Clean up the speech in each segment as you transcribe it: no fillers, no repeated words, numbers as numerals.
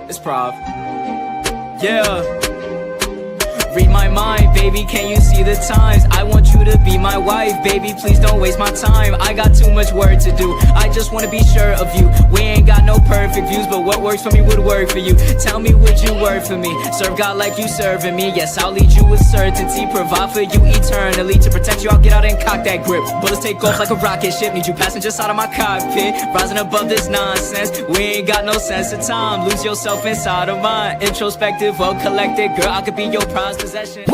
It's Prov. Yeah. Read my mind, baby, can you see the times? I want you to be my wife, baby, please don't waste my time. I got too much work to do, I just wanna be sure of you. We ain't got no perfect views, but what works for me would work for you. Tell me, would you work for me? Serve God like you serving me. Yes, I'll lead you with certainty, provide for you eternally. To protect you, I'll get out and cock that grip. Bullets take off like a rocket ship, need you passenger side of my cockpit. Rising above this nonsense, we ain't got no sense of time. Lose yourself inside of mine, introspective, well collected. Girl, I could be your prized possession.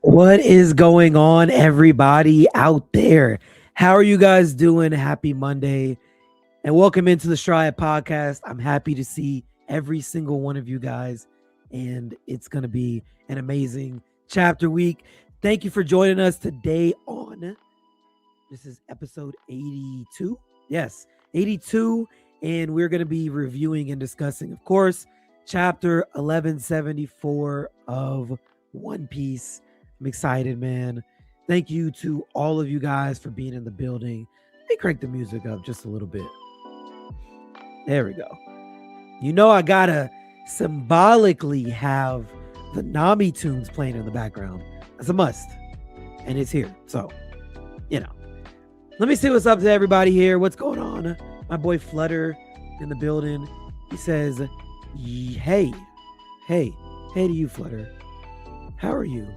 What is going on, everybody out there? How are you guys doing? Happy Monday and welcome into the Stride Podcast. I'm happy to see every single one of you guys, and it's going to be an amazing chapter week. Thank you for joining us today on, this is episode 82. Yes, 82, and we're going to be reviewing and discussing, of course, chapter 1174 of One Piece. I'm excited, man. Thank you to all of you guys for being in the building. Let me crank the music up just a little bit. There we go. You know I gotta symbolically have the Nami tunes playing in the background. That's a must. And it's here. So, you know. Let me see what's up to everybody here. What's going on? My boy Flutter in the building. He says, hey to you, Flutter. How are you?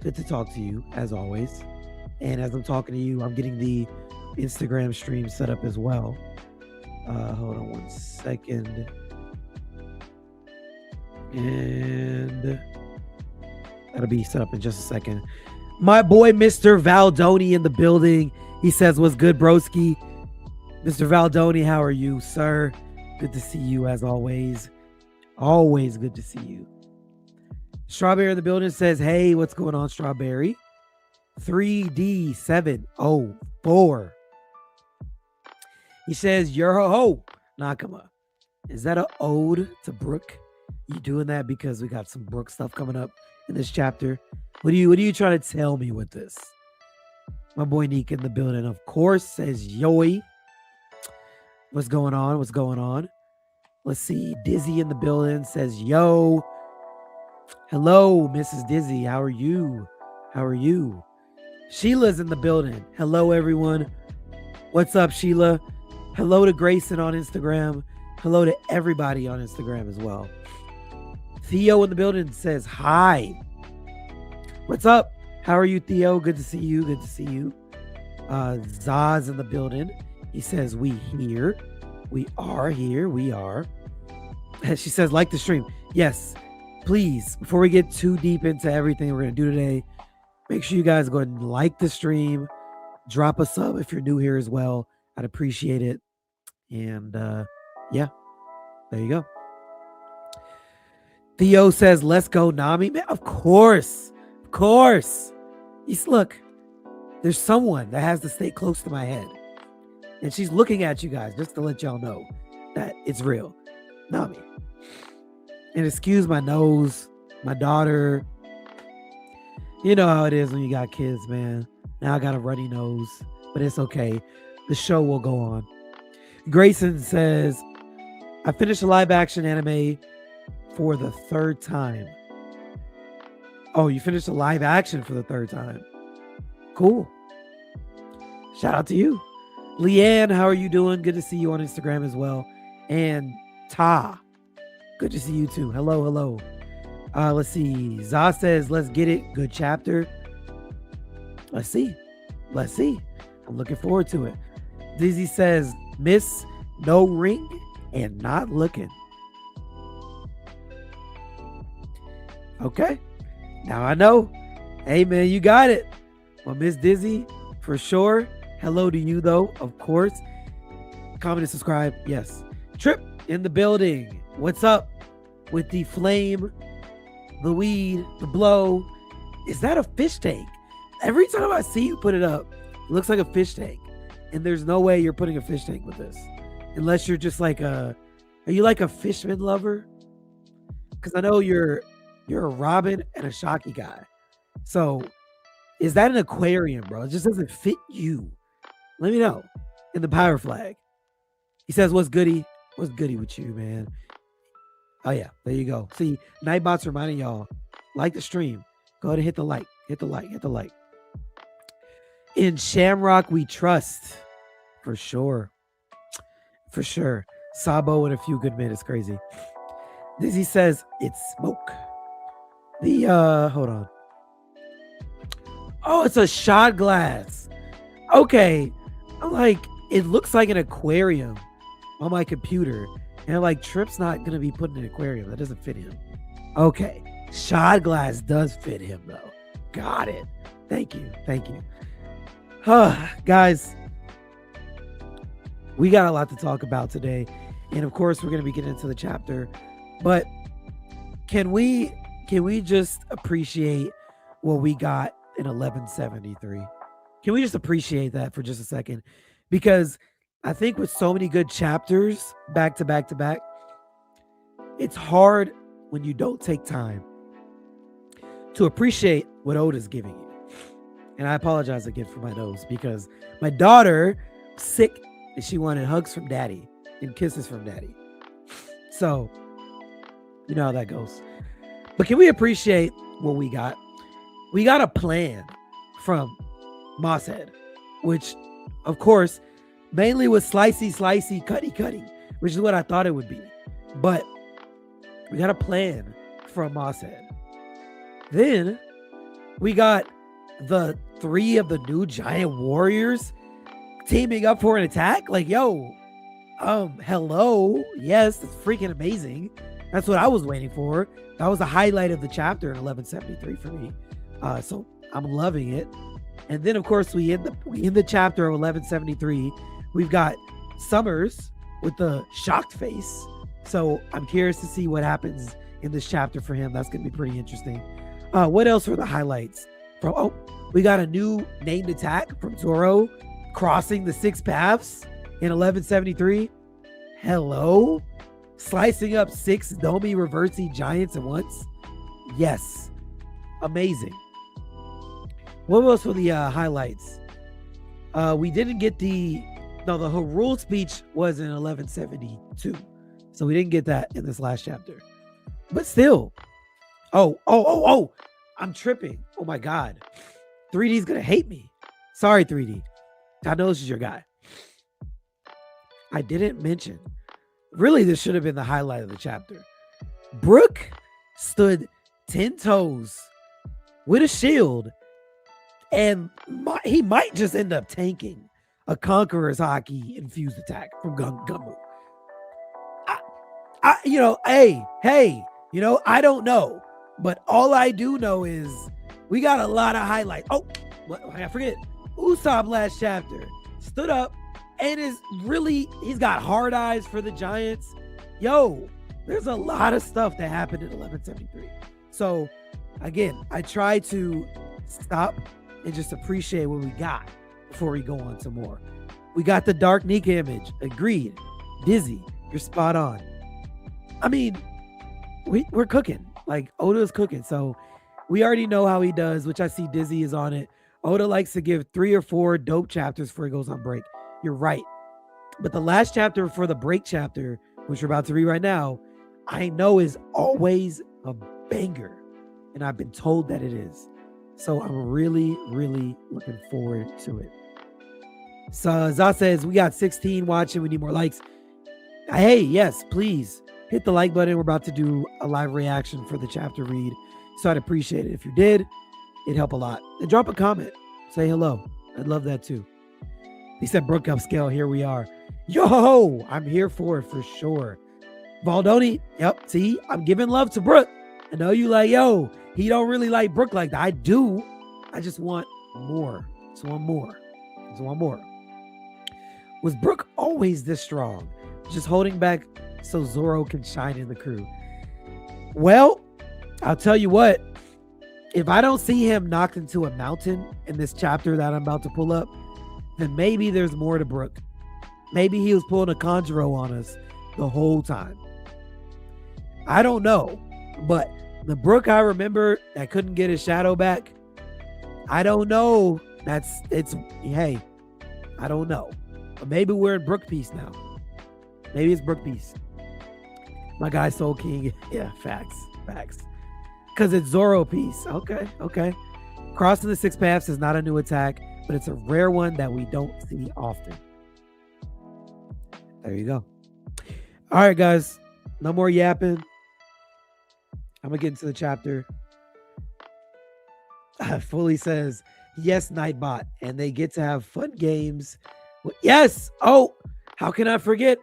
Good to talk to you, as always. And as I'm talking to you, I'm getting the Instagram stream set up as well. Hold on one second. And that'll be set up in just a second. My boy, Mr. Valdoni in the building. He says, what's good, broski? Mr. Valdoni, how are you, sir? Good to see you, as always. Always good to see you. Strawberry in the building says, hey, what's going on, Strawberry? 3D704. He says, you're a hoe. Nakama. Is that an ode to Brooke? You doing that because we got some Brooke stuff coming up in this chapter? What are you trying to tell me with this? My boy Neek in the building, of course, says, yoy. What's going on? What's going on? Let's see. Dizzy in the building says, yo. Hello, Mrs. Dizzy. How are you? How are you? Sheila's in the building. Hello, everyone. What's up, Sheila? Hello to Grayson on Instagram. Hello to everybody on Instagram as well. Theo in the building says, hi. What's up? How are you, Theo? Good to see you. Good to see you. Zaz in the building. He says, we here. We are here. We are. She says, like the stream. Yes. Please, before we get too deep into everything we're going to do today, make sure you guys go ahead and like the stream. Drop a sub if you're new here as well. I'd appreciate it. And yeah, there you go. Theo says, let's go, Nami. Man, of course. Of course. Look, there's someone that has to stay close to my head. And she's looking at you guys just to let y'all know that it's real. Nami. And excuse my nose, my daughter. You know how it is when you got kids, man. Now I got a runny nose, but it's okay. The show will go on. Grayson says, I finished a live action anime for the third time. Oh, you finished a live action for the third time. Cool. Shout out to you. Leanne, how are you doing? Good to see you on Instagram as well. And Ta. Good to see you too. Hello, hello. Let's see. Zah says, let's get it. Good chapter. Let's see. Let's see. I'm looking forward to it. Dizzy says, miss, no ring, and not looking. Okay. Now I know. Hey, man, you got it. Well, Miss Dizzy, for sure. Hello to you, though, of course. Comment and subscribe. Yes. Trip in the building. What's up with the flame, the weed, the blow? Is that a fish tank? Every time I see you put it up, it looks like a fish tank. And there's no way you're putting a fish tank with this. Unless you're just like are you like a Fishman lover? Because I know you're a Robin and a Shocky guy. So is that an aquarium, bro? It just doesn't fit you. Let me know in the power flag. He says, what's goody? What's goody with you, man? Oh yeah, there you go. See, Nightbot's reminding y'all, like the stream. Go ahead and hit the like. Hit the like. Hit the like. In Shamrock we trust. For sure. For sure. Sabo in a few good minutes. Crazy. Dizzy says it's smoke. Hold on. Oh, it's a shot glass. Okay. I'm like, it looks like an aquarium on my computer. And like, Trip's not going to be put in an aquarium. That doesn't fit him. Okay. Shot glass does fit him, though. Got it. Thank you. Thank you. Guys, we got a lot to talk about today. And of course, we're going to be getting into the chapter. But can we just appreciate what we got in 1173? Can we just appreciate that for just a second? Because I think with so many good chapters back to back to back, it's hard when you don't take time to appreciate what Oda's giving you. And I apologize again for my nose because my daughter was sick and she wanted hugs from daddy and kisses from daddy. So, you know how that goes. But can we appreciate what we got? We got a plan from Mosshead, which, of course, mainly was slicey, cutty, which is what I thought it would be. But we got a plan from Mosshead. Then we got the 3 of the new giant warriors teaming up for an attack. Like, yo, hello. Yes, it's freaking amazing. That's what I was waiting for. That was the highlight of the chapter in 1173 for me. So I'm loving it. And then, of course, we end the chapter of 1173. We've got Summers with the shocked face. So I'm curious to see what happens in this chapter for him. That's going to be pretty interesting. What else were the highlights? We got a new named attack from Zoro crossing the 6 paths in 1173. Hello? Slicing up 6 Domi reversey giants at once? Yes. Amazing. What else were the highlights? We didn't get the Hyrule speech was in 1172. So we didn't get that in this last chapter. But still. Oh. I'm tripping. Oh my God. 3D's gonna hate me. Sorry, 3D. I know this is your guy. I didn't mention. Really, this should have been the highlight of the chapter. Brook stood 10 toes with a shield, and he might just end up tanking a Conqueror's Haki infused attack from Gummu. I don't know. But all I do know is we got a lot of highlights. Oh, I forget. Usopp last chapter stood up and he's got hard eyes for the Giants. Yo, there's a lot of stuff that happened in 1173. So again, I try to stop and just appreciate what we got before we go on to more. We got the Dark Nika image. Agreed. Dizzy, you're spot on. I mean, we're cooking. Like, Oda's cooking. So we already know how he does, which I see Dizzy is on it. Oda likes to give 3 or 4 dope chapters before he goes on break. You're right. But the last chapter for the break chapter, which we're about to read right now, I know is always a banger. And I've been told that it is. So I'm really, really looking forward to it. So Za says, we got 16 watching. We need more likes. Hey, yes, please. Hit the like button. We're about to do a live reaction for the chapter read. So I'd appreciate it. If you did, it'd help a lot. And drop a comment. Say hello. I'd love that too. He said Brook upscale. Here we are. Yo, I'm here for it for sure. Valdoni. Yep. See, I'm giving love to Brook. I know you like, yo, he don't really like Brook like that. I do. I just want more. Just want more. Was Brook always this strong? Just holding back so Zoro can shine in the crew? Well, I'll tell you what. If I don't see him knocked into a mountain in this chapter that I'm about to pull up, then maybe there's more to Brook. Maybe he was pulling a Conjuro on us the whole time. I don't know. But the Brook I remember that couldn't get his shadow back, I don't know. Hey, I don't know. But maybe we're in Brook Peace now. Maybe it's Brook Peace. My guy Soul King. Yeah, facts. Because it's Zoro piece. Okay. Crossing the Six Paths is not a new attack, but it's a rare one that we don't see often. There you go. All right, guys. No more yapping. I'm going to get into the chapter. Fully says, yes, Nightbot. And they get to have fun games. Yes. Oh, how can I forget?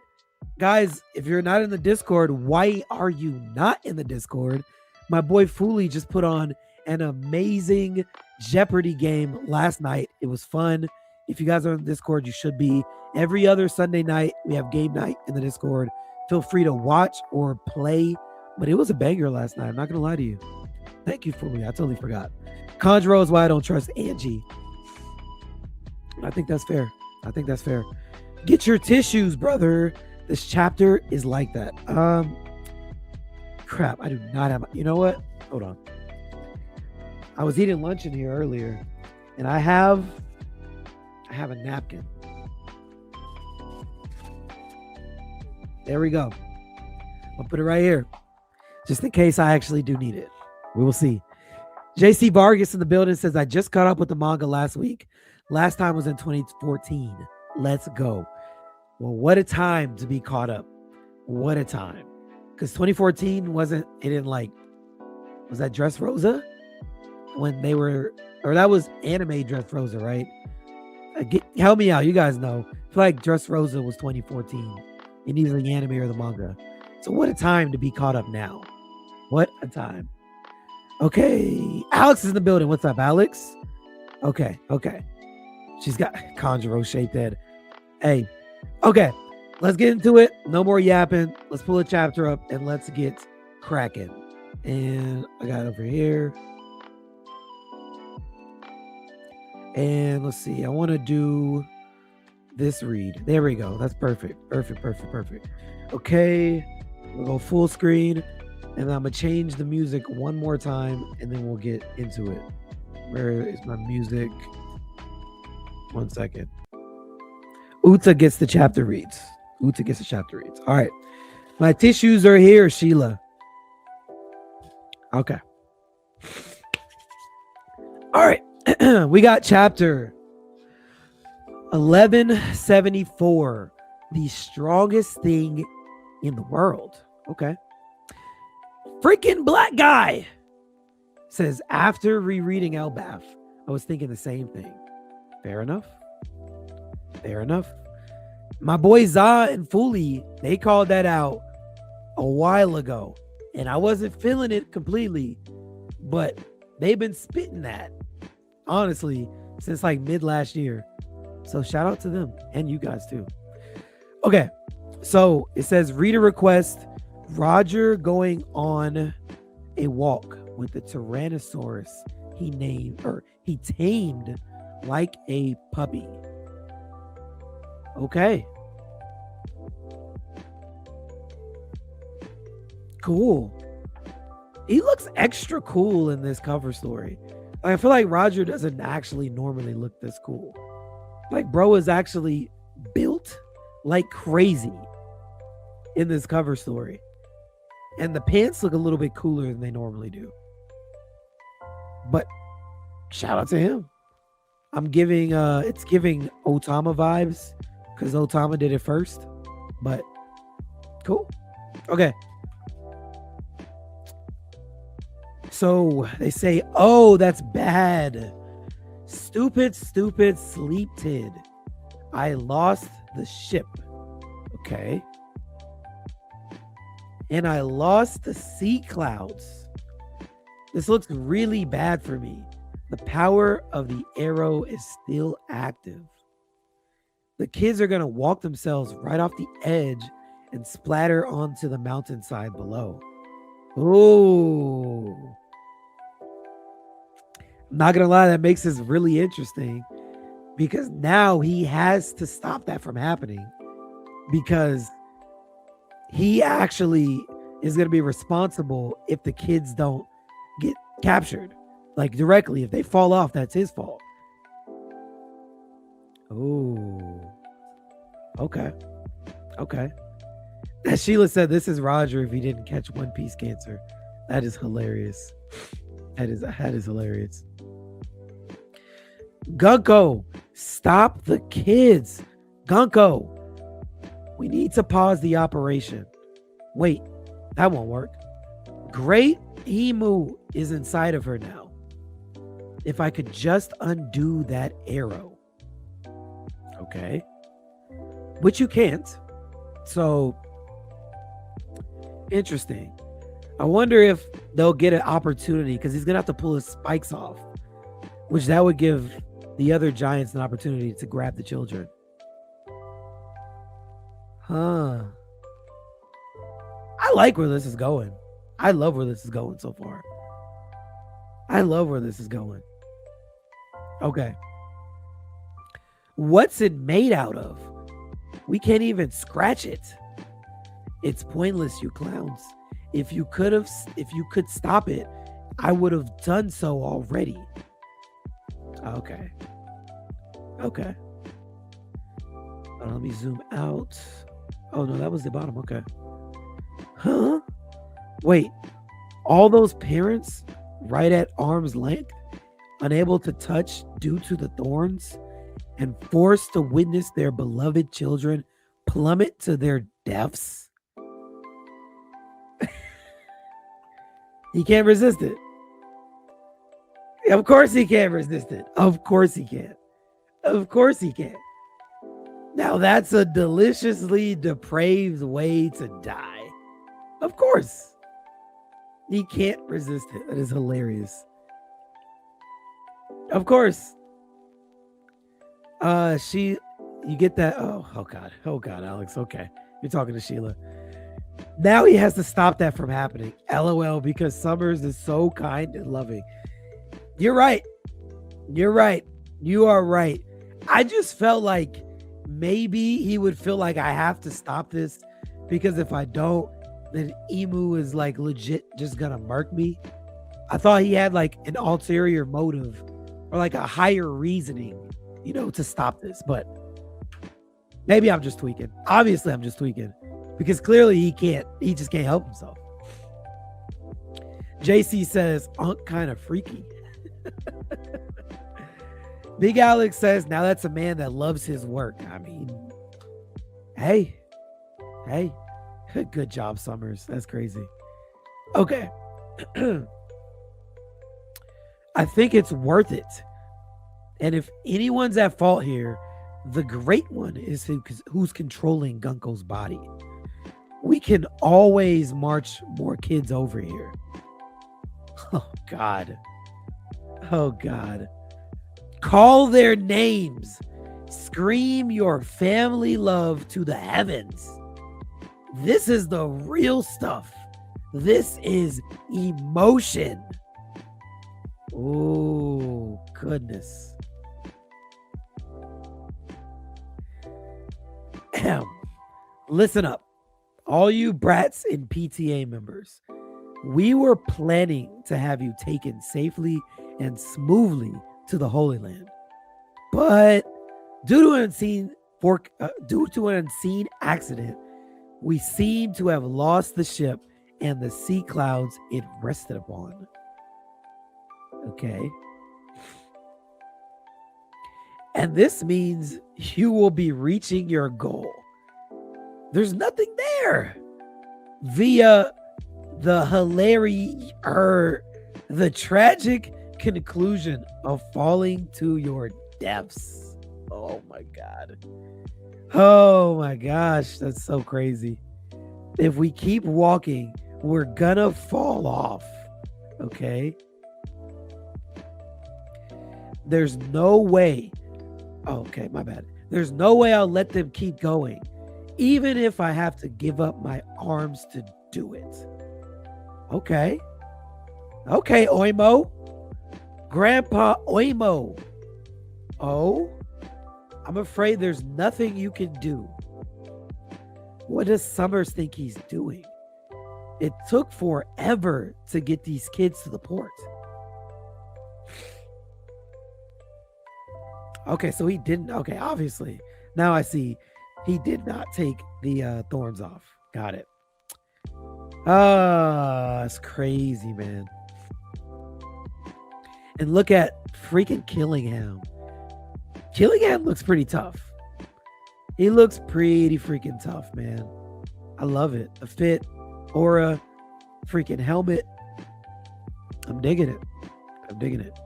Guys, if you're not in the Discord, why are you not in the Discord? My boy Fully just put on an amazing Jeopardy game last night. It was fun. If you guys are in the Discord, you should be. Every other Sunday night, we have game night in the Discord. Feel free to watch or play. But it was a banger last night. I'm not going to lie to you. Thank you, Fully. I totally forgot. Conjuro is why I don't trust Angie. I think that's fair. Get your tissues, brother. This chapter is like that. Crap, I do not have. You know what? Hold on. I was eating lunch in here earlier, and I have a napkin. There we go. I'll put it right here, just in case I actually do need it. We will see. JC Vargas in the building says, I just caught up with the manga last week. Last time was in 2014. Let's go. Well, what a time to be caught up. What a time. Because 2014 was that Dressrosa? When they were, or that was anime Dressrosa, right? Help me out. You guys know. I feel like Dressrosa was 2014 in either the anime or the manga. So what a time to be caught up now. What a time. Okay. Alex is in the building. What's up, Alex? Okay. She's got Conjuro shaped head. Hey. Okay. Let's get into it. No more yapping. Let's pull a chapter up and let's get cracking. And I got it over here. And let's see. I want to do this read. There we go. That's perfect. Perfect. Okay. We'll go full screen. And I'm going to change the music one more time. And then we'll get into it. Where is my music? 1 second. Uta gets the chapter reads. All right. My tissues are here, Sheila. Okay. All right. We got chapter 1174. The strongest thing in the world. Okay. Freaking black guy says, after rereading Elbaf, I was thinking the same thing. Fair enough. My boy Za and Fully, they called that out a while ago. And I wasn't feeling it completely. But they've been spitting that, honestly, since like mid last year. So shout out to them and you guys too. Okay. So it says reader request, Roger going on a walk with the Tyrannosaurus he tamed like a puppy. Okay. Cool. He looks extra cool in this cover story. I feel like Roger doesn't actually normally look this cool. Like, bro is actually built like crazy in this cover story. And the pants look a little bit cooler than they normally do. But shout out to him. I'm giving, it's giving Otama vibes because Otama did it first. But cool. Okay. So they say, oh, that's bad. Stupid sleep tid. I lost the ship. Okay. And I lost the sea clouds. This looks really bad for me. The power of the arrow is still active. The kids are going to walk themselves right off the edge and splatter onto the mountainside below. Ooh. I'm not going to lie, that makes this really interesting because now he has to stop that from happening because he actually is going to be responsible if the kids don't get captured. Like directly, if they fall off, that's his fault. Oh, okay. As Sheila said, this is Roger if he didn't catch One Piece cancer. That is hilarious. That is hilarious. Gunko, stop the kids. Gunko, we need to pause the operation. Wait, that won't work. Great Emu is inside of her now. If I could just undo that arrow. Okay. Which you can't. So, interesting. I wonder if they'll get an opportunity because he's going to have to pull his spikes off, which that would give the other giants an opportunity to grab the children. Huh. I like where this is going. I love where this is going so far. I love where this is going. Okay. What's it made out of? We can't even scratch it. It's pointless, you clowns. If you could stop it, I would have done so already. Okay. Okay. Let me zoom out. Oh no, that was the bottom. Okay. Huh? Wait. All those parents right at arm's length, unable to touch due to the thorns, and forced to witness their beloved children plummet to their deaths? He can't resist it. Of course he can't resist it. Of course he can't. Of course he can't. Now that's a deliciously depraved way to die. Of course. He can't resist it. That is hilarious. Of course. You get that. Oh God. Oh God, Alex. Okay. You're talking to Sheila. Now he has to stop that from happening. LOL, because Summers is so kind and loving. You're right. You're right. You are right. I just felt like maybe he would feel like I have to stop this because if I don't, then Emu is like legit just gonna murk me. I thought he had like an ulterior motive or like a higher reasoning, to stop this. But maybe I'm just tweaking. Obviously, I'm just tweaking because clearly he just can't help himself. JC says, Unc kind of freaky. Big Alex says, now that's a man that loves his work. I mean, hey, good job, Summers. That's crazy. Okay. I think it's worth it. And if anyone's at fault here, the great one is who's controlling Gunko's body. We can always march more kids over here. Oh, God. Oh, God. Call their names. Scream your family love to the heavens. This is the real stuff. This is emotion. Oh, goodness. Listen up, all you brats and PTA members. We were planning to have you taken safely and smoothly to the Holy Land, but due to an unseen accident, we seem to have lost the ship and the sea clouds it rested upon. Okay. And this means you will be reaching your goal. There's nothing there. Via the tragic conclusion of falling to your deaths. Oh my God. Oh my gosh. That's so crazy. If we keep walking, we're gonna fall off. Okay. There's no way. Oh, okay, my bad. There's no way I'll let them keep going, even if I have to give up my arms to do it. Okay. Okay, Oimo. Grandpa Oimo. Oh, I'm afraid there's nothing you can do. What does Summers think he's doing? It took forever to get these kids to the port. Okay, so he didn't. Okay, obviously. Now I see he did not take the thorns off. Got it. Ah, it's crazy, man. And look at freaking Killingham. Killingham looks pretty tough. He looks pretty freaking tough, man. I love it. The fit, aura, freaking helmet. I'm digging it. I'm digging it.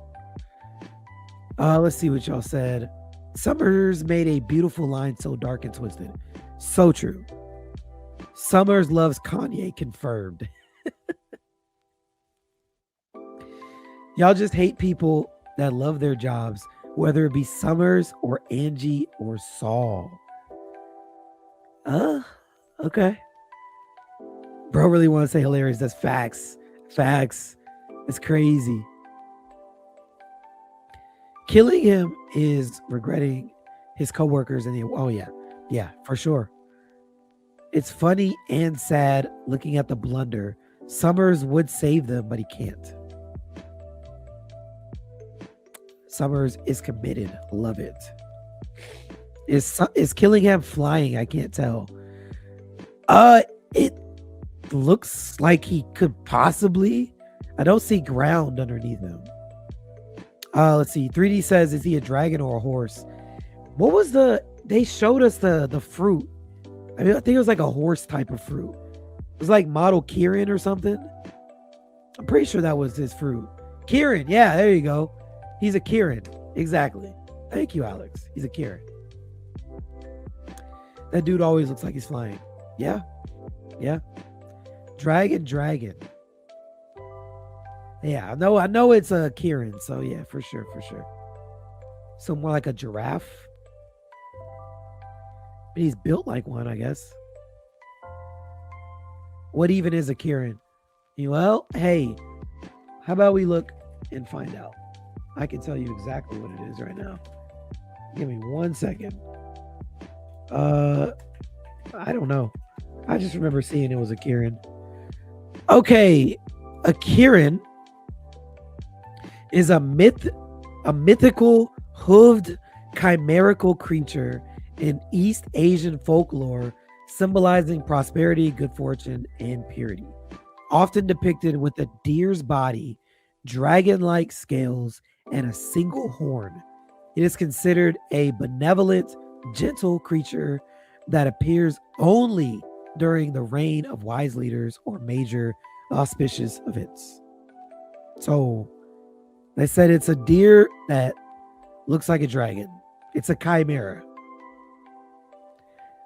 Let's see what y'all said. Summers made a beautiful line so dark and twisted. So true. Summers loves Kanye, confirmed. Y'all just hate people that love their jobs, whether it be Summers or Angie or Saul. Okay. Bro really want to say hilarious. That's facts. Facts. It's crazy. Killingham is regretting his coworkers and yeah, for sure. It's funny and sad looking at the blunder. Summers would save them, but he can't. Summers is committed. Love it. Is Killingham flying? I can't tell. It looks like he could possibly. I don't see ground underneath him. Let's see. 3D says, is he a dragon or a horse? What was they showed us the fruit. I think it was like a horse type of fruit. It was like model Kieran or something. I'm pretty sure that was his fruit. Kieran. Yeah, there you go. He's a Kieran. Exactly. Thank you, Alex. He's a Kieran. That dude always looks like he's flying. Yeah. Yeah. Dragon. Yeah, I know it's a Kieran, so yeah, for sure. So more like a giraffe. But he's built like one, I guess. What even is a Kieran? Well, hey, how about we look and find out? I can tell you exactly what it is right now. Give me 1 second. I don't know. I just remember seeing it was a Kieran. Okay, a Kieran is a mythical hooved chimerical creature in East Asian folklore, symbolizing prosperity, good fortune, and purity. Often depicted with a deer's body, dragon-like scales, and a single horn. It is considered a benevolent, gentle creature that appears only during the reign of wise leaders or major auspicious events. So they said it's a deer that looks like a dragon. It's a chimera.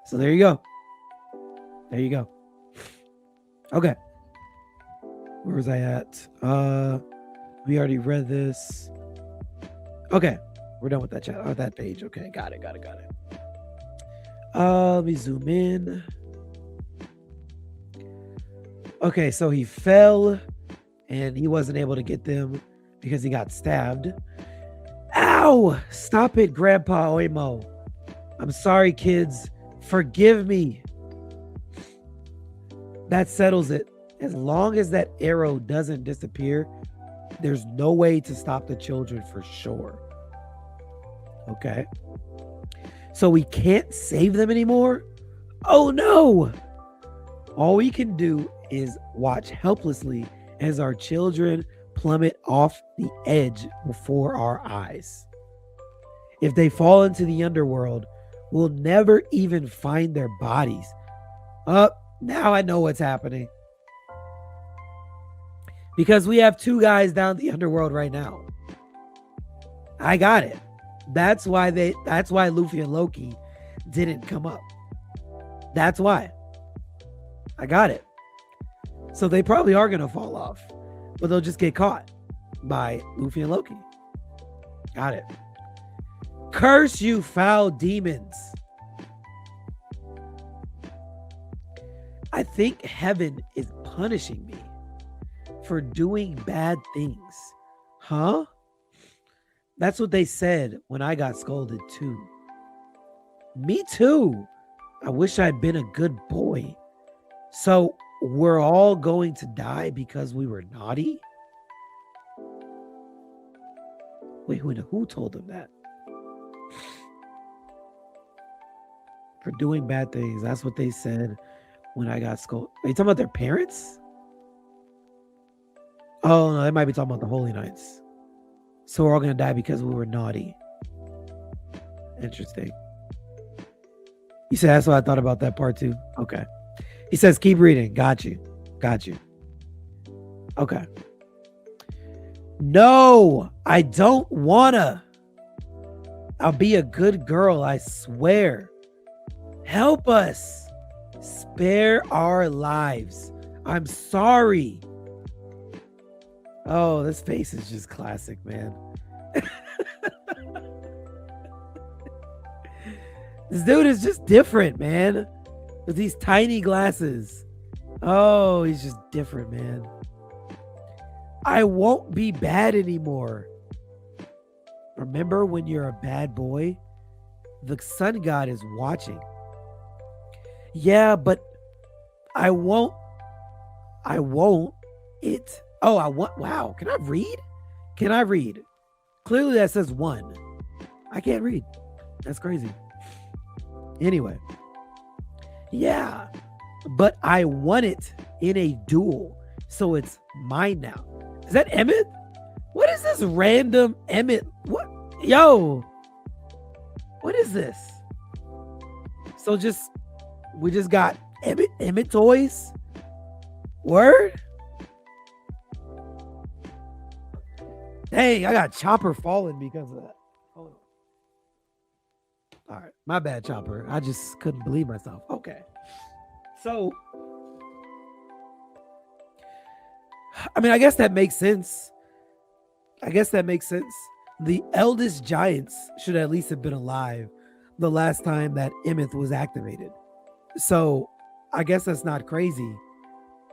So there you go. There you go. Okay. Where was I at? We already read this. Okay. We're done with that chat. Oh, that page. Okay. Got it. Let me zoom in. Okay. So he fell and he wasn't able to get them because he got stabbed. Ow! Stop it, Grandpa Oimo. I'm sorry, kids. Forgive me. That settles it. As long as that arrow doesn't disappear, there's no way to stop the children for sure. Okay. So we can't save them anymore? Oh no! All we can do is watch helplessly as our children plummet off the edge before our eyes. If they fall into the underworld, we'll never even find their bodies. Now I know what's happening. Because we have two guys down the underworld right now. I got it. That's why Luffy and Loki didn't come up. That's why. I got it. So they probably are going to fall off, but they'll just get caught by Luffy and Loki. Got it. Curse you, foul demons. I think heaven is punishing me for doing bad things. Huh? That's what they said when I got scolded too. Me too. I wish I'd been a good boy. So we're all going to die because we were naughty? Wait, who told them that? For doing bad things. That's what they said. when I got scolded. Are you talking about their parents? Oh no, they might be talking about the Holy Knights. So we're all gonna die because we were naughty. Interesting. He said that's what I thought about that part too. Okay. He says keep reading. Got you. Got you. Okay. No, I don't wanna. I'll be a good girl, I swear. Help us. Spare our lives. I'm sorry. Oh, this face is just classic, man. This dude is just different, man. With these tiny glasses. Oh, he's just different, man. I won't be bad anymore. Remember when you're a bad boy? The sun god is watching. Yeah, but I won't. I won't. It. Oh, I want. Wow. Can I read? Can I read? Clearly that says 1. I can't read. That's crazy. Anyway. Yeah, but I won it in a duel, so it's mine now. Is that Emmett? What is this random Emmett? What? Yo, what is this? So we just got Emmett toys? Word? Dang, I got Chopper falling because of that. Hold on. All right, my bad, Chopper. I just couldn't believe myself. Okay. So, I mean, I guess that makes sense. The eldest giants should at least have been alive the last time that Emmett was activated. So, I guess that's not crazy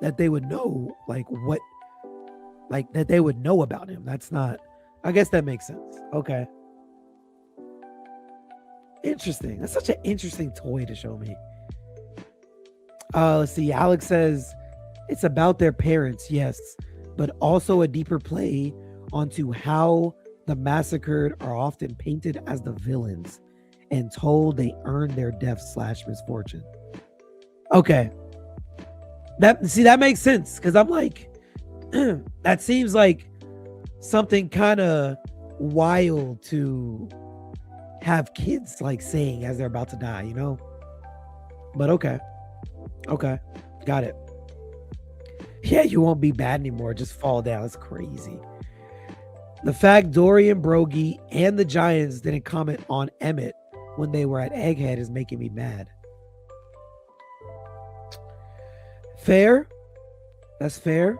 that they would know, that they would know about him. That's not, I guess that makes sense. Okay. Interesting. That's such an interesting toy to show me. Let's see. Alex says it's about their parents, yes, but also a deeper play onto how the massacred are often painted as the villains and told they earned their death / misfortune. Okay. That makes sense, because I'm like, that seems like something kind of wild to have kids like saying as they're about to die, you know? But okay, got it. Yeah, you won't be bad anymore, just fall down. That's crazy. The fact Dorian Broggie and the Giants didn't comment on Emmett when they were at Egghead is making me mad. Fair. That's fair.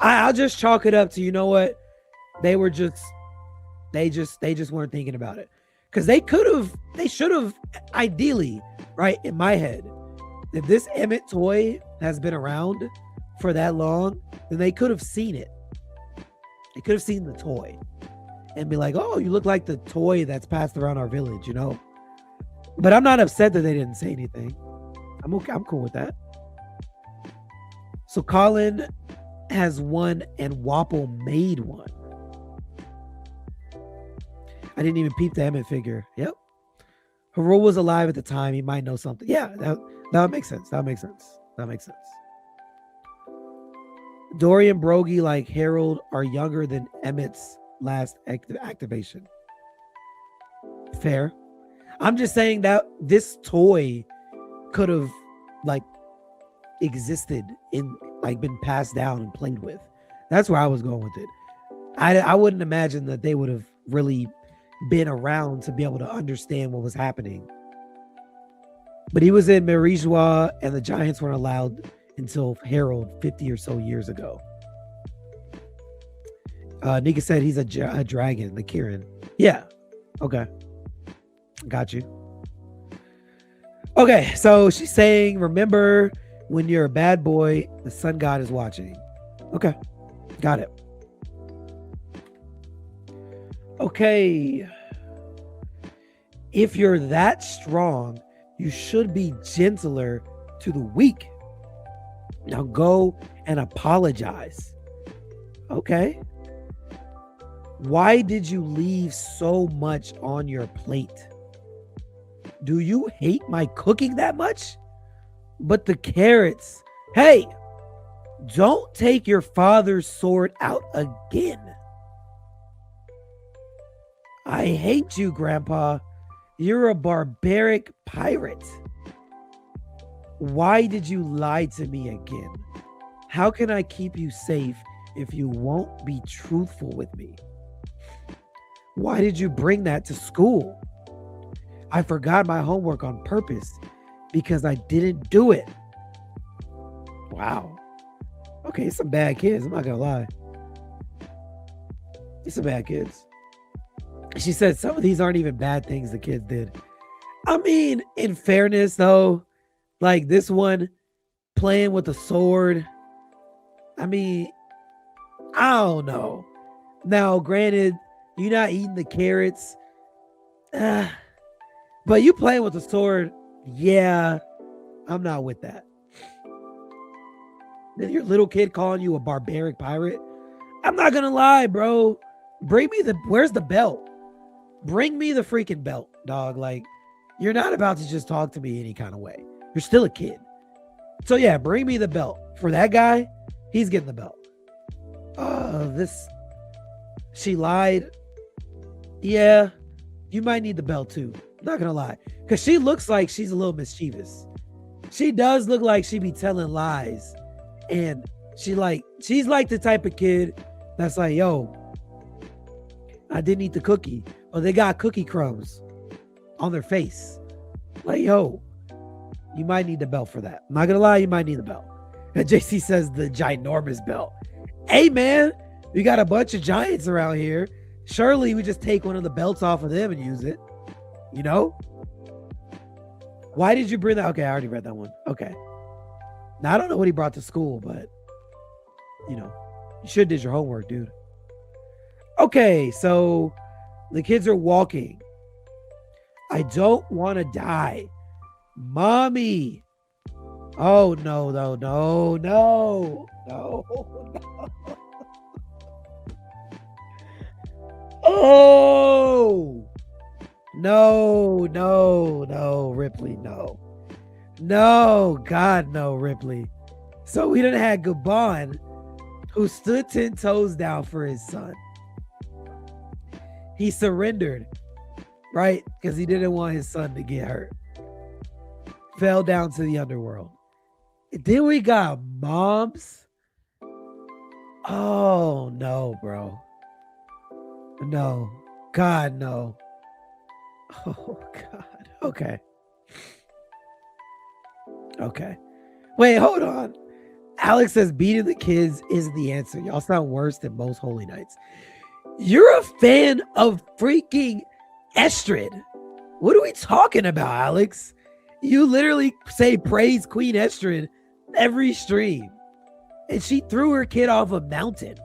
I'll just chalk it up to, you know what? They just weren't thinking about it. Because they should have, ideally, right, in my head, if this Emmett toy has been around for that long, then they could have seen it. They could have seen the toy and be like, oh, you look like the toy that's passed around our village, you know? But I'm not upset that they didn't say anything. I'm okay. I'm cool with that. So Colin has one and Wapple made one. I didn't even peep the Emmett figure. Yep. Harold was alive at the time. He might know something. Yeah, that would make sense. That makes sense. Dorian Broggie, like Harold, are younger than Emmett's last activation. Fair. I'm just saying that this toy could have existed in been passed down and played with. That's where I was going with it. I wouldn't imagine that they would have really been around to be able to understand what was happening. But he was in Merijois, and the Giants weren't allowed until Harold 50 or so years ago. Nika said he's a dragon, the Kieran. Yeah. Okay. Got you. Okay, so she's saying, remember when you're a bad boy, the sun god is watching. Okay. Got it. Okay. If you're that strong, you should be gentler to the weak. Now go and apologize. Okay. Why did you leave so much on your plate? Do you hate my cooking that much? But the carrots, hey, don't take your father's sword out again. I hate you, Grandpa. You're a barbaric pirate. Why did you lie to me again? How can I keep you safe if you won't be truthful with me? Why did you bring that to school? I forgot my homework on purpose because I didn't do it. Wow. Okay, some bad kids. I'm not gonna lie. It's some bad kids. She said some of these aren't even bad things the kids did. I mean, in fairness, though, like this one playing with a sword. I mean, I don't know. Now, granted, you're not eating the carrots, but you playing with a sword. Yeah, I'm not with that. Then your little kid calling you a barbaric pirate. I'm not gonna lie, bro. Where's the belt? Bring me the freaking belt, dog. Like, you're not about to just talk to me any kind of way. You're still a kid. So yeah, bring me the belt. For that guy, he's getting the belt. She lied. Yeah, you might need the belt too. I'm not gonna lie. Because she looks like she's a little mischievous. She does look like she be telling lies. And she's like the type of kid that's like, yo, I didn't eat the cookie. Or they got cookie crumbs on their face. Like, yo, you might need the belt for that. I'm not gonna lie, you might need the belt. And JC says the ginormous belt. Hey man, we got a bunch of giants around here. Surely we just take one of the belts off of them and use it. You know? Why did you bring that? Okay, I already read that one. Okay. Now I don't know what he brought to school, but you know, you should did your homework, dude. Okay, so the kids are walking. I don't want to die. Mommy. Oh, no. Oh, no, Ripley, no. No, God, no, Ripley. So we done had Gabon, who stood 10 toes down for his son. He surrendered, right? Because he didn't want his son to get hurt. Fell down to the underworld. And then we got moms. Oh, no, bro. No. God, no. Oh, God. Okay. Wait, hold on. Alex says beating the kids isn't the answer. Y'all sound worse than most holy nights. You're a fan of freaking Estrid. What are we talking about, Alex? You literally say praise Queen Estrid every stream. And she threw her kid off a mountain.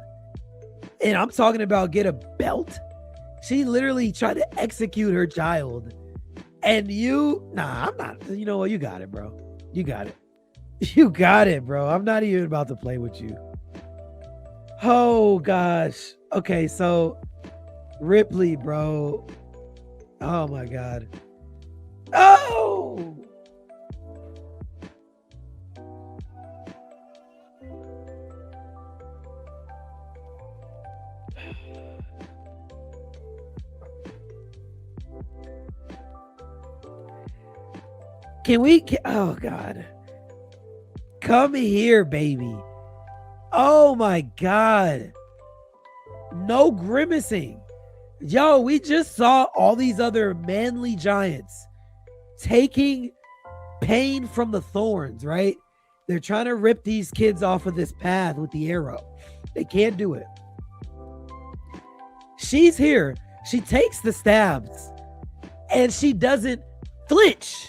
And I'm talking about get a belt. She literally tried to execute her child. And I'm not. You know what? You got it, bro. You got it. You got it, bro. I'm not even about to play with you. Oh, gosh. Okay, so Ripley, bro. Oh, my God. Oh! Oh, God. Come here, baby. Oh, my God. No grimacing. Yo, we just saw all these other manly giants taking pain from the thorns, right? They're trying to rip these kids off of this path with the arrow. They can't do it. She's here. She takes the stabs and she doesn't flinch.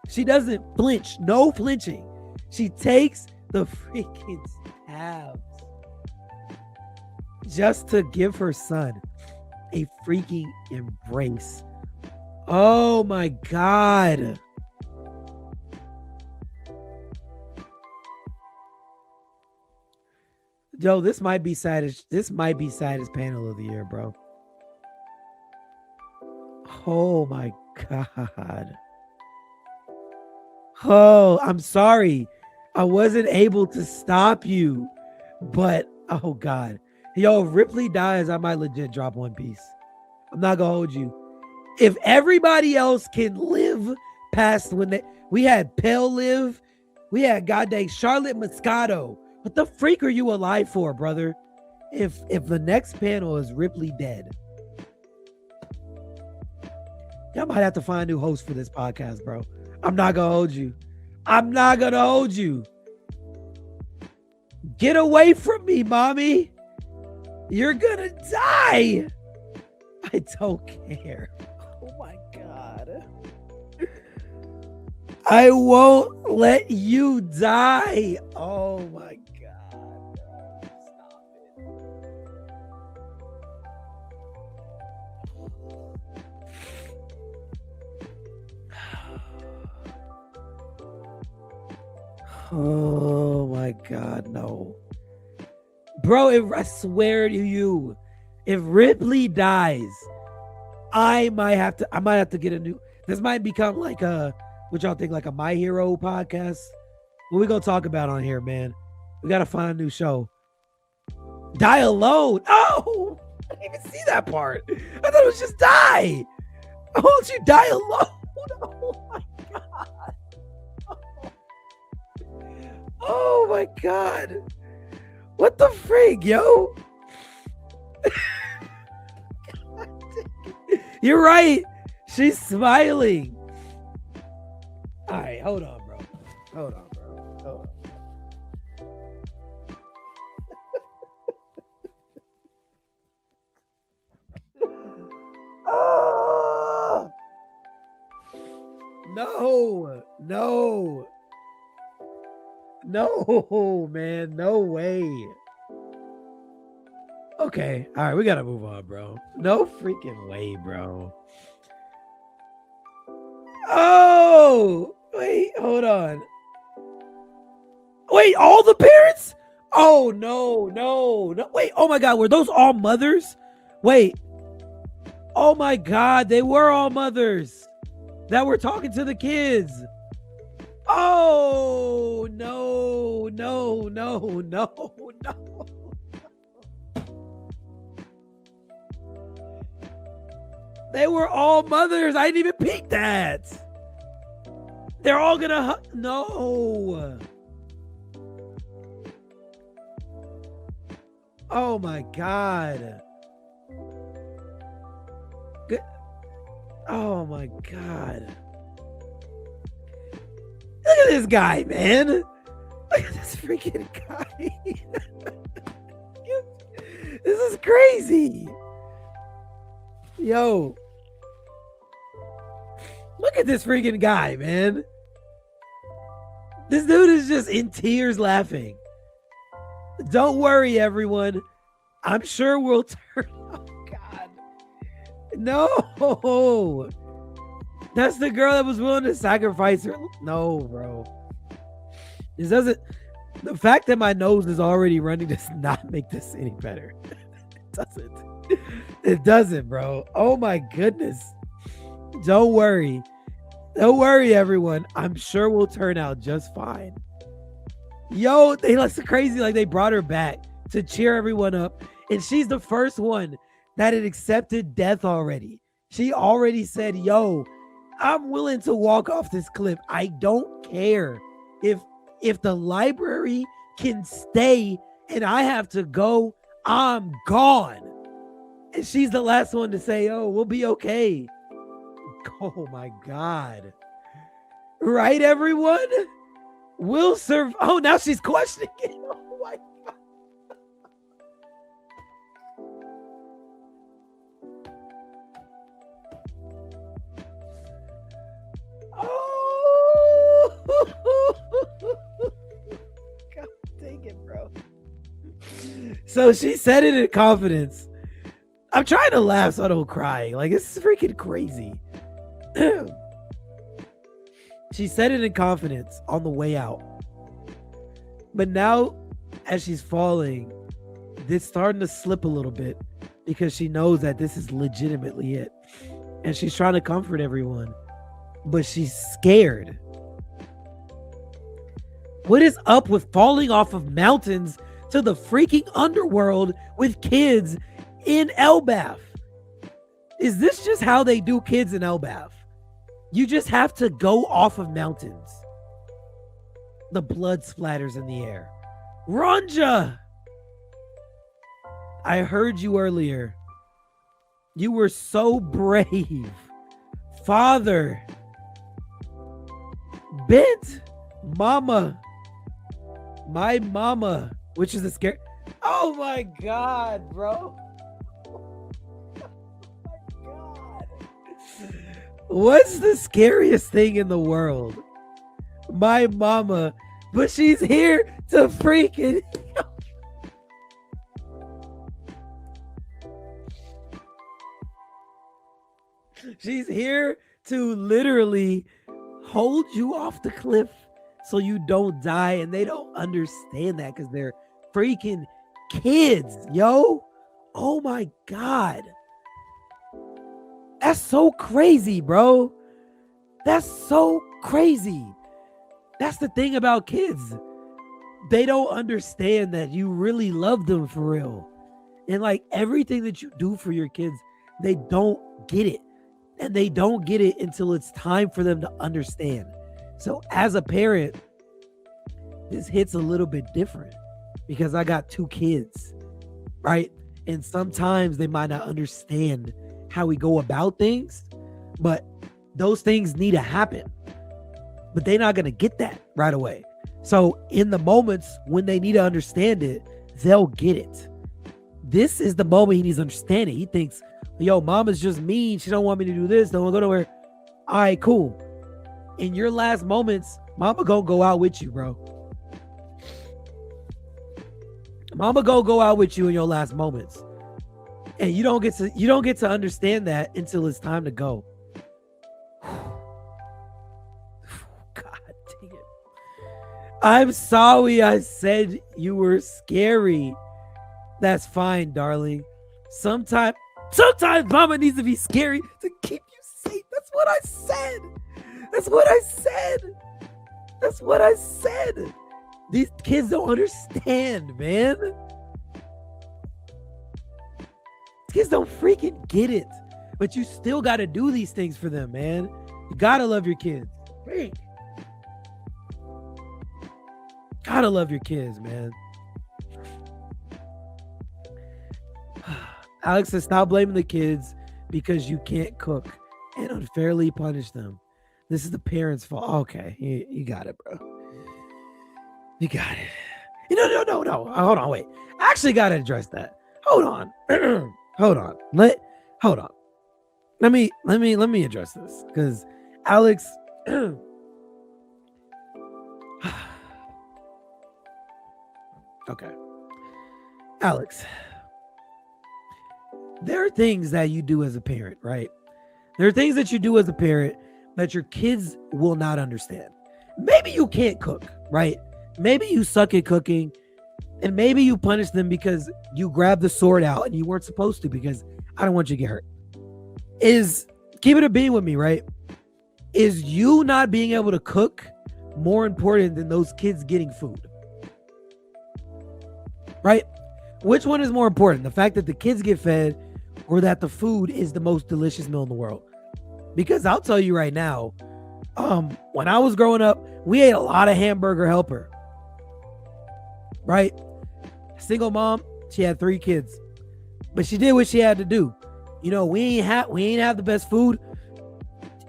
She doesn't flinch. No flinching. She takes the freaking stabs just to give her son a freaking embrace. Oh my God. Yo, this might be saddest panel of the year, bro. Oh my God. Oh, I'm sorry. I wasn't able to stop you. But, oh God. Yo, if Ripley dies, I might legit drop One Piece. I'm not going to hold you. If everybody else can live past we had Pale live, we had goddamn Charlotte Moscato. What the freak are you alive for, brother? If the next panel is Ripley dead, y'all might have to find a new host for this podcast, bro. I'm not gonna hold you. I'm not gonna hold you. Get away from me, mommy. You're gonna die. I don't care. Oh my God. I won't let you die. Oh my God. Stop it. Oh my God, no. Bro, I swear to you, if Ripley dies, I might have to get a new. This might become like what y'all think, like a My Hero podcast? What we gonna talk about on here, man? We gotta find a new show. Die alone. Oh, I didn't even see that part. I thought it was just die. Why won't you die alone? Oh my God. Oh my God. What the frig, yo? You're right. She's smiling. All right, hold on, bro. Hold on, bro. Hold on. Oh! No, man. No way. Okay. All right, we got to move on, bro. No freaking way, bro. Oh, wait, hold on. Wait, all the parents? Oh, no. Wait, oh my God, were those all mothers? Wait. Oh my God, they were all mothers that were talking to the kids. Oh, no. They were all mothers. I didn't even peek that. They're all gonna no. Oh my God. Good. Oh my God. Look at this guy, man. Look at this freaking guy. This is crazy. Yo. Look at this freaking guy, man. This dude is just in tears laughing. Don't worry, everyone. I'm sure we'll turn. Oh, God. No. That's the girl that was willing to sacrifice her. No, bro. This doesn't. The fact that my nose is already running does not make this any better. It doesn't. It doesn't, bro. Oh, my goodness. Don't worry. Don't worry, everyone. I'm sure we'll turn out just fine. Yo, they look so crazy. Like they brought her back to cheer everyone up. And she's the first one that had accepted death already. She already said, yo, I'm willing to walk off this cliff. I don't care if the library can stay and I have to go, I'm gone. And she's the last one to say, oh, we'll be okay. Oh my God. Right, everyone? We'll serve. Oh, now she's questioning it. Oh my God. Oh. God dang it, bro. So she said it in confidence. I'm trying to laugh so I don't cry. Like, it's freaking crazy. She said it in confidence on the way out. But now, as she's falling, it's starting to slip a little bit because she knows that this is legitimately it. And she's trying to comfort everyone. But she's scared. What is up with falling off of mountains to the freaking underworld with kids in Elbath? Is this just how they do kids in Elbath? You just have to go off of mountains. The blood splatters in the air. Ronja! I heard you earlier. You were so brave. Father. Bent. Mama. My mama. Which is a scare. Oh my God, bro. Oh my God. What's the scariest thing in the world? My mama. But she's here to freaking... She's here to literally hold you off the cliff so you don't die, and they don't understand that because they're freaking kids, yo. Oh my God. That's so crazy, bro. That's so crazy. That's the thing about kids. They don't understand that you really love them for real. And like everything that you do for your kids, they don't get it. And they don't get it until it's time for them to understand. So as a parent, this hits a little bit different because I got 2 kids, right? And sometimes they might not understand how we go about things, but those things need to happen. But they're not going to get that right away. So in the moments when they need to understand it, they'll get it. This is the moment he needs to understand it. He thinks, yo, mama's just mean. She don't want me to do this. Don't want to go nowhere. All right, cool. In your last moments, mama gonna go out with you, bro. Mama gonna go out with you in your last moments. And you don't get to understand that until it's time to go. God dang it. I'm sorry I said you were scary. That's fine, darling. Sometimes mama needs to be scary to keep you safe. That's what I said. That's what I said. That's what I said. These kids don't understand, man. Kids don't freaking get it. But you still got to do these things for them, man. You got to love your kids. Freak. Gotta love your kids, man. Alex says, stop blaming the kids because you can't cook and unfairly punish them. This is the parents' fault. Okay, you got it, bro. You got it. No. Hold on, wait. I actually got to address that. Hold on. Hold on. Let me address this because Alex. Okay. Alex. There are things that you do as a parent, right? There are things that you do as a parent that your kids will not understand. Maybe you can't cook, right? Maybe you suck at cooking, and maybe you punish them because you grabbed the sword out and you weren't supposed to because I don't want you to get hurt. Keep it a being with me, right? Is you not being able to cook more important than those kids getting food? Right? Which one is more important? The fact that the kids get fed or that the food is the most delicious meal in the world? Because I'll tell you right now, when I was growing up, we ate a lot of Hamburger Helper. Right? Single mom, she had 3 kids. But she did what she had to do. You know, we ain't have the best food.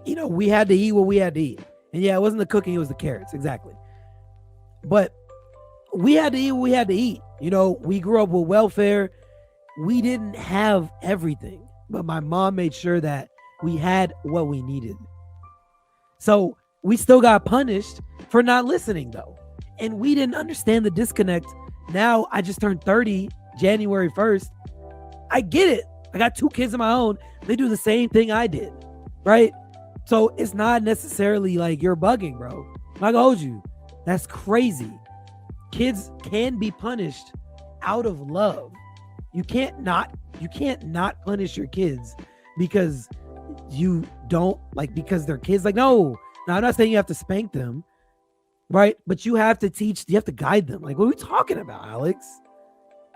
You know, we had to eat what we had to eat. And yeah, it wasn't the cooking, it was the carrots. Exactly. But we had to eat what we had to eat. You know, we grew up with welfare. We didn't have everything, but my mom made sure that we had what we needed. So we still got punished for not listening though. And we didn't understand the disconnect. Now I just turned 30 January 1st. I get it. I got 2 kids of my own. They do the same thing I did, right? So it's not necessarily like you're bugging, bro. I'm not gonna hold you. That's crazy. Kids can be punished out of love. You can't not punish your kids because you don't like because they're kids. Like, no, I'm not saying you have to spank them. right? But you have to guide them. Like, what are we talking about, Alex?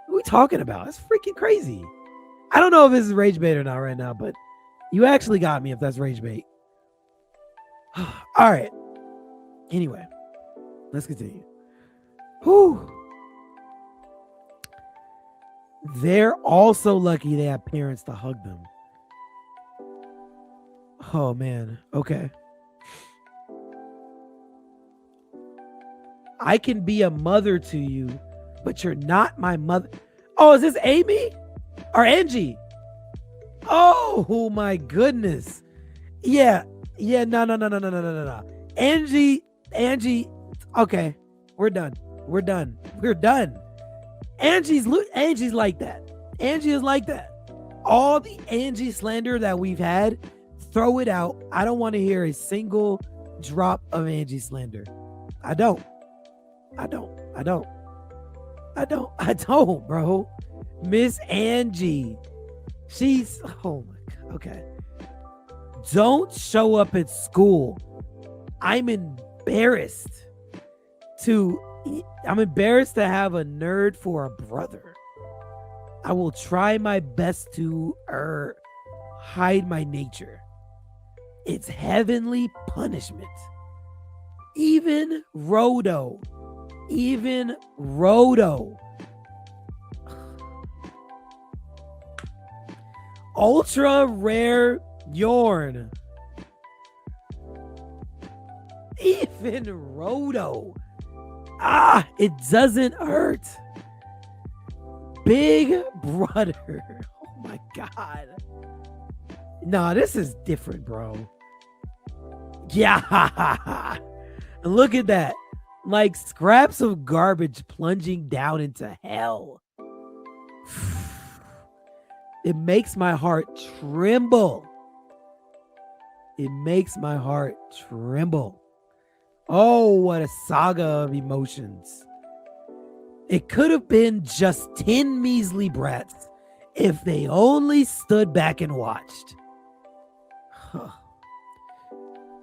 What are we talking about? That's freaking crazy. I don't know if this is rage bait or not right now, but you actually got me if that's rage bait. All right. Anyway, let's continue. Whew. They're also lucky they have parents to hug them. Oh, man. Okay. I can be a mother to you, but you're not my mother. Oh, is this Amy or Angie? Oh my goodness. Yeah. No. Angie. Okay. We're done. Angie's like that. Angie is like that. All the Angie slander that we've had, throw it out. I don't want to hear a single drop of Angie slander. I don't, bro. Miss Angie. She's, oh my God. Okay. Don't show up at school. I'm embarrassed to have a nerd for a brother. I will try my best to hide my nature. It's heavenly punishment. Even Rodo. Ultra rare Yorn. Even Rodo. It doesn't hurt. Big brother. Oh my God. No, this is different, bro. Yeah. Look at that. Like scraps of garbage plunging down into hell. It makes my heart tremble. Oh, what a saga of emotions. It could have been just 10 measly brats if they only stood back and watched.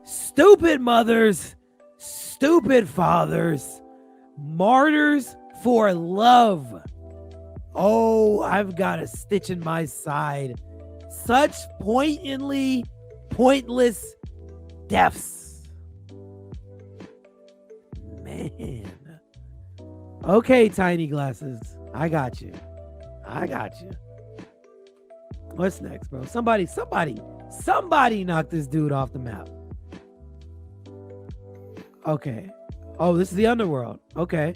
Stupid mothers, stupid fathers, martyrs for love. Oh, I've got a stitch in my side. Such pointless deaths. Man. Okay, Tiny Glasses. I got you. What's next, bro? Somebody knock this dude off the map. Okay. Oh, this is the underworld. Okay.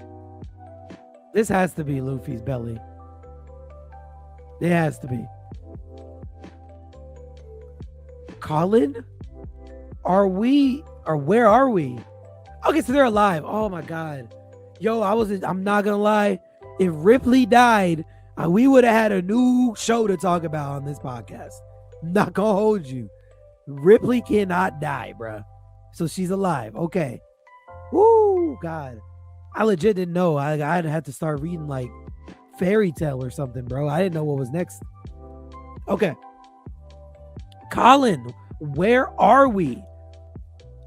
This has to be Luffy's belly. It has to be. Colin? Where are we? Okay, so they're alive. Oh my God. Yo, I'm not gonna lie. If Ripley died, we would have had a new show to talk about on this podcast. Not gonna hold you. Ripley cannot die, bruh. So she's alive. Okay. Woo, God. I legit didn't know. I'd have to start reading like Fairy Tale or something, bro. I didn't know what was next. Okay. Colin, where are we?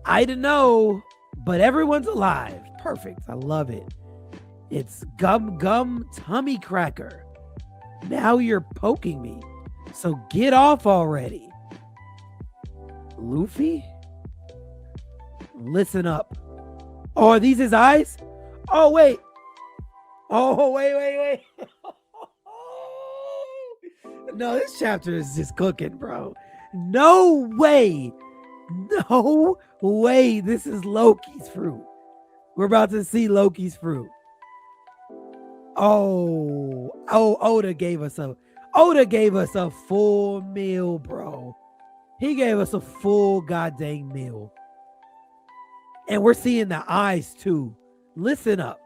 I don't know, but everyone's alive. Perfect. I love it. It's Gum Tummy Cracker. Now you're poking me. So get off already. Luffy? Listen up. Oh, are these his eyes? Oh, wait. Wait. No, this chapter is just cooking, bro. No way. This is Loki's fruit. We're about to see Loki's fruit. Oh, Oda gave us a full meal, bro. He gave us a full goddamn meal. And we're seeing the eyes too. Listen up.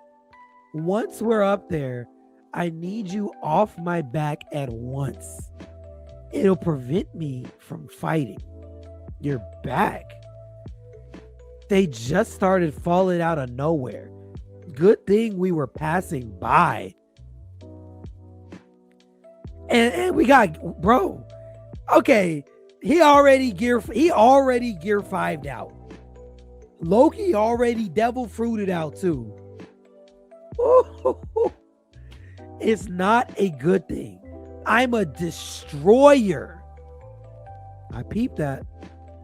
Once we're up there, I need you off my back at once. It'll prevent me from fighting. You're back. They just started falling out of nowhere. Good thing we were passing by. And we got, bro. Okay, he already gear 5'd out. Loki already devil fruited out too. Ooh, it's not a good thing. I'm a destroyer. I peeped that.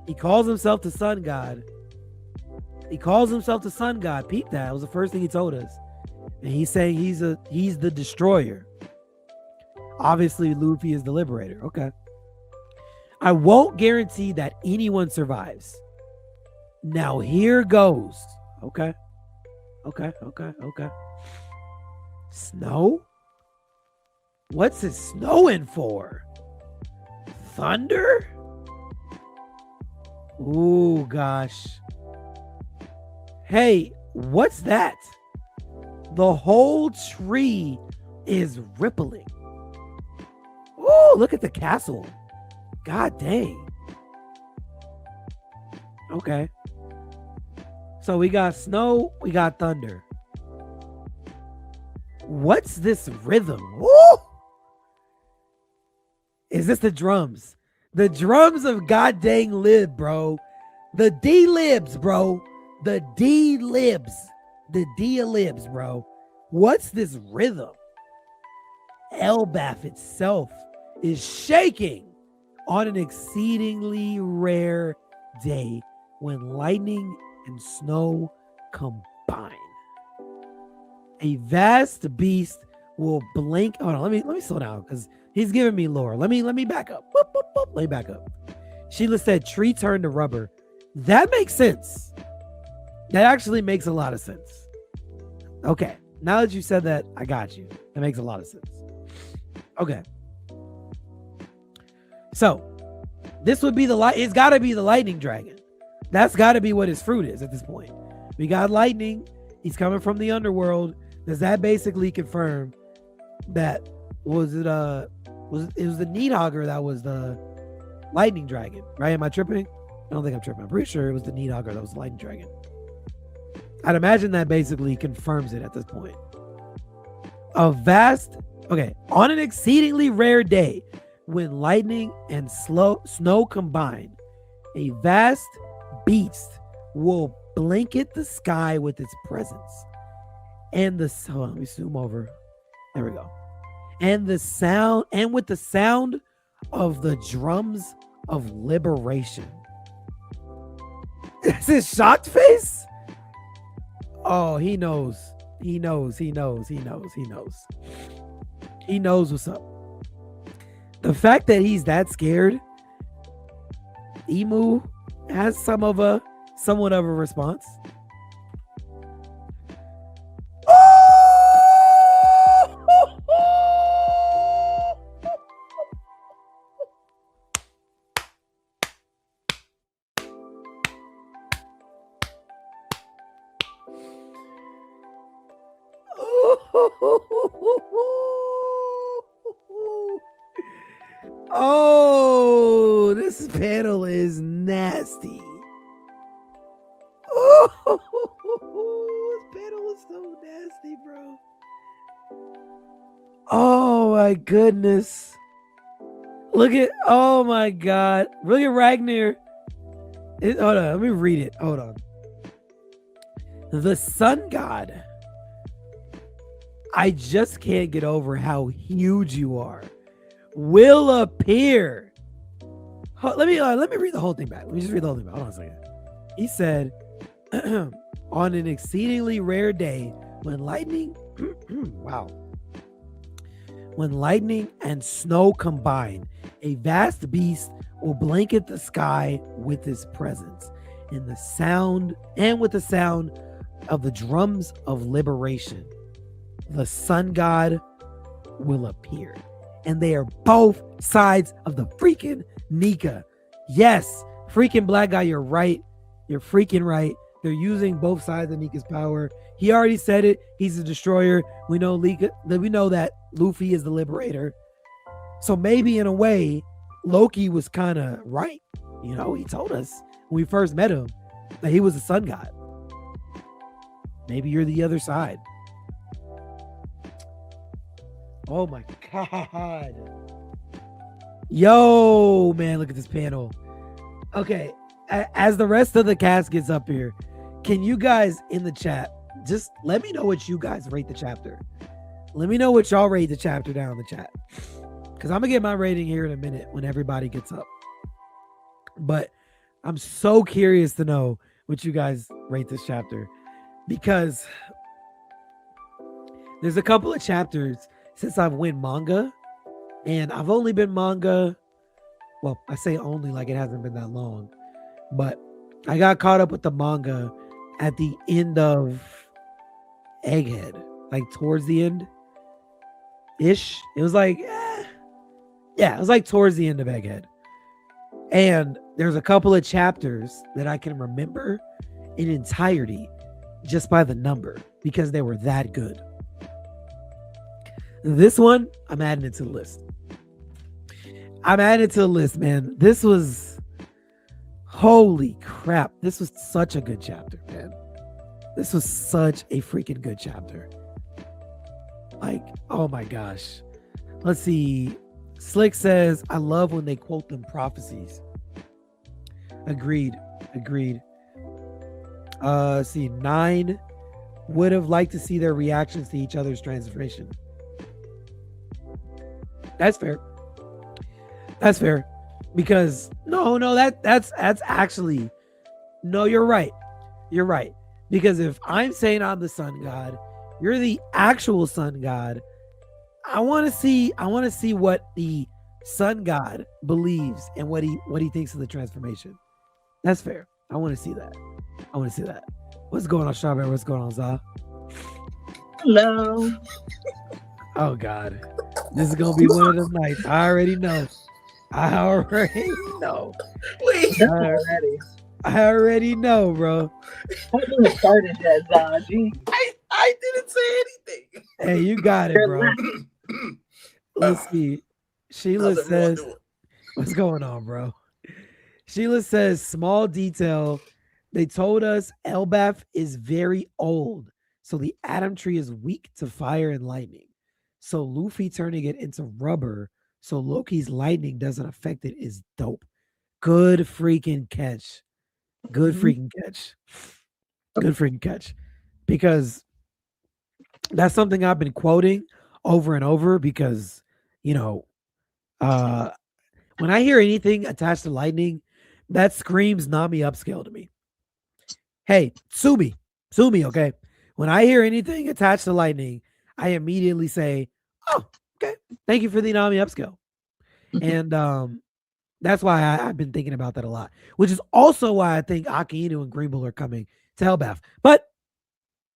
He calls himself the sun god. He calls himself the sun god. Peep that. That was the first thing he told us. And he's saying he's the destroyer. Obviously, Luffy is the liberator. Okay. I won't guarantee that anyone survives. Now here goes. Okay. Snow? What's it snowing for? Thunder? Ooh, gosh. Hey, what's that? The whole tree is rippling. Ooh, look at the castle. God dang. Okay. So we got snow, we got thunder. What's this rhythm? Woo! Is this the drums? The drums of god dang lib, bro. The D-libs, bro. The D-libs. The D-libs, bro. What's this rhythm? Elbaf itself is shaking on an exceedingly rare day when lightning and snow combine. A vast beast will blink. Hold on, let me slow down because he's giving me lore. Let me back up. Boop, boop, boop. Let me back up. Sheila said tree turned to rubber. That makes sense. That actually makes a lot of sense. Okay, now that you said that, I got you. That makes a lot of sense. Okay. So this would be it's got to be the lightning dragon. That's got to be what his fruit is at this point. We got lightning. He's coming from the underworld. Does that basically confirm that it was the Needhogger that was the lightning dragon, right? Am I tripping? I don't think I'm tripping. I'm pretty sure it was the Needhogger that was the lightning dragon. I'd imagine that basically confirms it at this point. On an exceedingly rare day when lightning and snow combine, a vast beast will blanket the sky with its presence. And hold on, let me zoom over. There we go. And with the sound of the drums of liberation. Is this shocked face? Oh, he knows. He knows what's up. The fact that he's that scared, Emu has somewhat of a response. Oh, this panel is nasty. Oh, this panel is so nasty, bro. Oh my goodness. Oh my God. Look at Ragnar. Hold on, let me read it. Hold on. The sun god. I just can't get over how huge you are. Will appear. Let me read the whole thing back. Let me just read the whole thing back. Hold on a second. He said, on an exceedingly rare day when lightning, when lightning and snow combine, a vast beast will blanket the sky with his presence, with the sound of the drums of liberation. The sun god will appear. And they are both sides of the freaking Nika. Yes, freaking black guy, you're right. You're freaking right. They're using both sides of Nika's power. He already said it. He's a destroyer. We know that Luffy is the liberator. So maybe in a way, Loki was kind of right. You know, he told us when we first met him that he was a sun god. Maybe you're the other side. Oh my God. Yo, man, look at this panel. Okay, as the rest of the cast gets up here, Can you guys in the chat just let me know what you guys rate the chapter? Let me know what y'all rate the chapter down in the chat. Because I'm going to get my rating here in a minute when everybody gets up. But I'm so curious to know what you guys rate this chapter. Because there's a couple of chapters since I've went manga. And I've only been manga. Well, I say only like it hasn't been that long. But I got caught up with the manga at the end of Egghead. Like towards the end ish. It was like, yeah, it was like towards the end of Egghead. And there's a couple of chapters that I can remember in entirety just by the number because they were that good. This one, I'm adding it to the list. I'm adding it to the list, man. This was, holy crap. This was such a good chapter, man. This was such a freaking good chapter. Like, oh my gosh. Let's see. Slick says, I love when they quote them prophecies. Agreed. See, 9 would have liked to see their reactions to each other's transformation. That's fair. Because that's actually, no, you're right. Because if I'm saying I'm the sun god, you're the actual sun god. I want to see what the sun god believes and what he thinks of the transformation. That's fair. I want to see that. What's going on, Strawberry? What's going on, Za? Hello. Oh God, this is gonna be one of them nights. I already know. Please. I already know, bro. I didn't start that, Za. Gee. I didn't say anything. Hey, you got it, bro. Let's see. Sheila says, what's going on, bro? Sheila says, small detail. They told us Elbaf is very old, so the atom tree is weak to fire and lightning. So Luffy turning it into rubber so Loki's lightning doesn't affect it is dope. Good freaking catch. Good freaking catch. Because that's something I've been quoting over and over because, you know, when I hear anything attached to lightning, that screams Nami upscale to me. Hey, sue me, okay? When I hear anything attached to lightning, I immediately say, oh, okay, thank you for the Nami upscale. And that's why I've been thinking about that a lot, which is also why I think Aki Inu and Green Bull are coming to Elbaf. But,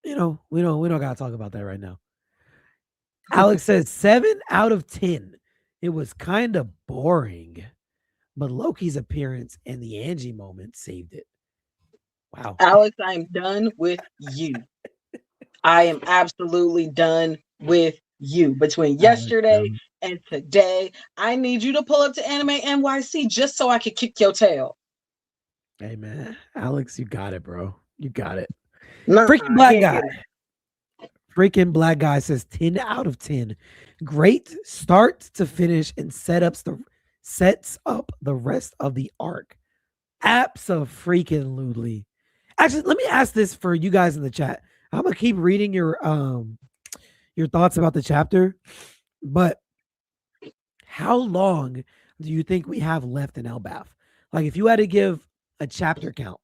you know, we don't got to talk about that right now. Alex says 7 out of 10. It was kind of boring, but Loki's appearance and the Angie moment saved it. Wow. Alex, I'm done with you. I am absolutely done with you. Between yesterday and today, I need you to pull up to Anime NYC just so I can kick your tail. Hey, man. Alex, you got it, bro. You got it. No, Freaking black guy says 10 out of 10. Great start to finish and sets up the rest of the arc. Abso-freaking-lutely. Actually, let me ask this for you guys in the chat. I'm gonna keep reading your thoughts about the chapter, but how long do you think we have left in Elbaf? Like, if you had to give a chapter count,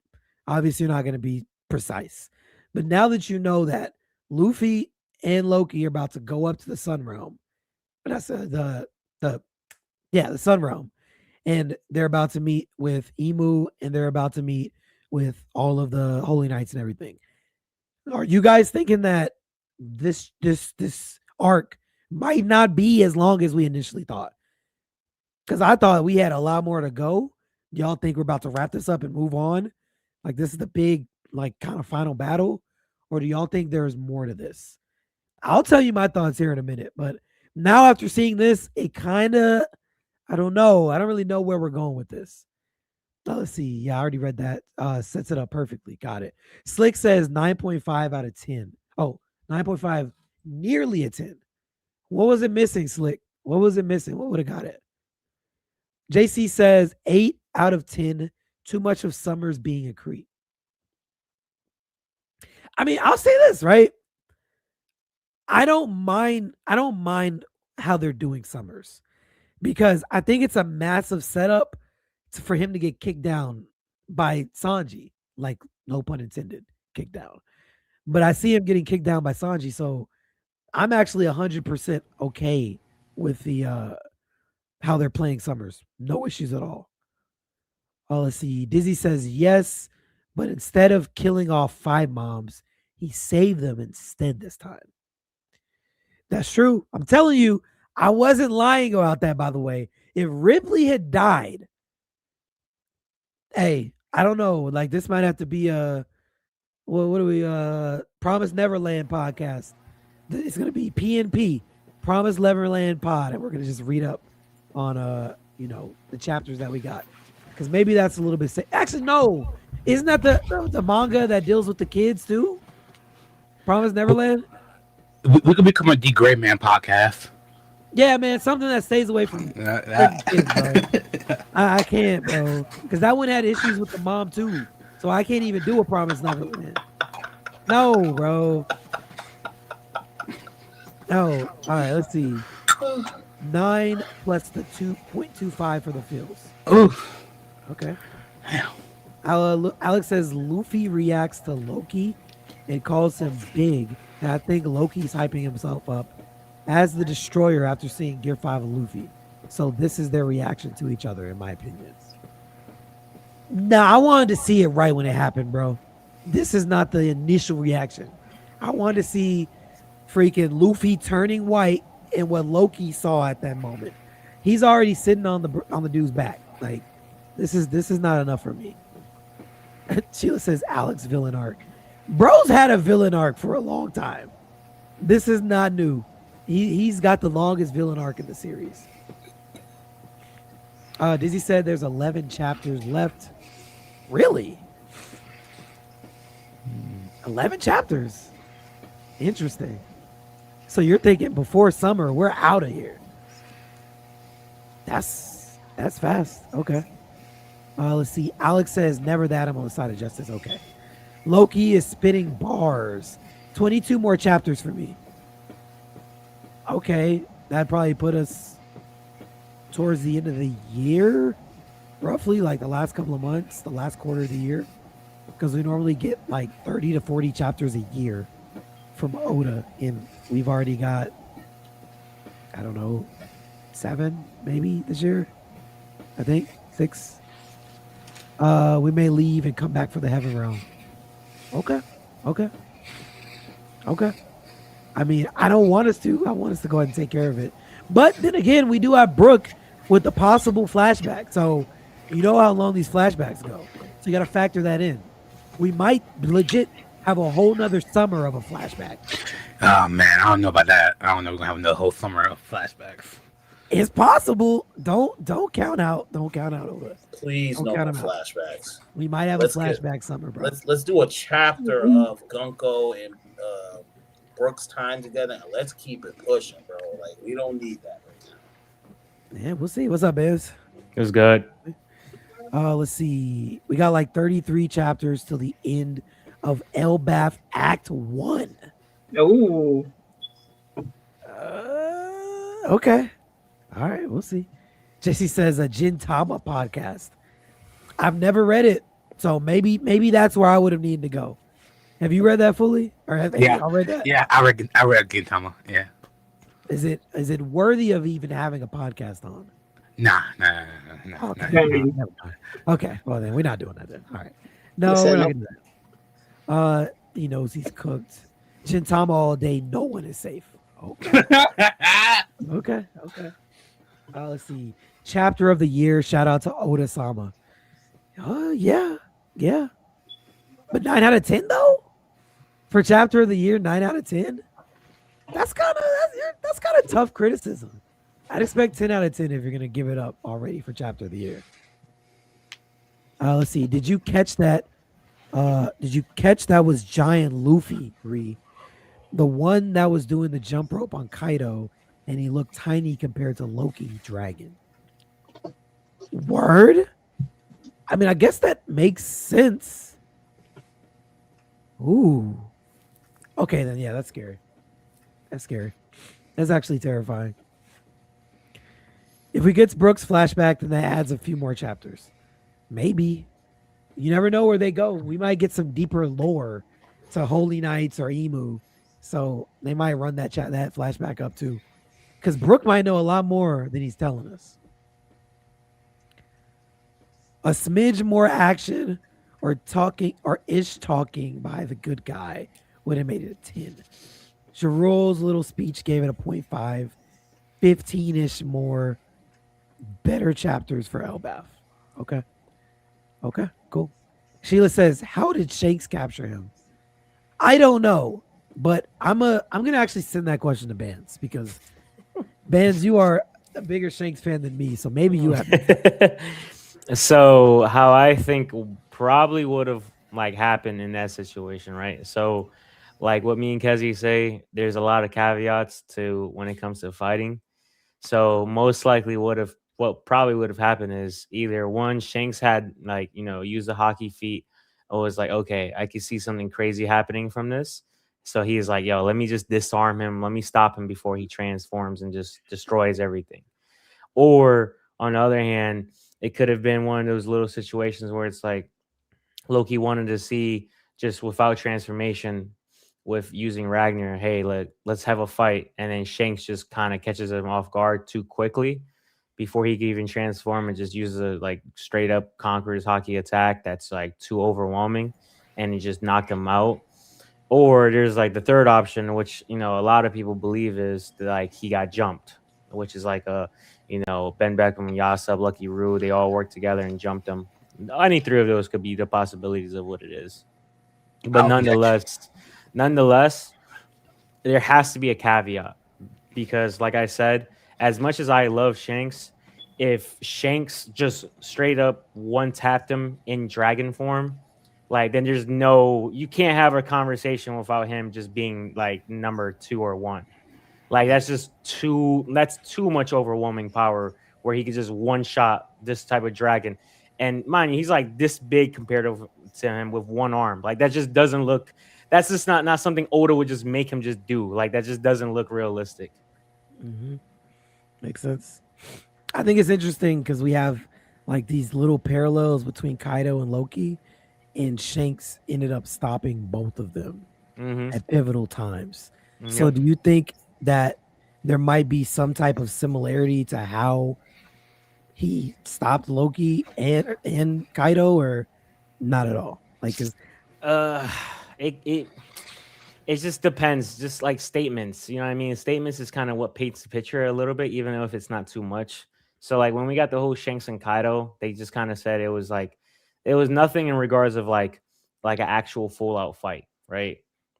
obviously you're not gonna be precise, but now that you know that Luffy and Loki are about to go up to the Sun Realm, but that's the Sun Realm, and they're about to meet with Emu, and they're about to meet with all of the Holy Knights and everything. Are you guys thinking that this arc might not be as long as we initially thought? Because I thought we had a lot more to go. Y'all think we're about to wrap this up and move on? Like, this is the big, like, kind of final battle? Or do y'all think there's more to this? I'll tell you my thoughts here in a minute. But now after seeing this, it kind of, I don't know. I don't really know where we're going with this. Let's see. Yeah, I already read that. Sets it up perfectly. Got it. Slick says 9.5 out of 10. Oh, 9.5, nearly a 10. What was it missing, Slick? What was it missing? What would have got it? JC says 8 out of 10. Too much of Summers being a creep. I mean, I'll say this, right? I don't mind how they're doing Summers because I think it's a massive setup for him to get kicked down by Sanji. Like, no pun intended, kicked down. But I see him getting kicked down by Sanji, so I'm actually 100% okay with the how they're playing Summers. No issues at all. Oh, let's see. Dizzy says yes, but instead of killing off 5 moms, he saved them instead this time. That's true. I'm telling you, I wasn't lying about that, by the way. If Ripley had died, hey, I don't know. Like, this might have to be a what do we Promise Neverland podcast. It's gonna be PNP, Promise Neverland pod, and we're gonna just read up on the chapters that we got. Because maybe that's a little bit actually no. Isn't that the manga that deals with the kids too? Promise Neverland? We could become a D Gray Man podcast. Yeah, man, something that stays away from kids, bro. I can't, bro. Because that one had issues with the mom too. So I can't even do a Promise Neverland. No, bro. No. All right, let's see. 9 plus the 2.25 for the feels. Ooh. Okay. Alex says Luffy reacts to Loki and calls him big. And I think Loki's hyping himself up as the destroyer after seeing Gear 5 of Luffy. So this is their reaction to each other, in my opinion. Nah, I wanted to see it right when it happened, bro. This is not the initial reaction. I wanted to see freaking Luffy turning white and what Loki saw at that moment. He's already sitting on the dude's back. Like, this is not enough for me. Sheila says Alex villain arc. Bro's had a villain arc for a long time. This is not new. He's got the longest villain arc in the series. Dizzy said there's 11 chapters left. Really? 11 chapters. Interesting. So you're thinking before summer, we're out of here. That's fast. Okay. Let's see. Alex says never that. I'm on the side of justice. Okay. Loki is spitting bars. 22 more chapters for me. Okay. That'd probably put us towards the end of the year. Roughly like the last couple of months, the last quarter of the year. Because we normally get like 30 to 40 chapters a year from Oda. And we've already got, I don't know, 7 maybe this year. I think 6. We may leave and come back for the Heaven Realm. Okay. I mean, I don't want us to. I want us to go ahead and take care of it. But then again, we do have Brook with the possible flashback. So you know how long these flashbacks go. So you got to factor that in. We might legit have a whole nother summer of a flashback. Oh man, I don't know about that. I don't know. We're gonna have another whole summer of flashbacks. It's possible. Don't count out. Don't count out Oda. Please Don't no count more 'em out. flashbacks. We might have Let's a flashback summer, bro. Let's do a chapter of Gunko and Brooks' time together, and let's keep it pushing, bro. Like, we don't need that right now. Yeah, we'll see. What's up, Biz? It was good. Let's see. We got like 33 chapters till the end of Elbaf Act 1. Ooh. Okay. All right, we'll see. Jesse says a Gintama podcast. I've never read it, so maybe that's where I would have needed to go. Have you read that fully? Or have y'all read that? Yeah, I read Gintama. Yeah. Is it worthy of even having a podcast on? Nah. Okay. No. Never mind. Okay. Well then we're not doing that then. All right. No, Listen, we're not no. gonna do that. He knows he's cooked. Gintama all day, no one is safe. Okay. Okay. Let's see. Chapter of the year. Shout out to Oda-sama. Yeah. But 9 out of 10 though? For chapter of the year, 9 out of 10? That's kind of tough criticism. I'd expect 10 out of 10 if you're gonna give it up already for chapter of the year. Let's see. Did you catch that? That was Giant Luffy, Ree? The one that was doing the jump rope on Kaido, and he looked tiny compared to Loki Dragon. Word? I mean, I guess that makes sense. Ooh, Okay, then yeah, that's scary. That's scary. That's actually terrifying. If we get Brooks flashback, then that adds a few more chapters. Maybe. You never know where they go. We might get some deeper lore to Holy Knights or Emu. So they might run that that flashback up too. Because Brooke might know a lot more than he's telling us. A smidge more action or talking or ish talking by the good guy would have made it a 10. Jarul's little speech gave it a 0.5. 15-ish more better chapters for Elbaf. Okay. Okay, cool. Sheila says, how did Shanks capture him? I don't know, but I'm gonna actually send that question to Bands because Bands, you are a bigger Shanks fan than me, so maybe you have. So how I think probably would have like happened in that situation, right? So like what me and Kezi say, there's a lot of caveats to when it comes to fighting. So most likely what probably would have happened is either one, Shanks had like, used the hockey feet or was like, okay, I can see something crazy happening from this. So he's like, yo, let me just disarm him. Let me stop him before he transforms and just destroys everything. Or on the other hand, it could have been one of those little situations where it's like Loki wanted to see just without transformation with using Ragnar, hey, let's have a fight. And then Shanks just kind of catches him off guard too quickly before he can even transform and just uses a like straight up Conqueror's hockey attack that's like too overwhelming and he just knocked him out. Or there's like the third option, which, a lot of people believe is that, like he got jumped, which is like Ben Beckham, Yasub, Lucky Roo, they all worked together and jumped him. Any three of those could be the possibilities of what it is. But nonetheless, there has to be a caveat because, like I said, as much as I love Shanks, if Shanks just straight up one-tapped him in dragon form, like then you can't have a conversation without him just being like number 2 or 1. Like that's too much overwhelming power where he could just one shot this type of dragon. And mind you, he's like this big compared to him with one arm. Like that just doesn't look. That's just not something Oda would just make him just do. Like that just doesn't look realistic. Mm-hmm. Makes sense. I think it's interesting because we have like these little parallels between Kaido and Loki, and Shanks ended up stopping both of them at pivotal times. Yep. So do you think that there might be some type of similarity to how he stopped Loki and Kaido, or not at all? Like, it just depends. Just like statements, you know what I mean? Statements is kind of what paints the picture a little bit, even though if it's not too much. So like when we got the whole Shanks and Kaido, they just kind of said it was nothing in regards of like an actual full out fight, right?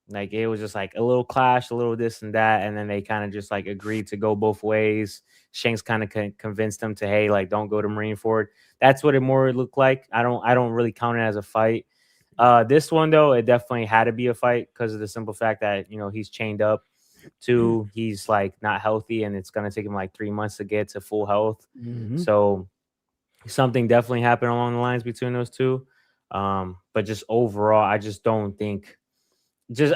Like it was just like a little clash, a little this and that, and then they kind of just like agreed to go both ways. Shanks kind of convinced them to, hey, like don't go to Marineford. That's what it more looked like. I don't really count it as a fight. This one though, it definitely had to be a fight because of the simple fact that he's chained up. 2, he's like not healthy, and it's gonna take him like 3 months to get to full health. So something definitely happened along the lines between those two. But just overall, I just don't think.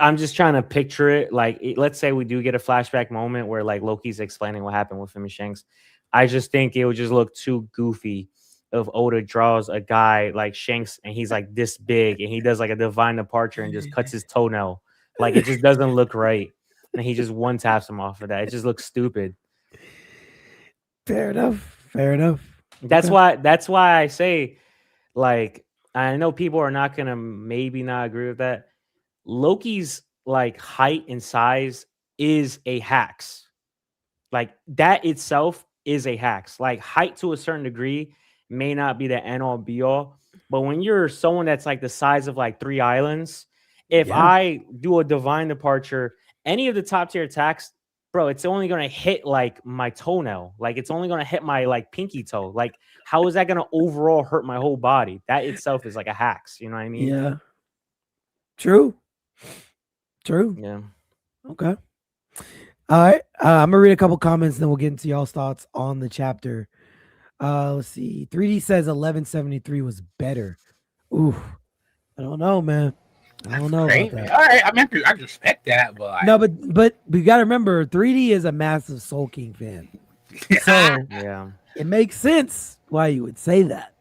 I'm just trying to picture it. Like, let's say we do get a flashback moment where like Loki's explaining what happened with him and Shanks. I just think it would just look too goofy if Oda draws a guy like Shanks and he's like this big and he does like a divine departure and just cuts his toenail. Like it just doesn't look right. And he just one taps him off of that. It just looks stupid. Fair enough. That's why I say, like, I know people are not gonna maybe not agree with that. Loki's like height and size is a hacks. Like that itself is a hacks. Like height to a certain degree may not be the end all be all, but when you're someone that's like the size of like 3 islands, if I do a divine departure, any of the top tier attacks, bro, it's only gonna hit like my toenail. Like it's only gonna hit my like pinky toe. Like how is that gonna overall hurt my whole body? That itself is like a hacks. You know what I mean? Yeah. True. Yeah. Okay. All right. I'm gonna read a couple comments, then we'll get into y'all's thoughts on the chapter. Let's see. 3D says 1173 was better. Ooh, I don't know, man. I don't know about Crazy. that. All right, I mean, I respect that, but No, but we got to remember, 3D is a massive Soul King fan, so Yeah. it makes sense why you would say that.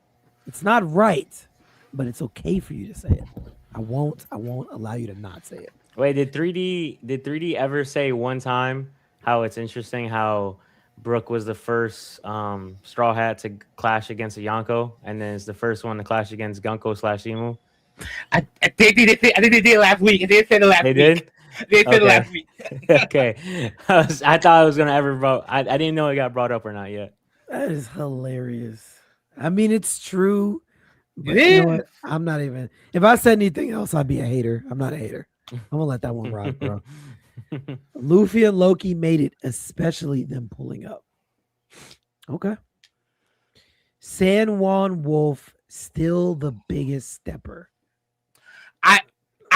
It's not right, but it's okay for you to say it. I won't allow you to not say it. Wait, did 3D ever say one time how it's interesting how Brooke was the first Straw Hat to clash against a Yonko, and then it's the first one to clash against Gunko/Emu? they did it last week. They said it last They week. did? They said it Okay. last week. Okay. I thought it was gonna ever brought. I didn't know it got brought up or not yet. That is hilarious. I mean, it's true, but It you know is. what? I'm not even. If I said anything else, I'd be a hater. I'm not a hater. I'm gonna let that one rock, bro. Luffy and Loki made it, especially them pulling up. Okay. San Juan Wolf still the biggest stepper.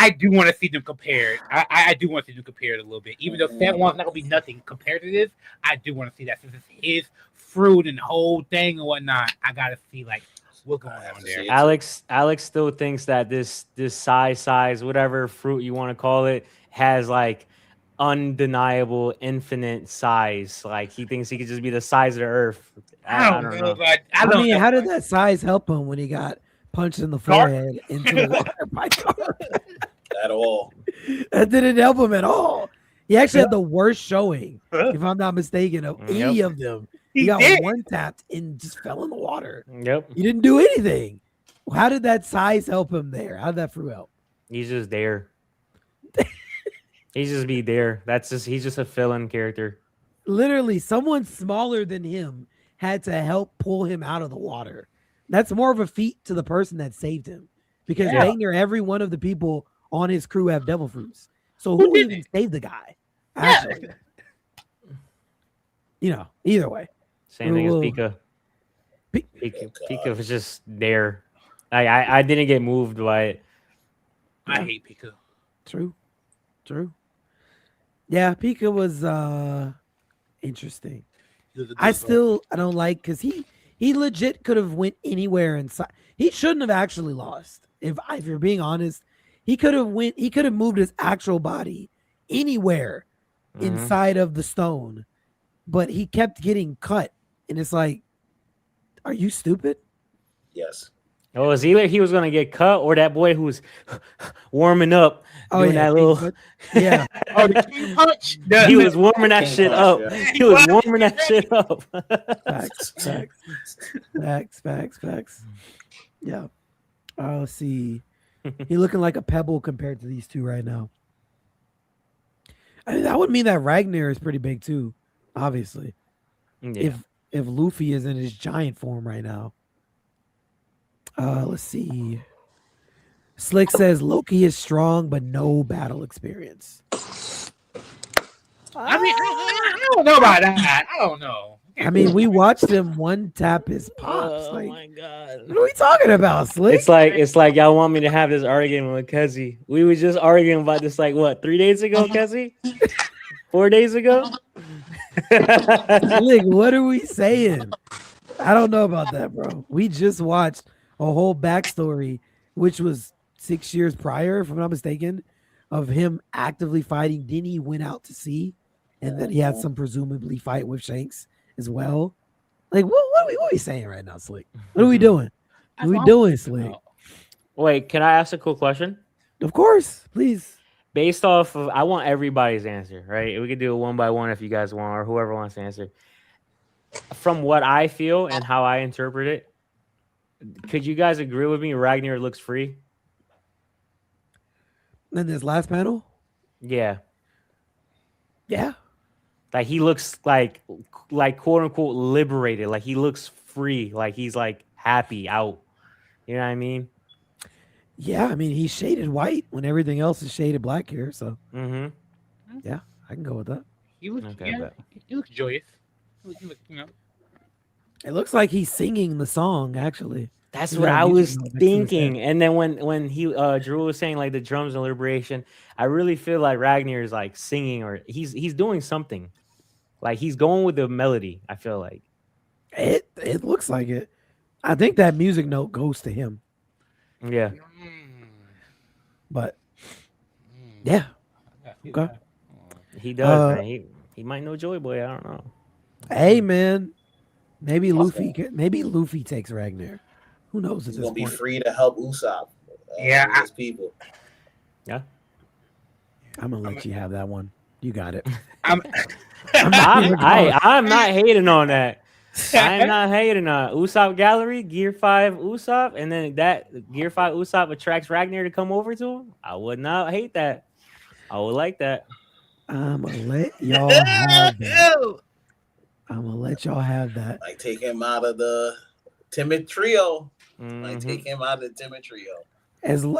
I do want to see them compared. I do want to see them compared a little bit. Even though San Juan's not gonna be nothing compared to this, I do want to see that since it's his fruit and the whole thing and whatnot. I gotta see like what's going on there. Alex still thinks that this size, whatever fruit you want to call it, has like undeniable infinite size. Like he thinks he could just be the size of the earth. I don't know. But I I don't mean, know. how did that size help him when he got punched in the Garp? forehead into the water by Garp? At all. That didn't help him at all. He actually had the worst showing, if I'm not mistaken, of any Yep. of them. He He got did. one tapped and just fell in the water. Yep. He didn't do anything. How did that size help him there? How did that fruit help? He's just there. He's just be there. He's just a fill-in character. Literally, someone smaller than him had to help pull him out of the water. That's more of a feat to the person that saved him, because Yeah. dang near every one of the people on his crew have devil fruits. So who did even saved the guy? Actually, you know, either way. Same thing as Whoa. Pika. Pi- Pika was just there. I didn't get moved by it. I hate Pika. True. Yeah, Pika was interesting. I don't like, because he legit could have went anywhere inside. He shouldn't have actually lost. If you're being honest, he could have moved his actual body anywhere Mhm. inside of the stone, but he kept getting cut, and it's like, are you stupid? Yes. It was either he was gonna get cut or that boy who was warming up doing that little. yeah. Oh, the King Punch. He was warming that King shit Punch, up. yeah. He was warming that shit up. Facts. Yeah. Let's see. He looking like a pebble compared to these two right now. I mean, that would mean that Ragnar is pretty big too, obviously. Yeah. If Luffy is in his giant form right now. Let's see. Slick says Loki is strong, but no battle experience. I mean, I don't know about that. I don't know. I mean, we watched him one tap his pops. Oh like, my god. what are we talking about, Slick? It's like y'all want me to have this argument with Kezi. We were just arguing about this like what, 3 days ago, Kezi? 4 days ago? Slick, what are we saying? I don't know about that, bro. We just watched a whole backstory, which was 6 years prior, if I'm not mistaken, of him actively fighting. Then he went out to sea, and then he had some presumably fight with Shanks as well. Like, what are we saying right now, Slick? What are we doing? What are we doing, Slick? Wait, can I ask a cool question? Of course, please. Based off of, I want everybody's answer, right? We could do it one by one if you guys want, or whoever wants to answer. From what I feel and how I interpret it, could you guys agree with me? Ragnar looks free. Then this last panel, Yeah, yeah, like he looks like quote unquote liberated. Like he looks free. Like he's like happy out. You know what I mean? yeah. I mean, he's shaded white when everything else is shaded black here, so Mm-hmm. yeah, I can go with that. He looks, Okay, yeah, bet. he looks joyous. He looks, you know. It looks like he's singing the song, actually. That's He's what got I music was note next to his thinking. head. And then when he Drew was saying like the drums and liberation, I really feel like Ragnar is like singing, or he's doing something. Like he's going with the melody, I feel like. It looks like it. I think that music note goes to him, Yeah. but Yeah. Yeah, Okay. He does, Uh, man. He might know Joy Boy. I don't know. Hey, man. Maybe Also- Luffy takes Ragnar. Who knows at He's this gonna be point? free to help Usopp. Yeah, with his people. Yeah. I'm gonna let you have that one. You got it. I'm, I'm not even going. I'm not hating on that. I'm not hating on Usopp Gallery, Gear 5 Usopp, and then that Gear 5 Usopp attracts Ragnar to come over to him. I would not hate that. I would like that. I'm gonna let y'all have that. I'm gonna let y'all have that. Like take him out of the timid trio. Like Mhm. take him out of the timid trio.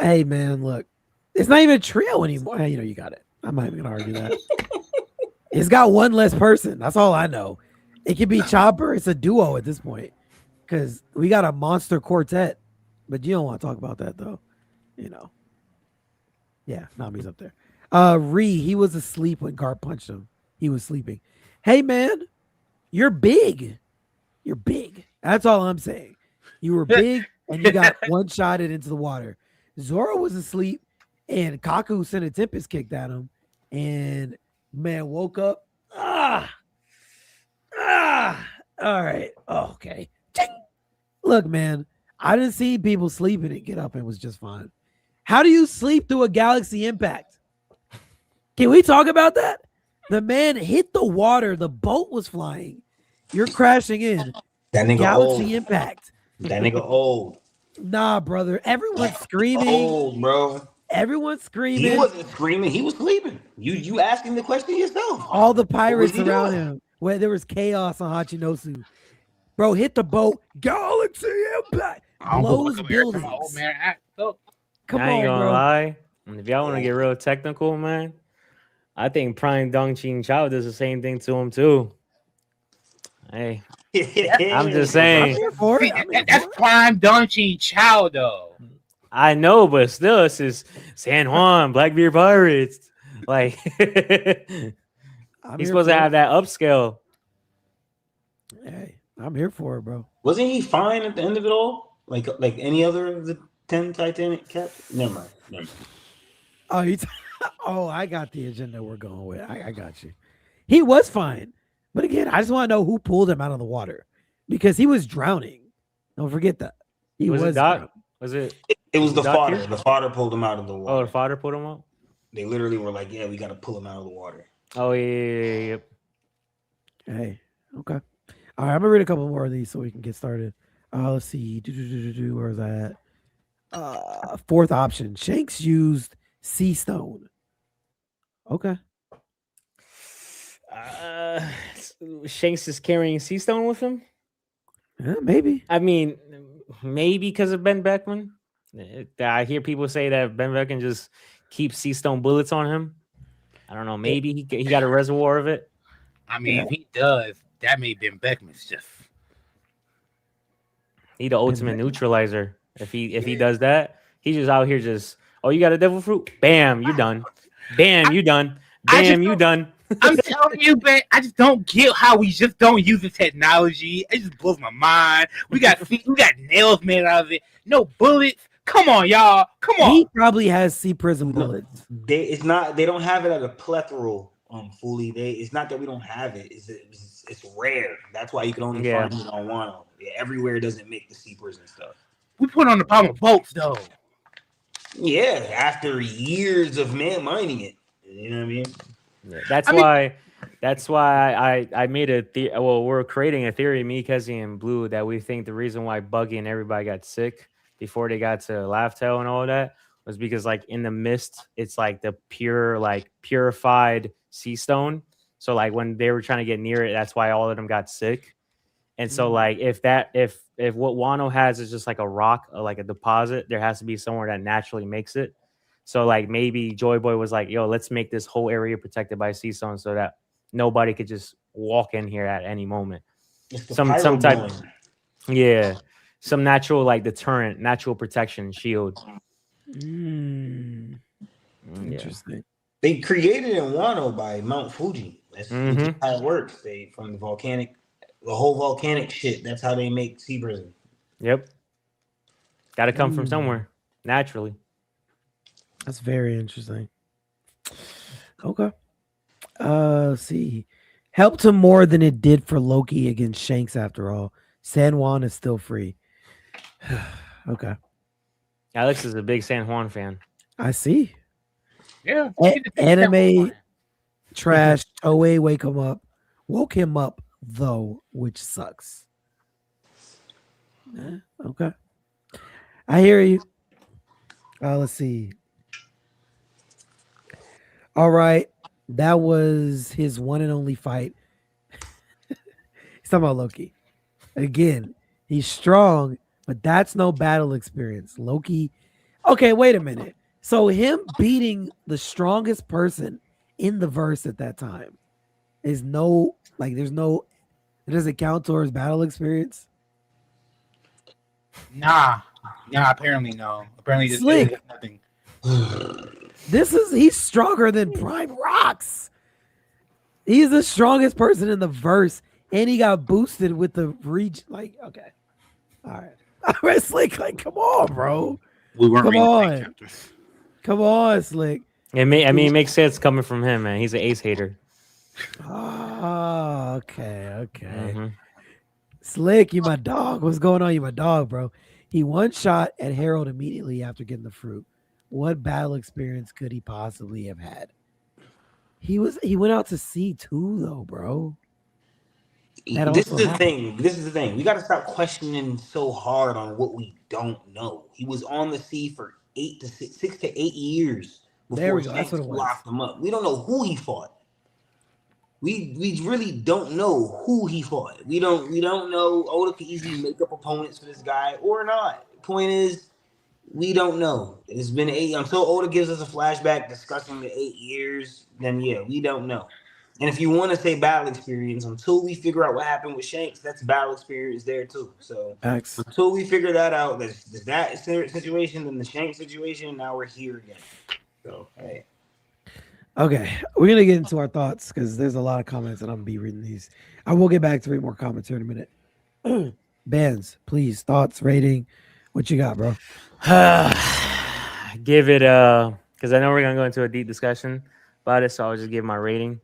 Hey, man, look, it's not even a trio anymore. You know, you got it. I'm not even gonna argue that. It's got one less person. That's all I know. It could be Chopper. It's a duo at this point because we got a monster quartet. But you don't want to talk about that though. You know. Yeah, Nami's up there. He was asleep when Garp punched him. He was sleeping. Hey, man, you're big. You're big. That's all I'm saying. You were big and you got one-shotted into the water. Zoro was asleep and Kaku sent a Tempest kicked at him and man woke up. All right. Oh, okay. Ching. Look, man, I didn't see people sleeping and get up and was just fine. How do you sleep through a galaxy impact? Can we talk about that? The man hit the water. The boat was flying. You're crashing in. That nigga Galaxy old. impact. That nigga old. Nah, brother. Everyone's screaming. Old, bro. Everyone's screaming. He wasn't screaming. He was sleeping. You asking the question yourself. All the What was pirates he around doing? him. Where there was chaos on Hachinosu. Bro, hit the boat. Galaxy impact. Blows buildings. old man act. So, Come I ain't on, gonna bro. lie. If y'all want to get real technical, man, I think Prime Dong Ching Chao does the same thing to him too. Hey, I'm just I'm saying. here for see, it. I'm here that's for it. prime Donchin Chow though. I know, but still, it's just San Juan, Blackbeard Pirates. Like, he's I'm here supposed to for it. have that upscale. Hey, I'm here for it, bro. Wasn't he fine at the end of it all? Like any other of the 10 Titanic captains? Never mind. Oh, oh, I got the agenda we're going with. I got you. He was fine. But again, I just want to know who pulled him out of the water because he was drowning. Don't forget that. He Was was it Doc? drowning. Was it? It was the Doc fodder. here? The fodder pulled him out of the Oh, water. the father put him up. They literally were like, "Yeah, we got to pull him out of the water." Oh yeah. Hey, okay. All right, I'm gonna read a couple more of these so we can get started. Let's see. Where is that? Fourth option. Shanks used sea stone. Okay. Shanks is carrying Sea Stone with him. Yeah, maybe. I mean, maybe because of Ben Beckman. I hear people say that Ben Beckman just keeps Sea Stone bullets on him. I don't know. Maybe he got a reservoir of it. I mean, if he does, that may Ben Beckman's just. He the ultimate neutralizer. If he does that, he's just out here just. Oh, you got a devil fruit? Bam, you done. Bam, you done. Bam, you done. I'm telling you, man, I just don't get how we just don't use the technology. It just blows my mind. We got nails made out of it. No bullets. Come on, y'all. Come on. He probably has sea prism bullets. They don't have it at a plethora. Fully. It's not that we don't have it. It's rare. That's why you can only find it on Wano. Yeah, everywhere doesn't make the sea prison stuff. We put on the bottom of boats though. Yeah, after years of man mining it. You know what I mean? Yeah, that's why I made a well, we're creating a theory, me, Kezi, and Blue, that we think the reason why Buggy and everybody got sick before they got to Laugh Tale and all that was because like in the mist, it's like the pure, like purified sea stone. So like when they were trying to get near it, that's why all of them got sick. And so like if what Wano has is just like a rock, or like a deposit, there has to be somewhere that naturally makes it. So like maybe Joy Boy was like, yo, let's make this whole area protected by sea stone so that nobody could just walk in here at any moment. Some type, some natural like deterrent, natural protection shield. Interesting. They created in Wano by Mount Fuji. That's just how it works. They from the whole volcanic shit. That's how they make sea prison. Yep. Got to come from somewhere naturally. That's very interesting. Okay. Let's see. Helped him more than it did for Loki against Shanks after all. San Juan is still free. Okay. Alex is a big San Juan fan. I see. Yeah. Anime trash. Toei woke him up though, which sucks. Okay. I hear you. Let's see. All right. That was his one and only fight. He's talking about Loki. Again, he's strong, but that's no battle experience. Loki. Okay, wait a minute. So him beating the strongest person in the verse at that time is no, like, there's no, it doesn't count towards battle experience. Nah, apparently no. Apparently this Slick. is nothing. He's stronger than Prime Rocks. He's the strongest person in the verse, and he got boosted with the reach. Like, okay. All right, Slick, like, come on, bro. We weren't Come reading the on. same chapters. Come on, Slick. It it makes sense coming from him, man. He's an ace hater. Oh, okay. Mhm. Slick, you my dog. What's going on? You my dog, bro. He one shot at Harold immediately after getting the fruit. What battle experience could he possibly have had? He went out to sea too, though, bro. This is the thing. We got to stop questioning so hard on what we don't know. He was on the sea for 6 to 8 years There we before go. That's what it was. locked him up. We don't know who he fought. We really don't know who he fought. We don't know. Oda could easily make up opponents for this guy or not. Point is, we don't know. It's been 8 until Oda gives us a flashback discussing the 8 years. Then yeah, we don't know. And if you want to say battle experience, until we figure out what happened with Shanks, that's battle experience there too. So until we figure that out, there's that situation, then the Shanks situation. Now we're here again. So hey. Okay, we're gonna get into our thoughts because there's a lot of comments and I'm gonna be reading these. I will get back to read more comments here in a minute. Bands, please, thoughts, rating. What you got, bro? Give it because I know we're gonna go into a deep discussion about it, so I'll just give my rating.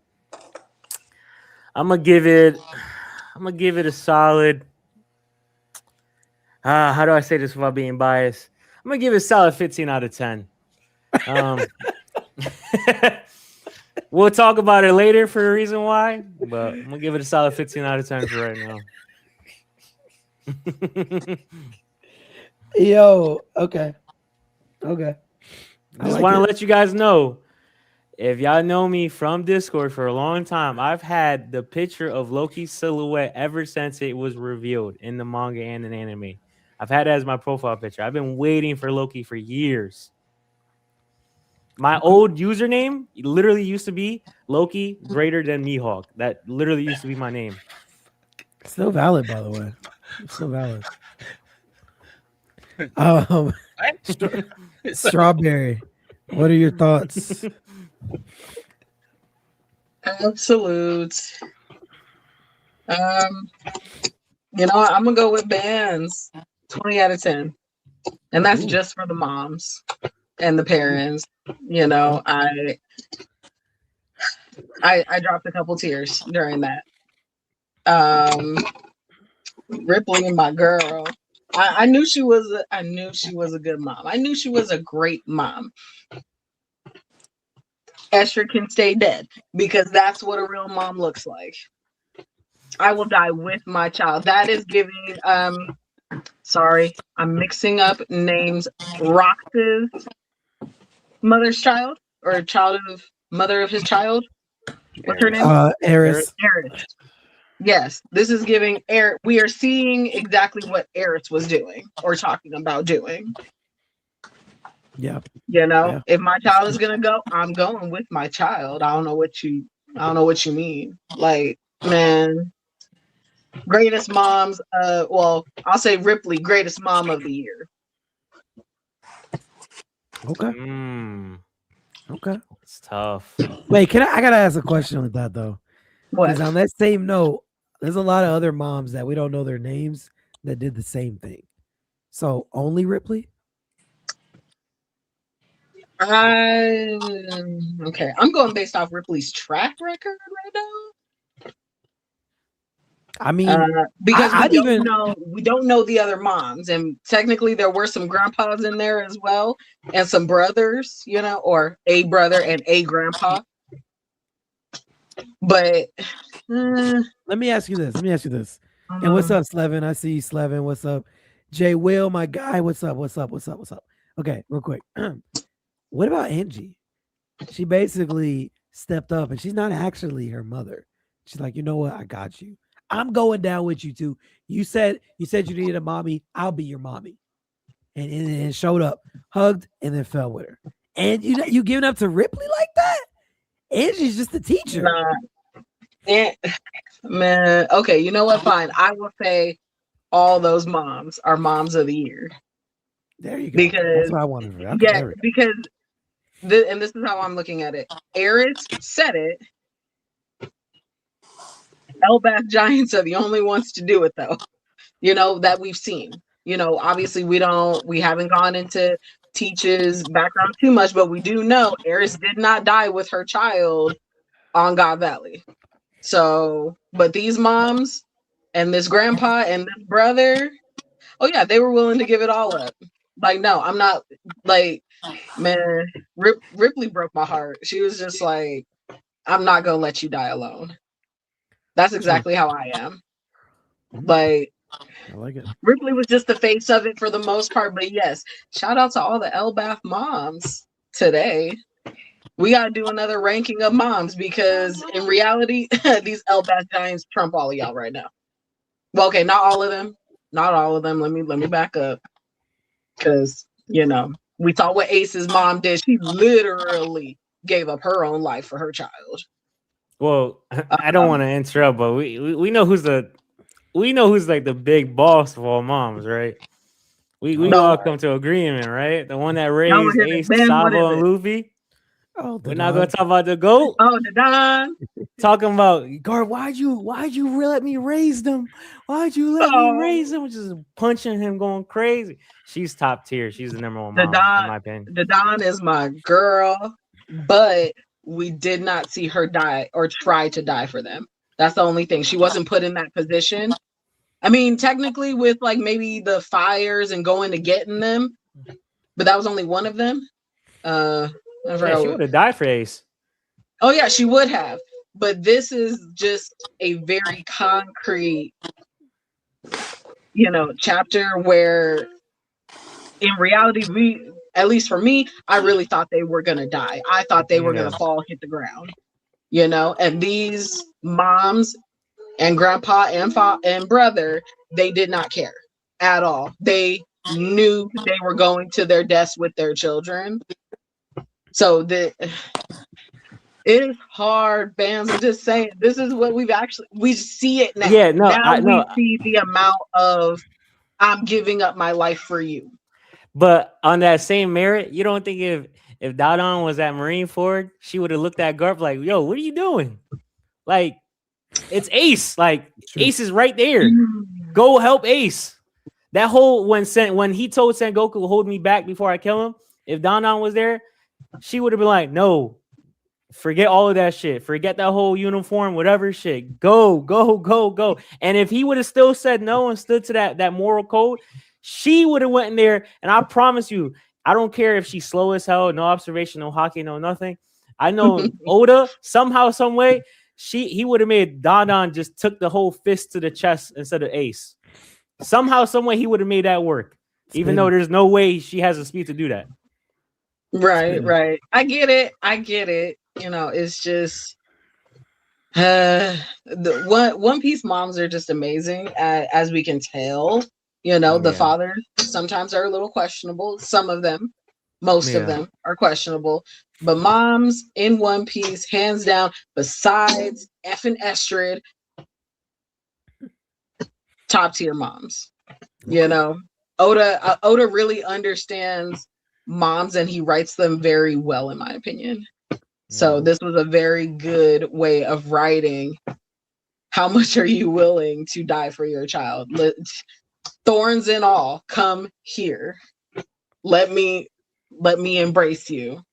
I'm gonna give it a solid. How do I say this without being biased? I'm gonna give it a solid 15 out of 10. We'll talk about it later for a reason why, but I'm gonna give it a solid 15 out of 10 for right now. Yo, okay. I just want to let you guys know, if y'all know me from Discord for a long time, I've had the picture of Loki's silhouette ever since it was revealed in the manga and in anime. I've had it as my profile picture. I've been waiting for Loki for years. My old username literally used to be Loki greater than Mihawk. That literally used to be my name. Still valid, by the way. Still valid. Strawberry, what are your thoughts? Absolute. I'm gonna go with Bands. 20 out of 10, and that's just for the moms and the parents. I dropped a couple tears during that. Ripley, my girl. I knew she was a good mom. I knew she was a great mom. Esther can stay dead because that's what a real mom looks like. I will die with my child. That is giving sorry, I'm mixing up names. Rox's mother's child or mother of his child. What's her name? Eris. Yes, this is giving Eris. We are seeing exactly what Eris was doing or talking about doing. Yeah. If my child is gonna go, I'm going with my child. I don't know what you mean. Like, man, greatest moms. Well, I'll say Ripley, greatest mom of the year. Okay. Okay. It's tough. Wait, I gotta ask a question with that though. What? Because on that same note, there's a lot of other moms that we don't know their names that did the same thing. So only Ripley? Okay, I'm going based off Ripley's track record right now. I mean, Because I'd even we don't know the other moms, and technically there were some grandpas in there as well, and some brothers, or a brother and a grandpa. But let me ask you this. And what's up, Slevin? I see you, Slevin. What's up, Jay Will, my guy? What's up? Okay, real quick. What about Angie? She basically stepped up, and she's not actually her mother. She's like, you know what? I got you. I'm going down with you too. You said you needed a mommy. I'll be your mommy. And showed up, hugged, and then fell with her. And you giving up to Ripley like that? Angie's just a teacher. Man, okay, you know what? Fine. I will say all those moms are moms of the year. There you go. Because that's what I wanted. Okay, because and this is how I'm looking at it. Eris said it. Elbath Giants are the only ones to do it, though. That we've seen. Obviously we haven't gone into Teach's background too much, but we do know Eris did not die with her child on God Valley. So, but these moms and this grandpa and this brother, oh yeah, they were willing to give it all up. Like, no, I'm not, like, man, Ripley broke my heart. She was just like, I'm not gonna let you die alone. That's exactly how I am. Like, I like it. Ripley was just the face of it for the most part, but yes, shout out to all the Elbath moms today. We gotta do another ranking of moms because in reality, these Elbath Giants trump all of y'all right now. Well, okay, not all of them. Let me back up, because we saw what Ace's mom did. She literally gave up her own life for her child. Well, I don't want to interrupt, but we know who's like the big boss of all moms, right? We all come to agreement, right? The one that raised Ace, Sabo, and Luffy. Oh, we're not gonna talk about the GOAT. Oh, the Don. Talking about Guard, why'd you let me raise them? Why'd you let me raise them? Just punching him, going crazy. She's top tier. She's the number one mom, in my opinion. The Don is my girl, but we did not see her die or try to die for them. That's the only thing. She wasn't put in that position. I mean, technically with like maybe the fires and going to getting them, but that was only one of them. Yeah, she would have died for Ace. Oh yeah, she would have. But this is just a very concrete, chapter where in reality, at least for me, I really thought they were going to die. I thought they were going to fall, hit the ground, and these moms and grandpa and brother, they did not care at all. They knew they were going to their deaths with their children. So it is hard, Bams. I'm just saying, this is what we see it now. Yeah, no, we see the amount of I'm giving up my life for you. But on that same merit, you don't think if Dodon was at Marineford, she would have looked at Garp like, yo, what are you doing? Like, it's Ace. Like, Ace is right there. Go help Ace. That whole when he told Sengoku, hold me back before I kill him, if Dodon was there, she would have been like, no, forget all of that shit. Forget that whole uniform, whatever shit. Go. And if he would have still said no and stood to that moral code, she would have went in there. And I promise you, I don't care if she's slow as hell, no observation, no hockey, no nothing. I know Oda, somehow, some way, he would have made Dodon just took the whole fist to the chest instead of Ace. Somehow, some way, he would have made that work. Even though there's no way she has the speed to do that. Right. I get it. It's just the One Piece moms are just amazing, as we can tell. The fathers sometimes are a little questionable. Some of them, most of them are questionable. But moms in One Piece, hands down, besides F and Estrid, top tier moms. Oda really understands moms, and he writes them very well, in my opinion. So this was a very good way of writing. How much are you willing to die for your child? Thorns and all, come here. Let me let me embrace you.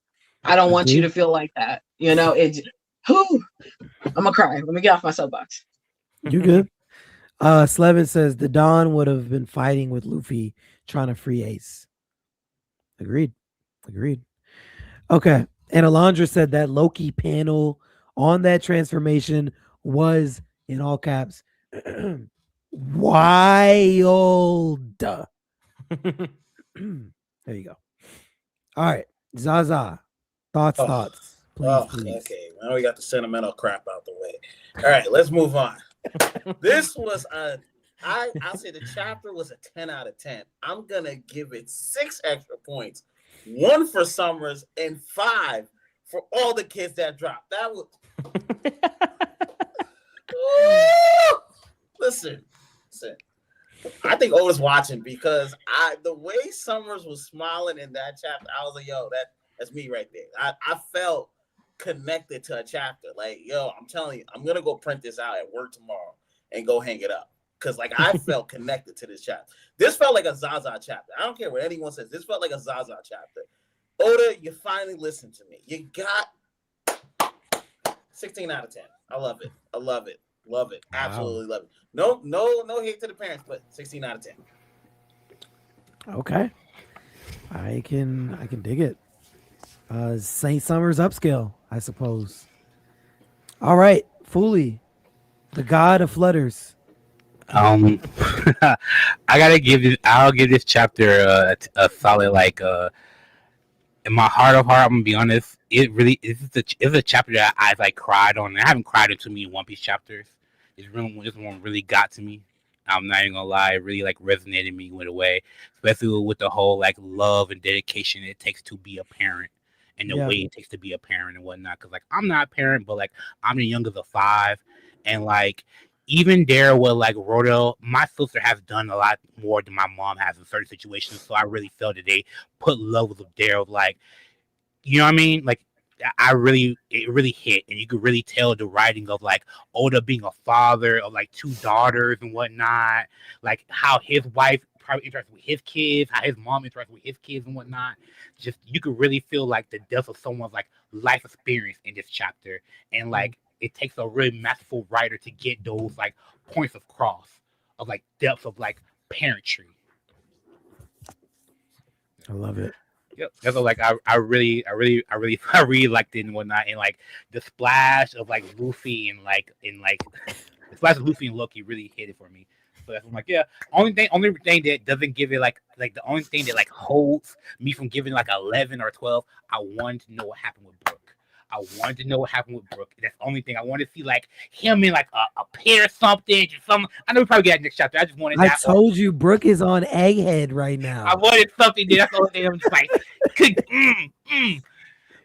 I don't want you to feel like that. You know, I'm gonna cry. Let me get off my soapbox. You good? Slevin says the Don would have been fighting with Luffy trying to free Ace. Agreed. Okay. And Alondra said that Loki panel on that transformation was, in all caps, wild. There you go. All right. Zaza. Thoughts. Please. Okay. Now we got the sentimental crap out the way. All right, let's move on. This was I'll say the chapter was a 10 out of 10. I'm gonna give it 6 extra points, 1 for Summers and 5 for all the kids that dropped. That was listen. I think Oda's watching because the way Summers was smiling in that chapter, I was like, yo, that's me right there. I felt connected to a chapter. Like, yo, I'm telling you, I'm gonna go print this out at work tomorrow and go hang it up. Cause like I felt connected to this chapter. This felt like a Zaza chapter. I don't care what anyone says. This felt like a Zaza chapter. Oda, you finally listened to me. You got 16 out of 10. I love it. Love it. Absolutely love it. No hate to the parents, but 16 out of 10. Okay. I can dig it. Saint Summers upscale, I suppose. All right, Fooly, the god of flutters. I'll give this chapter a solid in my heart of heart. I'm gonna be honest. It really is a chapter that I like cried on. I haven't cried in too many One Piece chapters. This one really got to me. I'm not even gonna lie. It really resonated me in a way, especially with the whole love and dedication it takes to be a parent and the way it takes to be a parent and whatnot. Because I'm not a parent, but I'm the youngest of 5, and even there with Rodel, my sister has done a lot more than my mom has in certain situations. So I really felt that they put levels of there of you know what I mean? It really hit, and you could really tell the writing of Oda being a father of 2 daughters and whatnot, how his wife probably interacts with his kids, how his mom interacts with his kids and whatnot. Just you could really feel the depth of someone's life experience in this chapter, and it takes a really masterful writer to get those points of cross of depth of parentry. I love it. Yep. That's I really liked it and whatnot, and the splash of Luffy and the splash of Luffy and Loki really hit it for me. So that's only thing that doesn't give it the only thing that holds me from giving 11 or 12. I wanted to know what happened with Brook. That's the only thing I want to see, him in a pair or something. I know we probably get that next chapter. I just wanted. I told you, Brook is on egghead right now. I wanted something there. That's the only thing I'm just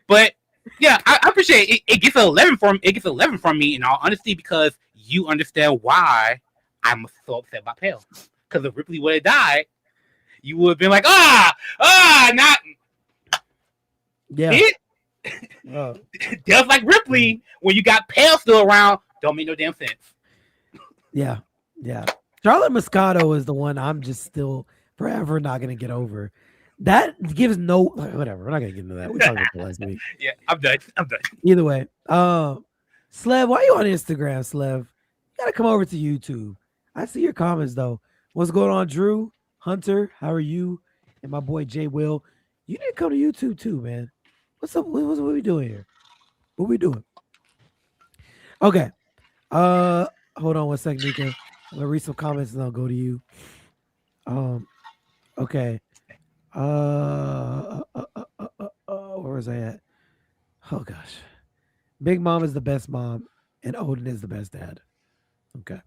But yeah, I appreciate it. It gets 11 from It gets 11 from me in all honesty, because you understand why I'm so upset about Pale. Because if Ripley would have died, you would have been not. Yeah. Just like Ripley, when you got Pale still around, don't make no damn sense. Yeah. Charlotte Moscato is the one I'm just still forever not gonna get over. That gives no whatever. We're not gonna get into that. We talked about that last week. Yeah, I'm done. Either way, Slev, why are you on Instagram, Slev? You gotta come over to YouTube. I see your comments though. What's going on, Drew Hunter? How are you? And my boy Jay Will. You need to come to YouTube too, man. What's up? What are we doing here? What we doing? Okay. Hold on one second, Nika. I'm gonna read some comments and I'll go to you. Okay. Where was I at? Oh gosh. Big Mom is the best mom, and Odin is the best dad. Okay.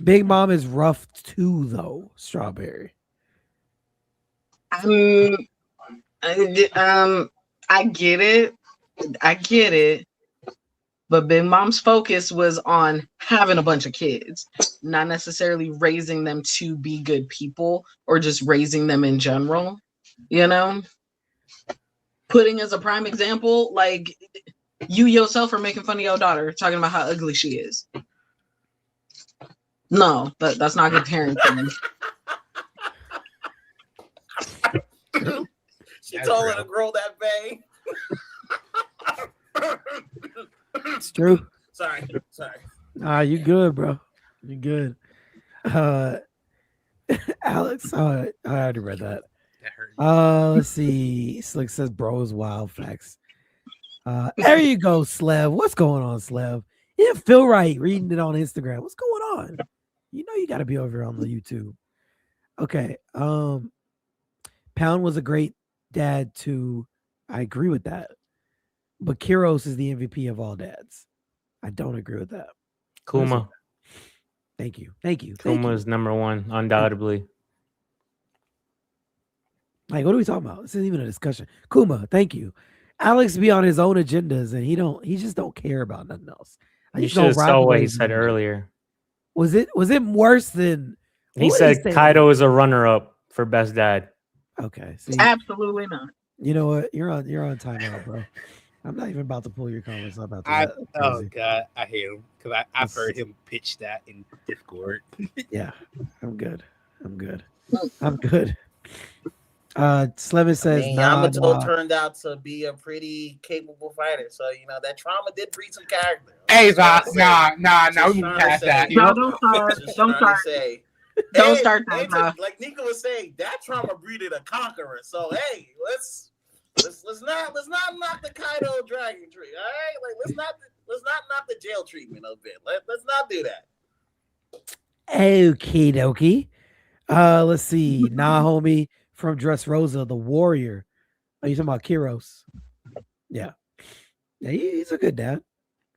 Big Mom is rough too, though. Strawberry. I get it. But Big Mom's focus was on having a bunch of kids, not necessarily raising them to be good people or just raising them in general. You know, putting as a prime example, you yourself are making fun of your daughter, talking about how ugly she is. No, that's not good parenting. She That's told her real. to grow that bang. It's true. Sorry. Nah, you good, bro. You good. Alex, I already read that. That hurt. Let's see. Slick says, "Bro is wild facts." There you go, Slev. What's going on, Slev? It didn't feel right reading it on Instagram. What's going on? You know you got to be over here on the YouTube. Okay. Pound was a great dad too. I agree with that. But Kiros is the MVP of all dads. I don't agree with that. Kuma. Thank you. Thank you. Kuma is number one, undoubtedly. Like, what are we talking about? This isn't even a discussion. Kuma, thank you. Alex be on his own agendas and he just don't care about nothing else. I You just should don't have ride saw the what he wave said anymore. earlier. Was it worse than He what did said say? Kaido is a runner-up for best dad. Okay. See, Absolutely not. you know what? You're on timeout, bro. I'm not even about to pull your comments up about that. Oh god, I hate him because I've heard him pitch that in Discord. Yeah, I'm good. Slemon says, Yamato turned out to be a pretty capable fighter, so that trauma did breed some character. Hey, nah, we can pass that. No, don't start. Don't start. Don't start that. Nah. Like Nico was saying, that trauma breeded a conqueror. So hey, let's not knock the Kaido dragon tree. All right, like let's not knock the jail treatment of it. Let's not do that. Okie dokie. Let's see. Nah, homie from Dressrosa, the warrior. Are you talking about Kiros? Yeah, he's a good dad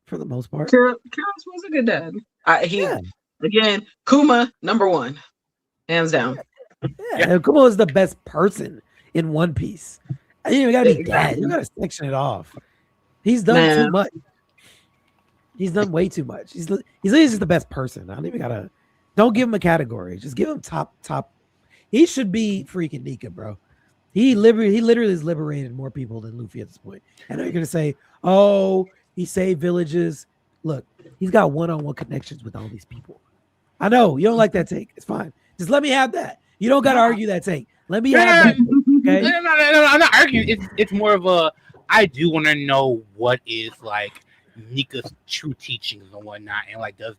for the most part. Kiros was a good dad. Again, Kuma number one, hands down. Yeah, Kuma is the best person in One Piece. You gotta be dad. You gotta section it off. He's done too much. He's done way too much. He's just the best person. I don't even gotta. Don't give him a category. Just give him top. He should be freaking Nika, bro. He literally has liberated more people than Luffy at this point. I know you're gonna say, "Oh, he saved villages." Look, he's got one-on-one connections with all these people. I know you don't like that take. It's fine. Just let me have that. You don't gotta argue that take. Let me have that. Okay? No, I'm not arguing. It's more of a. I do want to know what is like Nika's true teachings and whatnot, and like does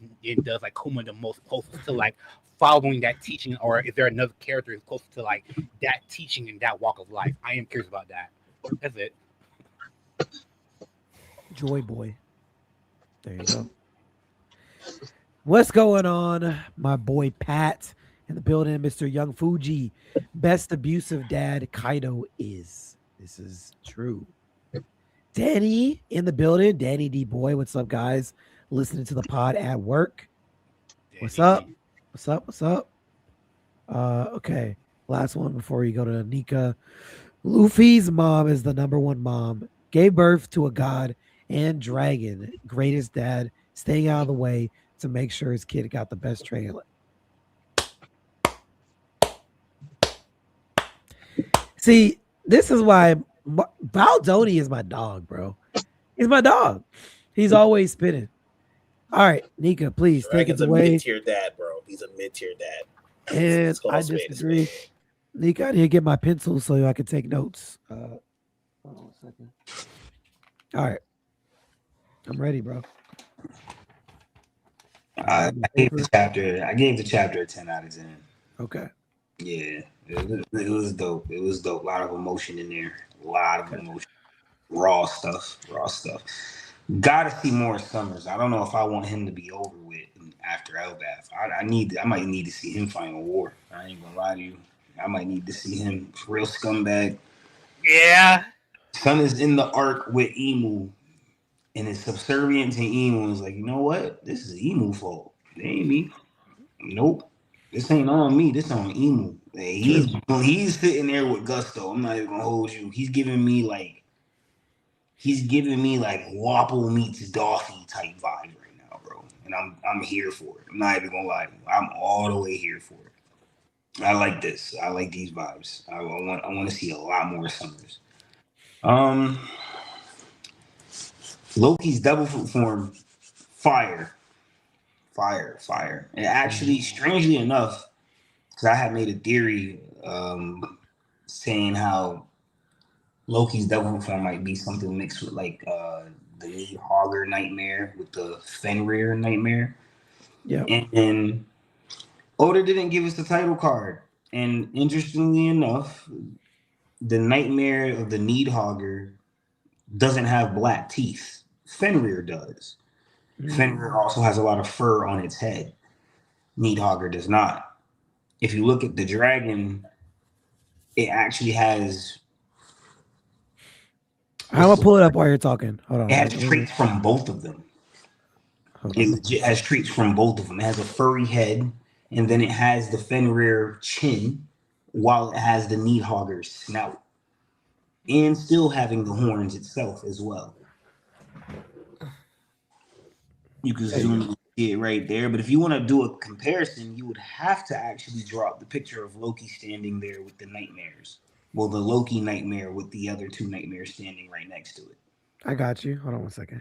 like Kuma the most closest to like following that teaching, or is there another character who's close to like that teaching and that walk of life? I am curious about that. That's it. Joy boy. There you go. What's going on, my boy Pat in the building, Mr. Young Fuji? Best abusive dad Kaido is. This is true. Danny in the building. Danny D boy. What's up, guys? Listening to the pod at work. What's up? Okay. Last one before you go to Nika. Luffy's mom is the number one mom. Gave birth to a god and dragon. Greatest dad. Staying out of the way to make sure his kid got the best training. See, this is why Baldoni is my dog, bro. He's my dog. He's always spinning. All right, Nika, please take it away. He's a mid-tier dad, bro. He's a mid-tier dad. And I disagree. Nika, I need to get my pencil so I can take notes. Hold on a second. All right. I'm ready, bro. I gave the chapter a 10 out of 10. Okay. Yeah, it was dope. It was dope. A lot of emotion in there. A lot of emotion. Raw stuff. Gotta see more Summers. I don't know if I want him to be over with after Elbaf. I might need to see him fight a war. I ain't gonna lie to you. I might need to see him real scumbag. Yeah. Sun is in the arc with Emu and is subservient to Emu. Is like, you know what? This is Emu fault. It ain't me. Nope. This ain't on me. This on Emu. He's sitting there with gusto. I'm not even gonna hold you. He's giving me like Wapple meets Doffy type vibe right now, bro. And I'm here for it. I'm not even gonna lie to you. I'm all the way here for it. I like this. I like these vibes. I want to see a lot more Summers. Loki's devil fruit form, fire. And actually, strangely enough, because I had made a theory saying how Loki's devil form might be something mixed with like the Nidhogger nightmare with the Fenrir nightmare. Yeah. And Oda didn't give us the title card. And interestingly enough, the nightmare of the Nidhogger doesn't have black teeth. Fenrir does. Fenrir also has a lot of fur on its head. Nidhogger does not. If you look at the dragon, it actually has. I'm gonna pull it up while you're talking. Hold on. It has traits from both of them. Hold It on. legit has traits from both of them. It has a furry head, and then it has the Fenrir chin, while it has the Nidhogger snout, and still having the horns itself as well. You can zoom and see it right there. But if you want to do a comparison, you would have to actually drop the picture of Loki standing there with the nightmares. Well, the Loki nightmare with the other two nightmares standing right next to it. I got you. Hold on 1 second.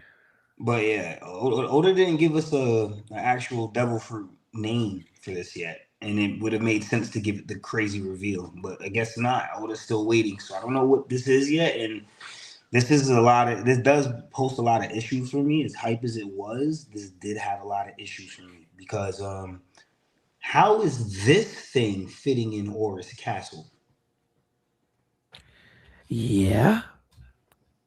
But yeah, Oda didn't give us an actual devil fruit name for this yet. And it would have made sense to give it the crazy reveal. But I guess not. Oda's still waiting. So I don't know what this is yet. And this does post a lot of issues for me. As hype as it was, this did have a lot of issues for me. Because how is this thing fitting in Aura's castle? Yeah.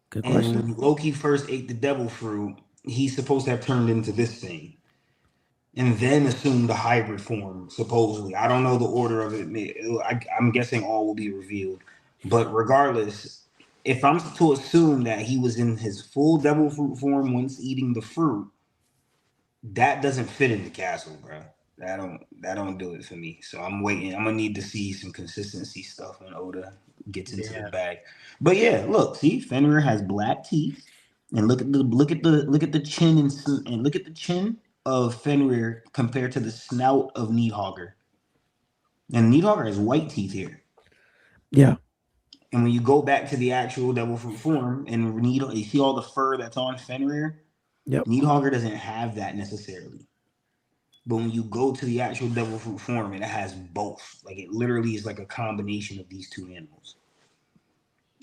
Good question. And when Loki first ate the devil fruit, he's supposed to have turned into this thing. And then assumed the hybrid form, supposedly. I don't know the order of it. I'm guessing all will be revealed. But regardless, if I'm to assume that he was in his full devil fruit form once eating the fruit, that doesn't fit in the castle, bro. That don't do it for me. So I'm waiting. I'm gonna need to see some consistency stuff when Oda gets into the bag. But yeah, look, see, Fenrir has black teeth, and look at the chin and look at the chin of Fenrir compared to the snout of Nidhogger. And Nidhogger has white teeth here. Yeah. And when you go back to the actual devil fruit form and you see all the fur that's on Fenrir, Nidhogger doesn't have that necessarily. But when you go to the actual devil fruit form, it has both. Like it literally is like a combination of these two animals,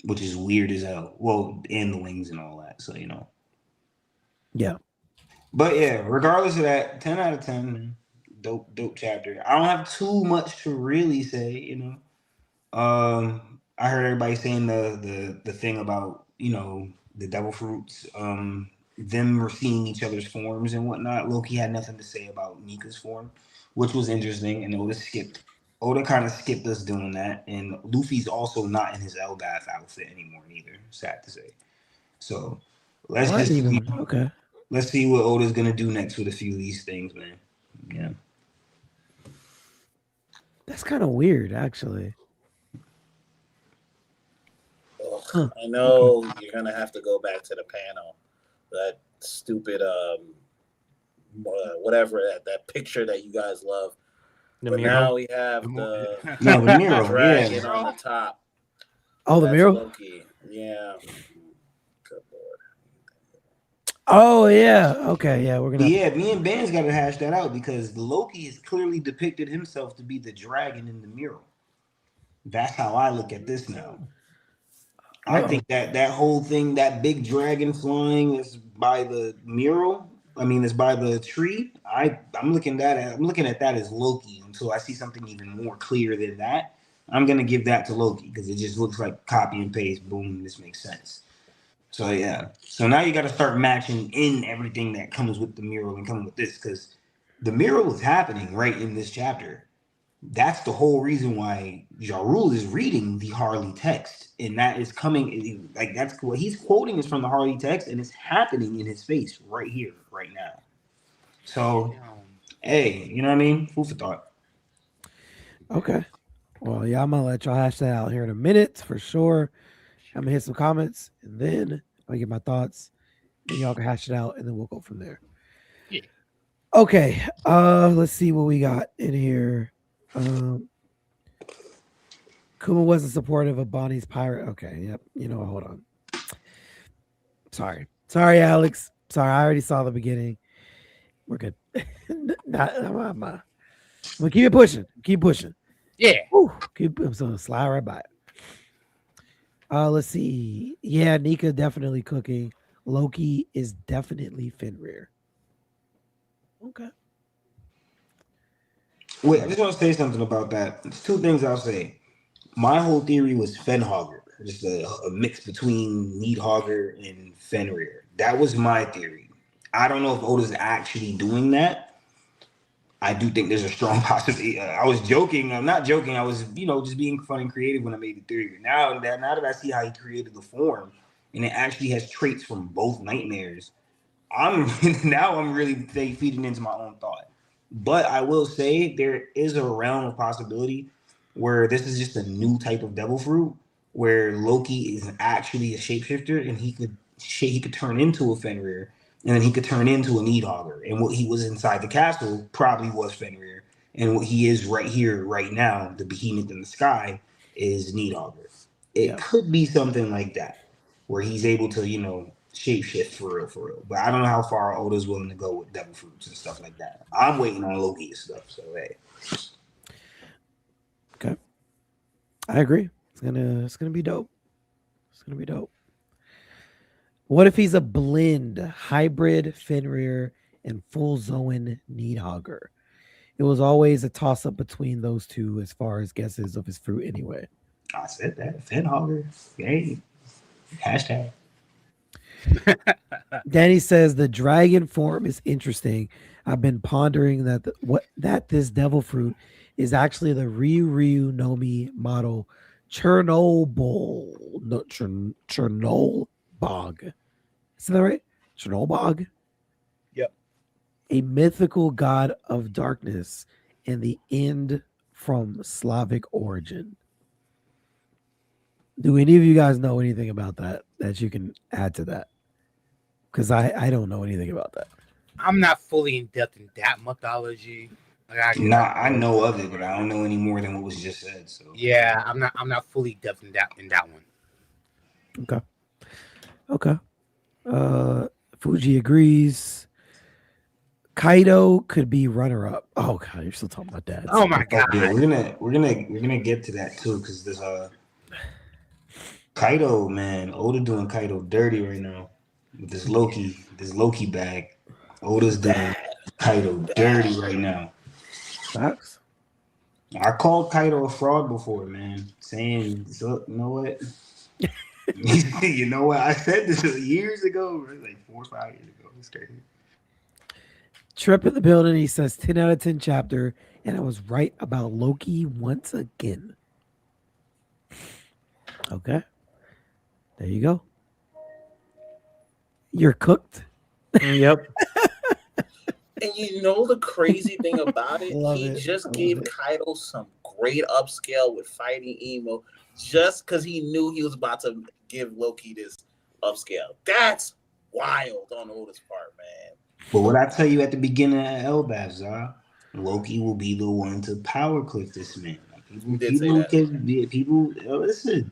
which is weird as hell. Well, and the wings and all that. So, you know. Yeah. But yeah, regardless of that, 10 out of 10, dope chapter. I don't have too much to really say, you know. I heard everybody saying the thing about, you know, the devil fruits, them seeing each other's forms and whatnot. Loki had nothing to say about Nika's form, which was interesting, and Oda kind of skipped us doing that. And Luffy's also not in his Elbaf outfit anymore either, sad to say. So let's see what Oda's gonna do next with a few of these things, man. Yeah. That's kind of weird, actually. I know you're gonna have to go back to the panel. That stupid whatever that picture that you guys love. But now we have the mural, dragon on the top. Oh, the mural? Loki. Yeah. Good Lord. Oh yeah. Okay. Yeah, we're gonna. Yeah, me and Ban's got to hash that out because Loki has clearly depicted himself to be the dragon in the mural. That's how I look at this now. I think that whole thing, that big dragon flying is by the mural. I mean, it's by the tree. I'm looking at that as Loki until I see something even more clear than that. I'm gonna give that to Loki because it just looks like copy and paste. Boom, this makes sense. So yeah. So now you got to start matching in everything that comes with the mural and coming with this because the mural is happening right in this chapter. That's the whole reason why Ja Rule is reading the Harley text, and that is coming. Like that's what he's quoting is from the Harley text, and it's happening in his face right here, right now. So, hey, you know what I mean? Food for thought. Okay. Well, yeah, I'm gonna let y'all hash that out here in a minute for sure. I'm gonna hit some comments, and then I'll get my thoughts, and y'all can hash it out, and then we'll go from there. Yeah. Okay. Let's see what we got in here. Kuma wasn't supportive of Bonnie's pirate. Okay, yep. You know, hold on. Sorry, Alex. Sorry, I already saw the beginning. We're good. I'm gonna keep it pushing. Keep pushing. Yeah. I'm so slide right by it. Let's see. Yeah, Nika definitely cooking. Loki is definitely Fenrir. Okay. Wait, I just want to say something about that. There's two things I'll say. My whole theory was Fenhogger, just a mix between Needhogger and Fenrir. That was my theory. I don't know if Oda's actually doing that. I do think there's a strong possibility. I was joking. I'm not joking. I was, just being fun and creative when I made the theory. But now that I see how he created the form, and it actually has traits from both nightmares, I'm I'm really feeding into my own thought. But I will say there is a realm of possibility where this is just a new type of devil fruit, where Loki is actually a shapeshifter and he could turn into a Fenrir, and then he could turn into a Needhogger. And what he was inside the castle probably was Fenrir, and what he is right here, right now, the behemoth in the sky, is Needhogger. It could be something like that, where he's able to, shapeshift for real. But I don't know how far Oda's willing to go with devil fruits and stuff like that. I'm waiting on Loki and stuff. So hey. Okay. I agree. It's gonna be dope. It's gonna be dope. What if he's a blend, hybrid Fenrir and full Zoan Needhogger? It was always a toss up between those two as far as guesses of his fruit anyway. I said that. Fenhogger. Hey. Hashtag. Danny says the dragon form is interesting. I've been pondering that this devil fruit is actually the Ryu Nomi model Chernobyl bog. Is that right? Chernobyl? Yep. A mythical god of darkness and the end from Slavic origin. Do any of you guys know anything about that you can add to that? Because I don't know anything about that. I'm not fully in depth in that mythology. I know of it, but I don't know any more than what was just said. So yeah, I'm not fully depth in that one. Okay. Fuji agrees. Kaido could be runner up. Oh god, you're still talking about that. Oh my god. Yeah, we're gonna get to that too, because there's Kaido, man. Oda doing Kaido dirty right now with this Loki bag. Oda's doing Kaido dirty right now. Facts. I called Kaido a fraud before, man. Saying, so, you know what? You know what? I said this years ago, like 4 or 5 years ago. It's crazy. Trip in the building. He says 10 out of 10 chapter, and I was right about Loki once again. Okay. There you go. You're cooked. Yep. And you know the crazy thing about it? He just gave Kaido some great upscale with fighting Emo just because he knew he was about to give Loki this upscale. That's wild on Oda's part, man. But what I tell you at the beginning of Elbaf, Loki will be the one to power clip this man. People listen.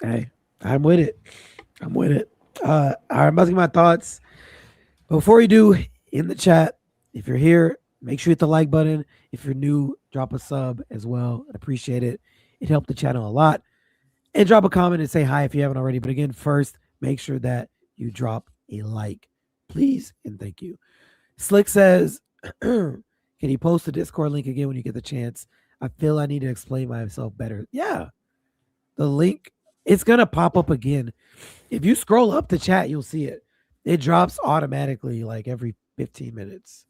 Hey, I'm with it. I'm about to get my thoughts. Before you do, in the chat, if you're here, make sure you hit the like button. If you're new, drop a sub as well. I appreciate it. It helped the channel a lot. And drop a comment and say hi if you haven't already. But again, first, make sure that you drop a like, please, and thank you. Slick says, can you post the Discord link again when you get the chance? I feel I need to explain myself better. Yeah. The link, it's going to pop up again. If you scroll up the chat, you'll see it. It drops automatically like every 15 minutes.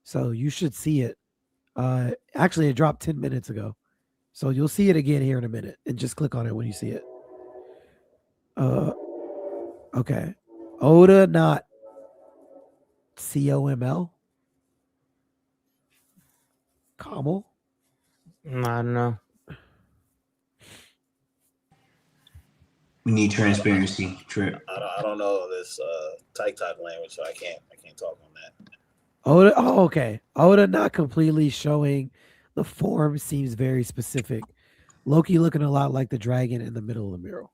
So you should see it. Actually, it dropped 10 minutes ago. So you'll see it again here in a minute. And just click on it when you see it. Okay. Oda, not COML. Camel. I don't know. We need transparency. I don't know this TikTok language, so I can't talk on that. Oda, okay. Oda not completely showing the form seems very specific. Loki looking a lot like the dragon in the middle of the mural.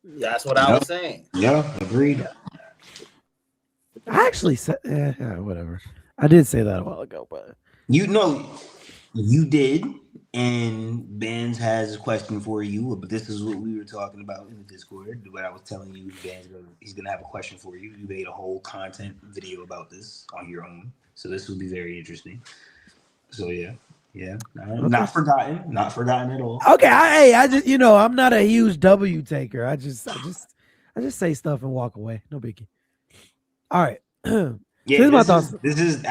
That's what I was saying. Yeah, agreed. I actually said, whatever. I did say that a while ago, but You did, and Bands has a question for you. But this is what we were talking about in the Discord. What I was telling you, he's gonna have a question for you. You made a whole content video about this on your own, so this will be very interesting. So yeah, not forgotten at all. Okay, I just I'm not a huge W taker. I just say stuff and walk away. No biggie. All right. Yeah, Here's my thoughts. This is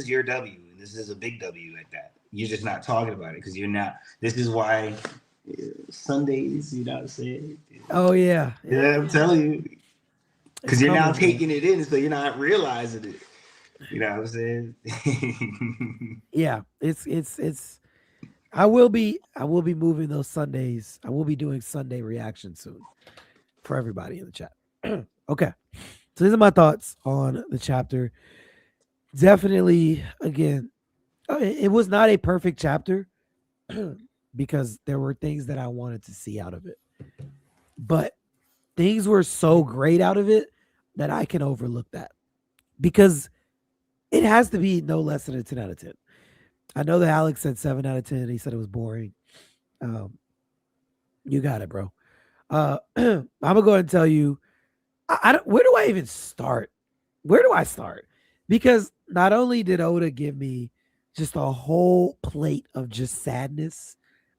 your W. This is a big W at that. You're just not talking about it because you're not. This is why Sundays, you know what I'm saying? Oh yeah. Yeah, I'm telling you. Because you're now coming, taking it in, so you're not realizing it. You know what I'm saying? Yeah, it's. I will be moving those Sundays. I will be doing Sunday reaction soon for everybody in the chat. Okay, so these are my thoughts on the chapter. Definitely, again, it was not a perfect chapter because there were things that I wanted to see out of it, but things were so great out of it that I can overlook that because it has to be no less than a 10 out of 10. I know that Alex said 7 out of 10. He said it was boring. You got it, bro. I'm gonna go ahead and tell you. Where do I even start? Where do I start? Because not only did Oda give me just a whole plate of just sadness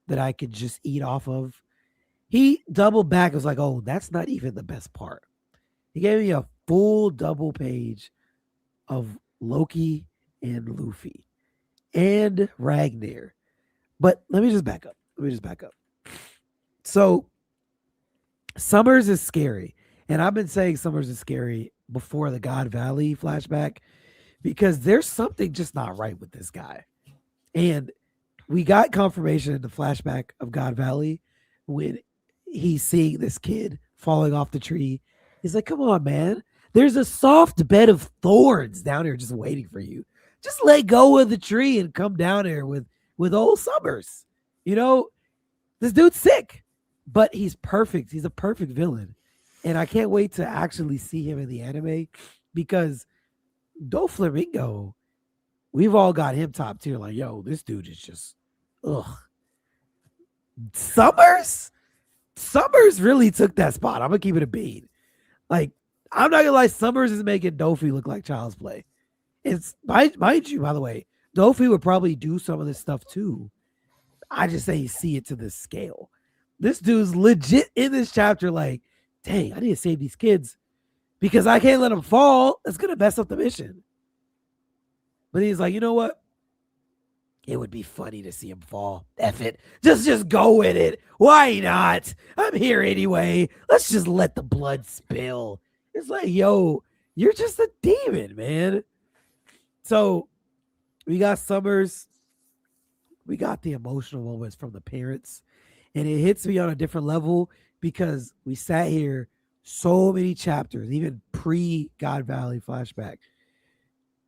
that I could just eat off of, he doubled back. Was like, oh, that's not even the best part. He gave me a full double page of Loki and Luffy and Ragnar. But let me just back up. So Summers is scary. And I've been saying Summers is scary before the God Valley flashback because there's something just not right with this guy. And we got confirmation in the flashback of God Valley when he's seeing this kid falling off the tree. He's like, come on, man. There's a soft bed of thorns down here just waiting for you. Just let go of the tree and come down here with old Summers. You know, this dude's sick, but he's perfect. He's a perfect villain. And I can't wait to actually see him in the anime because Doflamingo, we've all got him top tier. Like, yo, this dude is just, ugh. Summers really took that spot. I'm going to keep it a bean. Like, I'm not going to lie, Summers is making Dofi look like child's play. It's, mind you, by the way, Dofi would probably do some of this stuff too. I just say you see it to this scale. This dude's legit in this chapter like, dang, I need to save these kids because I can't let them fall. That's going to mess up the mission. But he's like, you know what? It would be funny to see him fall. F it. Just go with it. Why not? I'm here anyway. Let's just let the blood spill. It's like, yo, you're just a demon, man. So we got Summers. We got the emotional moments from the parents. And it hits me on a different level because we sat here so many chapters, even pre-God Valley flashback.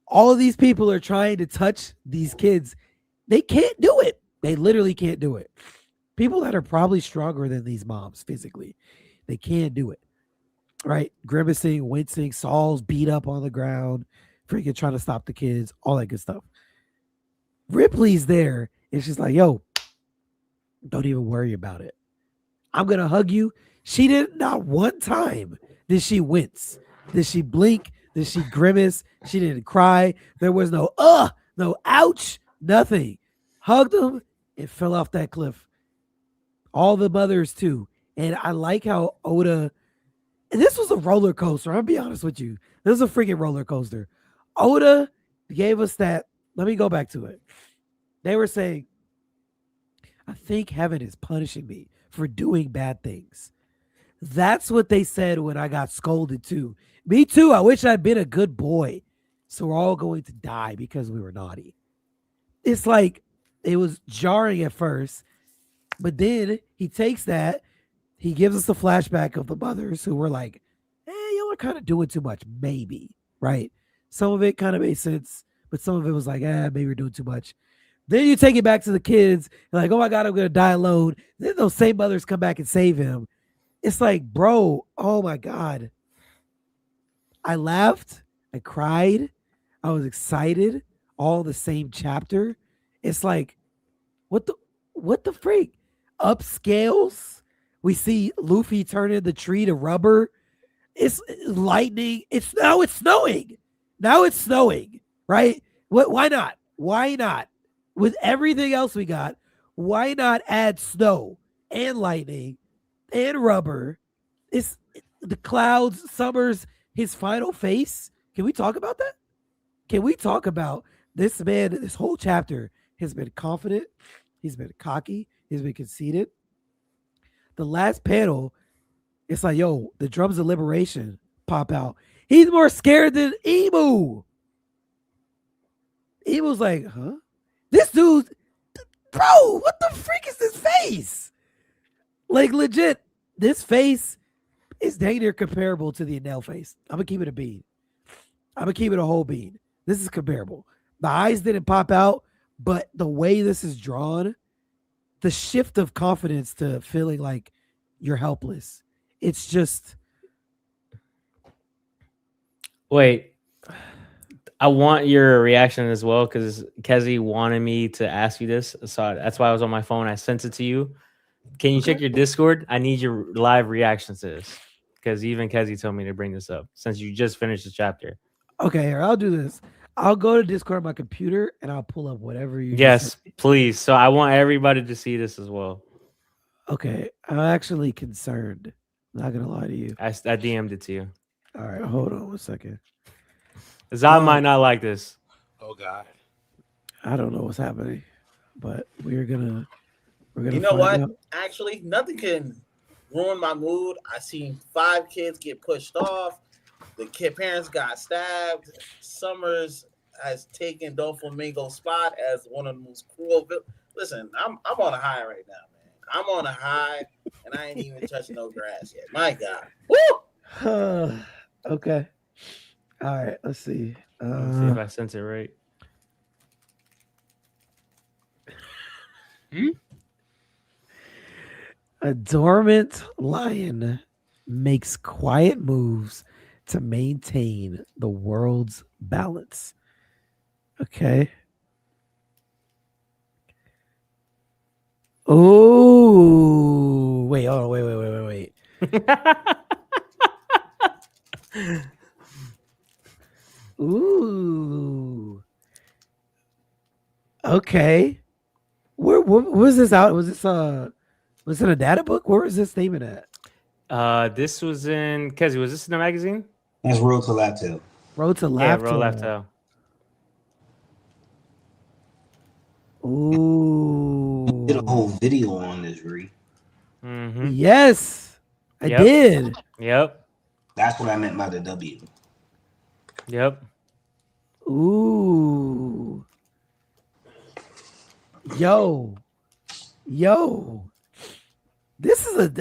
All of these people are trying to touch these kids. They can't do it. They literally can't do it. People that are probably stronger than these moms physically, they can't do it. Right? Grimacing, wincing, Saul's beat up on the ground, freaking trying to stop the kids, all that good stuff. Ripley's there. And she's like, yo, don't even worry about it. I'm going to hug you. She did not one time did she wince. Did she blink? Did she grimace? She didn't cry. There was no, no ouch, nothing. Hugged him and fell off that cliff. All the mothers too. And I like how Oda, and this was a roller coaster. I'll be honest with you. This was a freaking roller coaster. Oda gave us that. Let me go back to it. They were saying, I think heaven is punishing me for doing bad things. That's what they said when I got scolded too. Me too. I wish I'd been a good boy. So we're all going to die because we were naughty. It's like it was jarring at first, but then he takes that. He gives us a flashback of the mothers who were like, hey, y'all are kind of doing too much. Maybe, right? Some of it kind of made sense, but some of it was like, maybe we're doing too much. Then you take it back to the kids, like, oh my God, I'm going to die alone. Then those same mothers come back and save him. It's like, bro, oh my God. I laughed. I cried. I was excited. all the same chapter, it's like, what the freak? Upscales. We see Luffy turning the tree to rubber. It's lightning. It's snowing. Now it's snowing, right? Why not? Why not? With everything else we got, why not add snow and lightning and rubber? It's the clouds, Summers, his final face. Can we talk about that? Can we talk about this man? This whole chapter has been confident. He's been cocky. He's been conceited. The last panel, it's like, yo, the drums of liberation pop out. He's more scared than Emu. Emu's like, huh? This dude, bro, what the freak is this face? Like, legit, this face is dang near comparable to the Enel face. I'm going to keep it a bean. I'm going to keep it a whole bean. This is comparable. The eyes didn't pop out, but the way this is drawn, the shift of confidence to feeling like you're helpless. It's just. Wait, I want your reaction as well because Kezi wanted me to ask you this. So that's why I was on my phone. I sent it to you. Can you check your Discord? I need your live reactions to this because even Kezi told me to bring this up since you just finished the chapter. Okay, here, I'll do this. I'll go to Discord on my computer and I'll pull up whatever you. Yes, please. So I want everybody to see this as well. Okay, I'm actually concerned. Not gonna lie to you. I DM'd it to you. All right, hold on 1 second. Zod might not like this. Oh God. I don't know what's happening, but we're gonna. You know what? Actually, nothing can ruin my mood. I seen 5 kids get pushed off. The parents got stabbed. Summers has taken Doflamingo's spot as one of the most cruel. Listen, I'm on a high right now, man. I'm on a high, and I ain't even touching no grass yet. My God. Woo! Okay. All right. Let's see. Let's see if I sent it right. A dormant lion makes quiet moves to maintain the world's balance. Okay. Oh, wait, hold on, wait. Ooh. Okay. Where was this out? Was it in a data book? Where was this statement at? This was in Kezi. Was this in the magazine? That's Road to Laptail. Road to Yeah, Laptail. Roll Left Tail. Ooh. Did a whole video on this, Ree. Mm-hmm. Yes, I Yep. did. Yep. That's what I meant by the W. Yep. Ooh. Yo. This is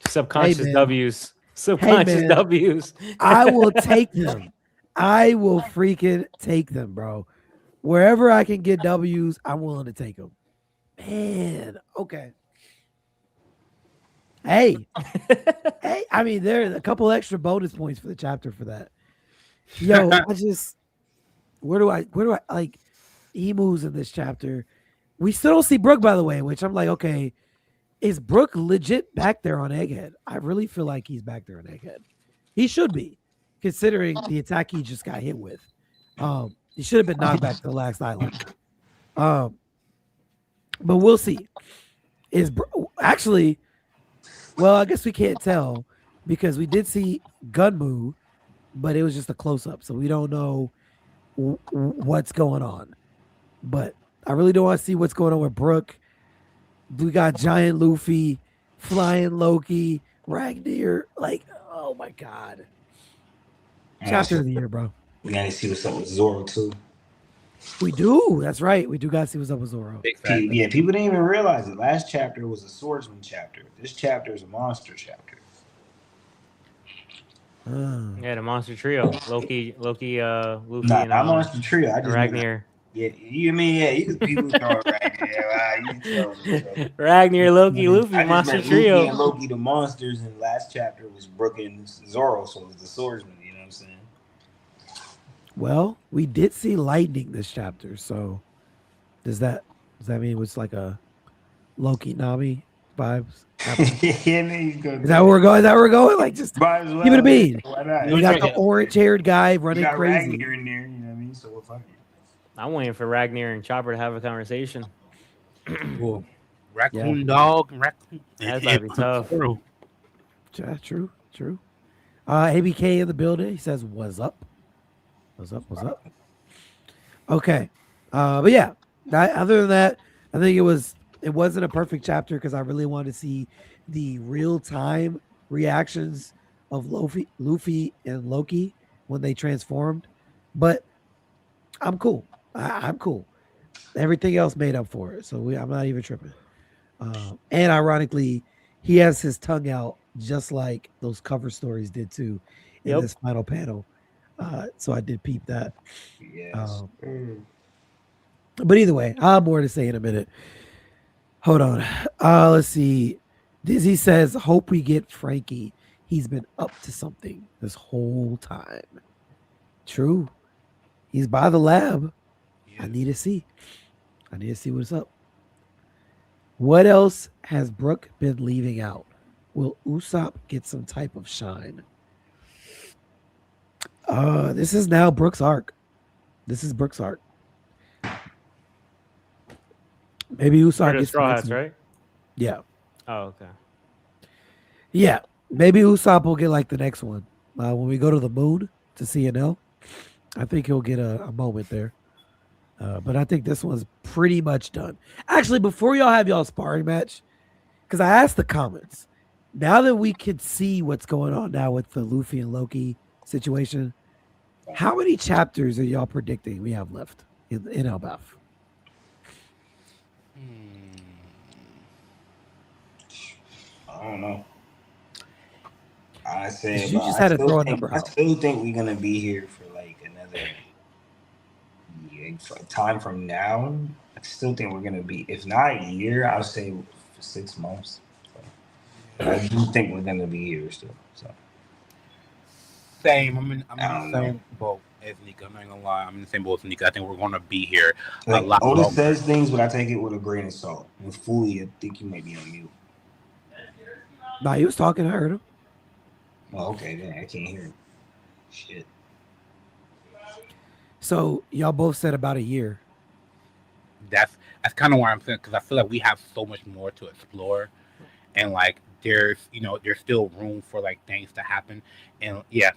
Subconscious man. W's. Subconscious man. W's. I will take them. I will freaking take them, bro. Wherever I can get W's, I'm willing to take them. Man, okay. Hey, I mean, there's a couple extra bonus points for the chapter for that. Yo, where do I like emus in this chapter? We still don't see Brooke, by the way, which I'm like, okay, is Brooke legit back there on Egghead? I really feel like he's back there on Egghead. He should be, considering the attack he just got hit with. He should have been knocked back to the last island. But we'll see. Actually, well, I guess we can't tell because we did see Gunmu, but it was just a close-up, so we don't know what's going on. But I really don't want to see what's going on with Brooke. We got Giant Luffy, Flying Loki, Ragnar. Like, oh my God. Chapter of the year, bro. We gotta see what's up with Zoro too. We do. That's right. We do gotta see what's up with Zoro. Big fact. Yeah, people didn't even realize it. Last chapter was a swordsman chapter. This chapter is a monster chapter. Yeah, the monster trio. Loki, Luffy, Nah, and not monster trio. I just Ragnar. Yeah, you mean you can people throw it right there. Wow, you throw it. Ragnar, Loki, I Luffy, just monster meant trio. Luffy and Loki, the monsters, and last chapter was Brooke and Zoro, so it was the swordsman. You know what I'm saying? Well, we did see lightning this chapter, so does that mean it was like a Loki Nami vibes? happening? Yeah, there you go. Is that where we're going? Is that where we're going? Like just Might as well. give it a bean. Why not? We got the orange-haired guy You running got crazy. Ragnar in there, you know what I mean? So we're fucking. I'm waiting for Ragnar and Chopper to have a conversation. Well, raccoon dog and raccoon. That's gotta be tough. True. Yeah, true. ABK in the building. He says, "What's up? What's up?" Okay, but yeah. Other than that, I think it wasn't a perfect chapter because I really wanted to see the real time reactions of Luffy and Loki when they transformed. But I'm cool. I'm cool. Everything else made up for it, so I'm not even tripping. And ironically, he has his tongue out just like those cover stories did too in this final panel. So I did peep that. Yes. But either way, I'll have more to say in a minute. Hold on. Let's see. Dizzy says, hope we get Frankie. He's been up to something this whole time. True. He's by the lab. Yeah. I need to see what's up. What else has Brooke been leaving out? Will Usopp get some type of shine? This is now Brooke's arc. Maybe Usopp For the gets Straw the Hats, next one. right? Yeah. Oh, okay. Yeah. Maybe Usopp will get like the next one. When we go to the moon to CNL, I think he'll get a moment there. But I think this one's pretty much done. Actually, before y'all have y'all sparring match, because I asked the comments, now that we can see what's going on now with the Luffy and Loki situation, how many chapters are y'all predicting we have left in Elbaf? I don't know. I say You just had to throw a number I out. still think we're gonna be here for like another year, time from now. I still think we're gonna be, if not a year, I'll say for 6 months. So, I do think we're gonna be here still. So Same. I'm in I the don't same boat as Nika. I'm not gonna lie. I'm in the same boat as Nika. I think we're gonna be here like, a lot Otis longer. says things, but I take it with a grain of salt. And fully, I think you might be on mute. Nah, he was talking. I heard him. Well, okay, then I can't hear him. Shit. So y'all both said about a year. That's kind of where I'm saying, because I feel like we have so much more to explore, and like there's still room for like things to happen, and yeah,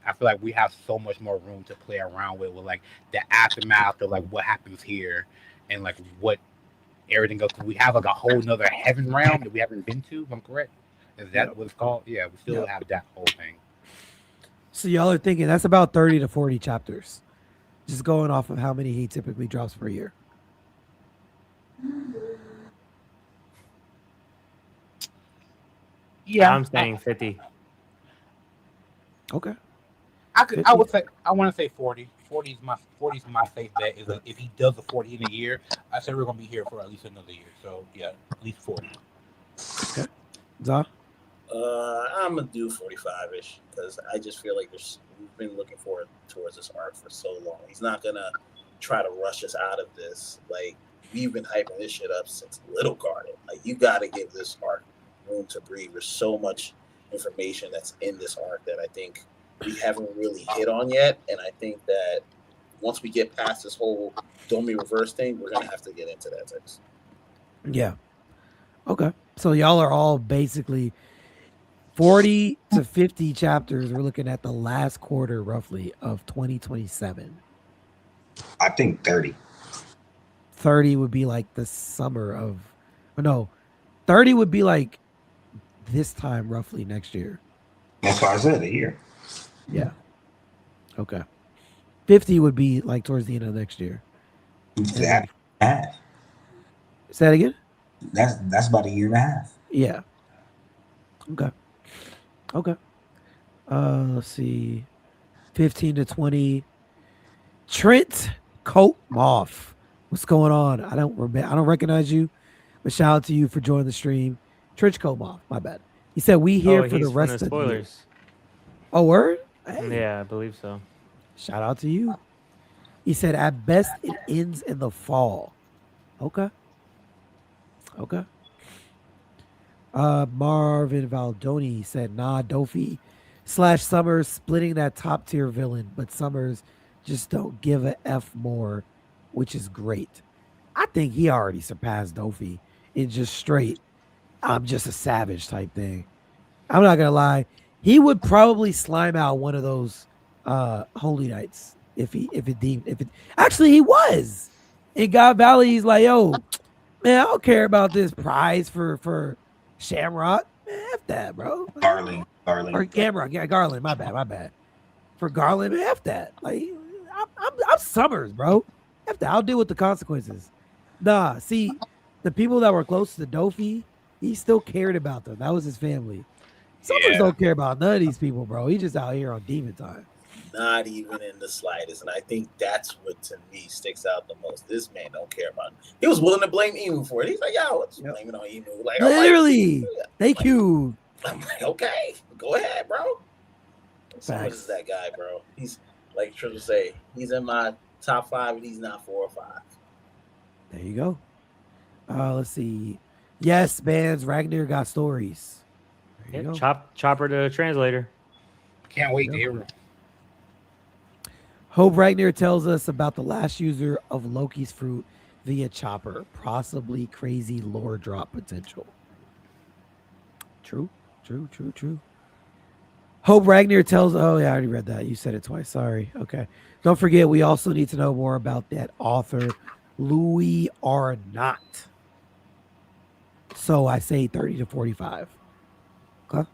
I feel like we have so much more room to play around with like the aftermath of like what happens here, and like what everything else. We have like a whole nother heaven realm that we haven't been to. If I'm correct. Is that what it's called? Yeah, we still have that whole thing. So y'all are thinking that's about 30 to 40 chapters. Just going off of how many he typically drops per year. Yeah, I'm saying 50. Okay. I would say I want to say 40. 40 is my safe bet. Is like if he does the 40 in a year, I say we're gonna be here for at least another year. So yeah, at least 40. Okay. Zah? I'm gonna do 45-ish because I just feel like we've been looking forward towards this arc for so long. He's not gonna try to rush us out of this. Like, we've been hyping this shit up since Little Garden. Like, you gotta give this arc room to breathe. There's so much information that's in this arc that I think we haven't really hit on yet. And I think that once we get past this whole Domi reverse thing, we're gonna have to get into that text. Yeah. Okay. So y'all are all basically 40 to 50 chapters. We're looking at the last quarter, roughly, of 2027. I think 30. 30 would be like the summer of, or no, 30 would be like this time, roughly next year. That's why I said a year. Yeah. Okay. 50 would be like towards the end of next year. That half. Say that again? That's about a year and a half. Yeah. Okay. Let's see. 15 to 20. Trent Coat Moth. What's going on? I don't recognize you, but shout out to you for joining the stream. Trent Coat Moth, my bad. He said we here for the he's from rest the of the year. spoilers. Oh, word? Hey. Yeah, I believe so. Shout out to you. He said, at best, it ends in the fall. Okay. Okay. Marvin Valdoni said, nah, Dofi / Summers splitting that top tier villain, but Summers just don't give a F more, which is great. I think he already surpassed Dofi in just straight, I'm just a savage type thing. I'm not gonna lie. He would probably slime out one of those holy knights if it actually he was. In God Valley, he's like, yo, man, I don't care about this prize for Shamrock. Man, F that, bro. Garland. Or Gamrock, yeah, Garland. My bad. For Garland, man, F that. Like, I'm Summers, bro. F that. I'll deal with the consequences. Nah, see, the people that were close to Dofi, he still cared about them. That was his family. Summers don't care about none of these people, bro. He just out here on demon time. Not even in the slightest. And I think that's what to me sticks out the most. This man don't care about it. He was willing to blame Emu for it. He's like, yo, let's blame it on Emu. Like, literally. Thank you. I'm like, okay, go ahead, bro. Summers Facts. is that guy, bro. He's like Triple say, he's in my top 5 and he's not 4 or 5. There you go. Let's see. Yes, bands. Ragnar got stories. There you go. Chopper the translator. Can't wait to hear it. Hope Ragnar tells us about the last user of Loki's fruit via Chopper. Possibly crazy lore drop potential. True. Hope Ragnar tells. Oh, yeah, I already read that. You said it twice. Sorry. Okay. Don't forget, we also need to know more about that author, Louis Arnott. So I say 30 to 45. Okay.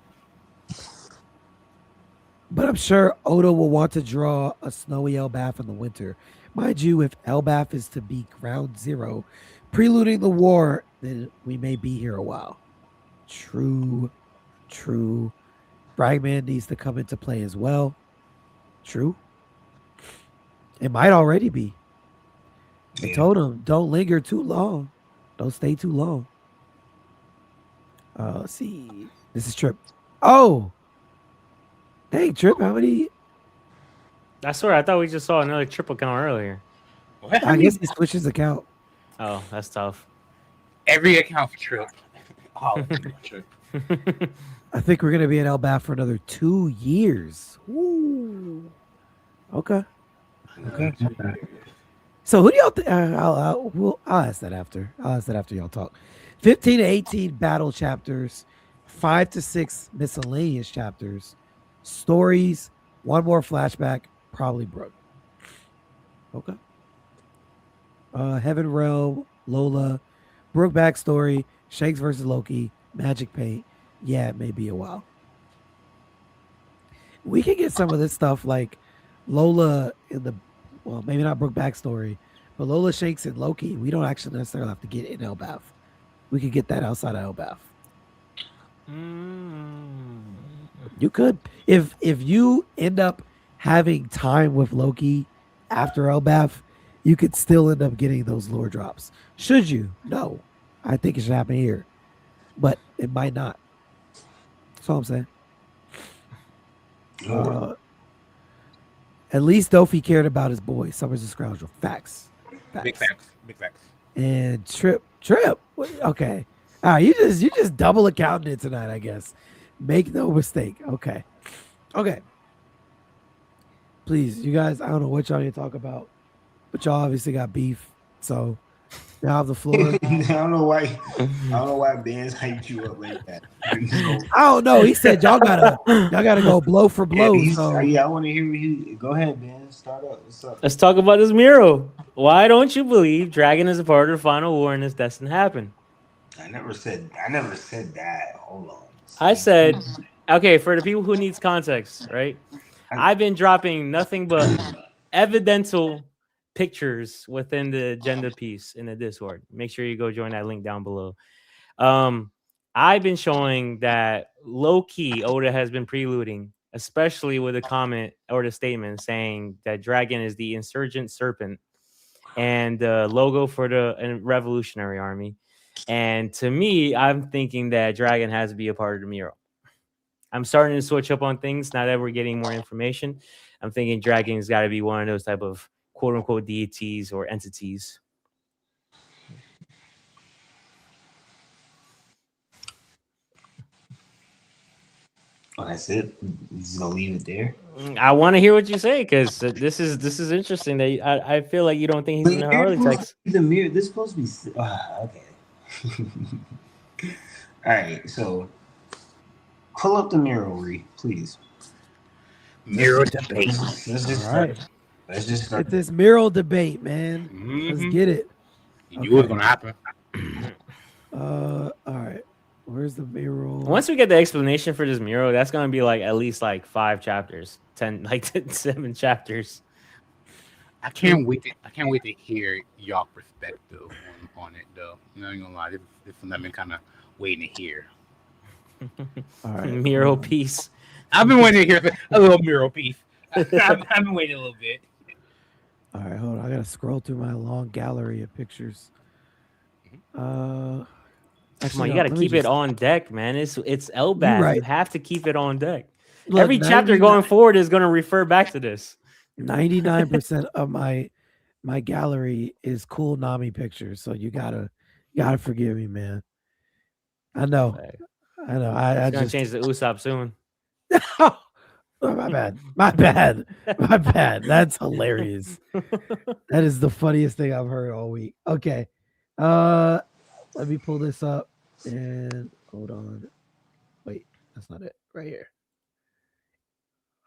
But I'm sure Oda will want to draw a snowy Elbaf in the winter. Mind you, if Elbaf is to be ground zero, preluding the war, then we may be here a while. True. Bragman needs to come into play as well. True. It might already be. I told him, don't linger too long. Don't stay too long. Let's see. This is Trip. Oh! Dang, Trip, how many? I swear, I thought we just saw another triple count earlier. What? I guess he switched his account. Oh, that's tough. Every account for Trip. Oh, Trip. I think we're going to be in Elbaf for another 2 years. Woo. Okay. So who do y'all think? I'll ask that after. I'll ask that after y'all talk. 15 to 18 battle chapters, 5 to 6 miscellaneous chapters, stories, 1 more flashback, probably Brooke. Okay. Heaven Realm, Lola, Brooke backstory, Shanks versus Loki, Magic Paint. Yeah, it may be a while. We can get some of this stuff like Lola in the, well, maybe not Brooke backstory, but Lola, Shanks, and Loki. We don't actually necessarily have to get in Elbaf. We could get that outside of Elbaf. You could. If you end up having time with Loki after Elbaf, you could still end up getting those lore drops. Should you? No. I think it should happen here. But it might not. That's all I'm saying. At least Dofi cared about his boy. Summers a scoundrel. Facts. Big facts. And Trip. Okay. All right, you just double accounting it tonight, I guess. Make no mistake. Okay. Please, you guys, I don't know what y'all need to talk about, but y'all obviously got beef. So now I have the floor. I don't know why Ben's hyped you up like that. I don't know. He said y'all gotta go blow for blow. I want to hear you. Go ahead, Ben. Start up. What's up? Let's talk about this mural. Why don't you believe Dragon is a part of the final war and it's destined to happen? I never said that. Hold on. I said, okay, for the people who needs context, right? I've been dropping nothing but evidential pictures within the agenda piece in the Discord. Make sure you go join that link down below. I've been showing that low-key Oda has been preluding, especially with a comment or the statement saying that Dragon is the insurgent serpent and the logo for the Revolutionary Army. And to me, I'm thinking that Dragon has to be a part of the mural. I'm starting to switch up on things now that we're getting more information. I'm thinking Dragon's got to be one of those type of quote unquote deities or entities. Oh, that's it. You just gonna leave it there. I want to hear what you say because this is interesting. That I feel like you don't think he's in the Harley text. The mirror. This is supposed to be okay. All right, so pull up the mirror, Ree, please. Mirror debate. Let's just All start. right. Let's just start. Get this mural debate, man. Let's Mhm. get it. You knew it was gonna happen. All right. Where's the mural? Once we get the explanation for this mural, that's gonna be like at least like 5 chapters, 10, like 7 chapters. I can't wait to hear y'all perspective on it though. I'm not gonna lie, this is something I've been kind of waiting to hear. All right. Mural piece. I've been waiting to hear a little mural piece. I've been waiting a little bit. All right, hold on. I gotta scroll through my long gallery of pictures. Come Actually, on, you no, got to let me keep it just- on deck, man. It's LBAF. right. You have to keep it on deck. Look, Every chapter 99 going forward is going to refer back to this. 99% of my gallery is cool Nami pictures, so you gotta forgive me, man. I know. I It's going just to change to Usopp soon. Oh, my bad. That's hilarious. That is the funniest thing I've heard all week. Okay. Let me pull this up and hold on. Wait, that's not it. Right here.